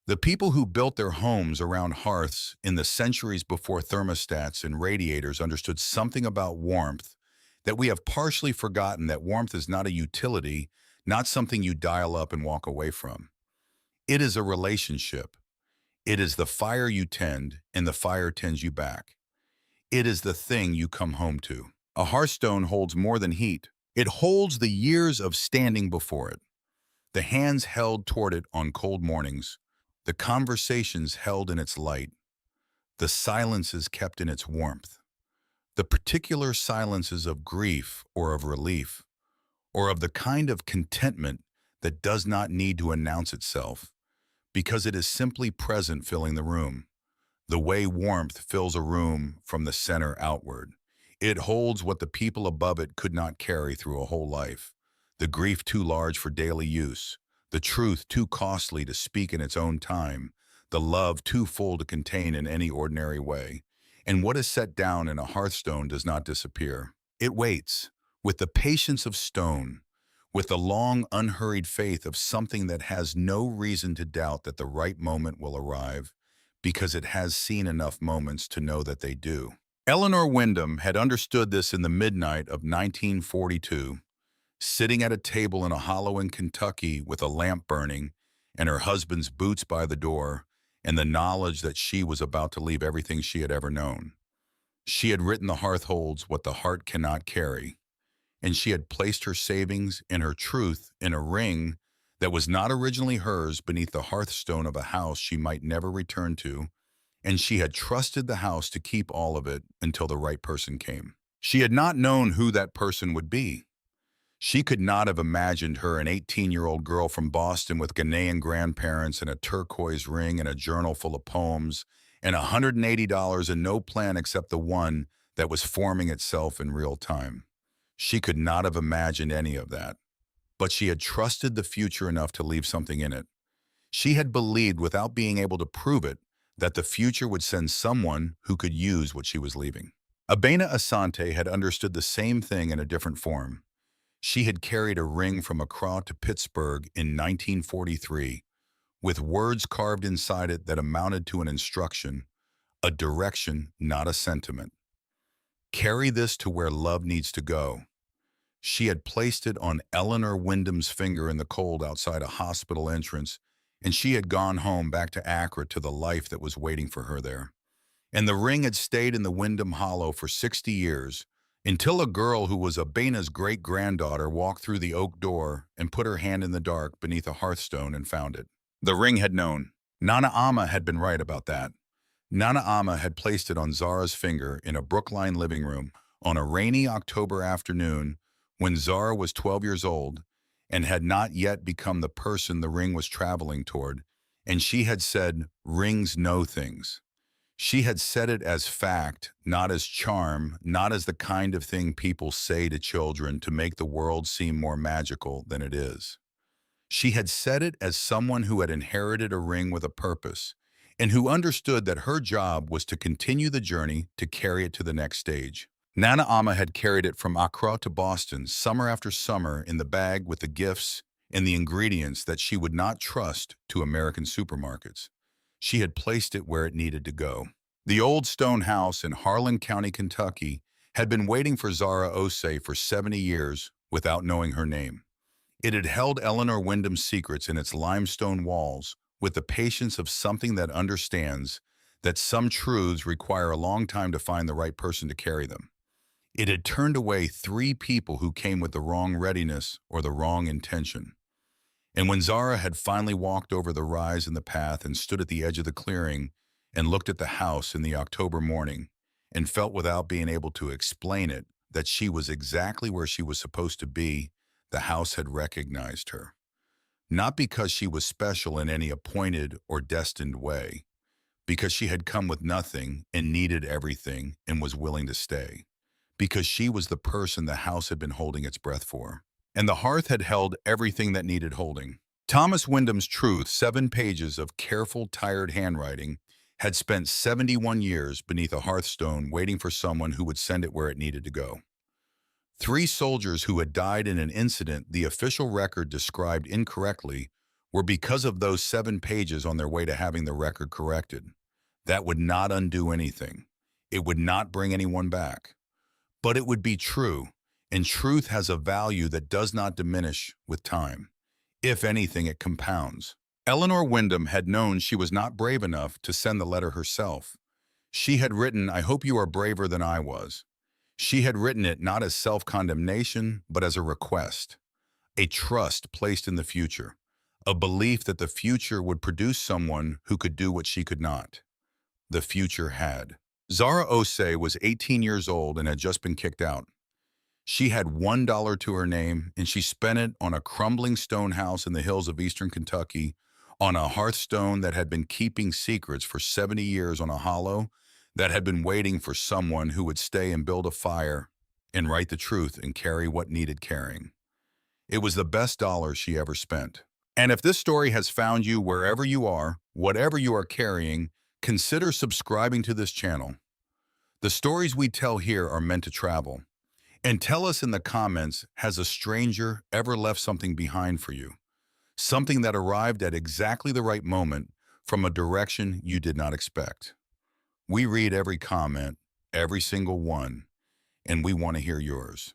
The people who built their homes around hearths in the centuries before thermostats and radiators understood something about warmth that we have partially forgotten, that warmth is not a utility, not something you dial up and walk away from. It is a relationship. It is the fire you tend, and the fire tends you back. It is the thing you come home to. A hearthstone holds more than heat. It holds the years of standing before it, the hands held toward it on cold mornings, the conversations held in its light, the silences kept in its warmth, the particular silences of grief or of relief, or of the kind of contentment that does not need to announce itself, because it is simply present, filling the room, the way warmth fills a room from the center outward. It holds what the people above it could not carry through a whole life, the grief too large for daily use, the truth too costly to speak in its own time, the love too full to contain in any ordinary way. And what is set down in a hearthstone does not disappear. It waits, with the patience of stone, with the long, unhurried faith of something that has no reason to doubt that the right moment will arrive, because it has seen enough moments to know that they do. Eleanor Wyndham had understood this in the midnight of 1942, sitting at a table in a hollow in Kentucky with a lamp burning and her husband's boots by the door and the knowledge that she was about to leave everything she had ever known. She had written the hearth holds what the heart cannot carry, and she had placed her savings and her truth in a ring that was not originally hers beneath the hearthstone of a house she might never return to, and she had trusted the house to keep all of it until the right person came. She had not known who that person would be. She could not have imagined her an 18-year-old girl from Boston with Ghanaian grandparents and a turquoise ring and a journal full of poems and $180 and no plan except the one that was forming itself in real time. She could not have imagined any of that, but she had trusted the future enough to leave something in it. She had believed, without being able to prove it, that the future would send someone who could use what she was leaving. Abena Asante had understood the same thing in a different form. She had carried a ring from Accra to Pittsburgh in 1943, with words carved inside it that amounted to an instruction, a direction, not a sentiment. Carry this to where love needs to go. She had placed it on Eleanor Wyndham's finger in the cold outside a hospital entrance, and she had gone home back to Accra to the life that was waiting for her there. And the ring had stayed in the Wyndham Hollow for 60 years, until a girl who was Abena's great-granddaughter walked through the oak door and put her hand in the dark beneath a hearthstone and found it. The ring had known. Nana Ama had been right about that. Nana Ama had placed it on Zara's finger in a Brookline living room on a rainy October afternoon when Zara was 12 years old and had not yet become the person the ring was traveling toward, and she had said, "Rings know things." She had said it as fact, not as charm, not as the kind of thing people say to children to make the world seem more magical than it is. She had said it as someone who had inherited a ring with a purpose, and who understood that her job was to continue the journey to carry it to the next stage. Nana Ama had carried it from Accra to Boston summer after summer in the bag with the gifts and the ingredients that she would not trust to American supermarkets. She had placed it where it needed to go. The old stone house in Harlan County, Kentucky, had been waiting for Zara Osei for 70 years without knowing her name. It had held Eleanor Wyndham's secrets in its limestone walls with the patience of something that understands that some truths require a long time to find the right person to carry them. It had turned away 3 people who came with the wrong readiness or the wrong intention. And when Zara had finally walked over the rise in the path and stood at the edge of the clearing and looked at the house in the October morning and felt, without being able to explain it, that she was exactly where she was supposed to be, the house had recognized her. Not because she was special in any appointed or destined way, because she had come with nothing and needed everything and was willing to stay, because she was the person the house had been holding its breath for. And the hearth had held everything that needed holding. Thomas Wyndham's truth, 7 pages of careful, tired handwriting, had spent 71 years beneath a hearthstone waiting for someone who would send it where it needed to go. 3 soldiers who had died in an incident the official record described incorrectly were because of those 7 pages on their way to having the record corrected. That would not undo anything. It would not bring anyone back. But it would be true, and truth has a value that does not diminish with time. If anything, it compounds. Eleanor Wyndham had known she was not brave enough to send the letter herself. She had written, "I hope you are braver than I was." She had written it not as self-condemnation, but as a request, a trust placed in the future, a belief that the future would produce someone who could do what she could not. The future had. Zara Osei was 18 years old and had just been kicked out. She had $1 to her name, and she spent it on a crumbling stone house in the hills of eastern Kentucky, on a hearthstone that had been keeping secrets for 70 years on a hollow that had been waiting for someone who would stay and build a fire and write the truth and carry what needed carrying. It was the best dollar she ever spent. And if this story has found you wherever you are, whatever you are carrying, consider subscribing to this channel. The stories we tell here are meant to travel. And tell us in the comments, has a stranger ever left something behind for you? Something that arrived at exactly the right moment from a direction you did not expect. We read every comment, every single one, and we want to hear yours.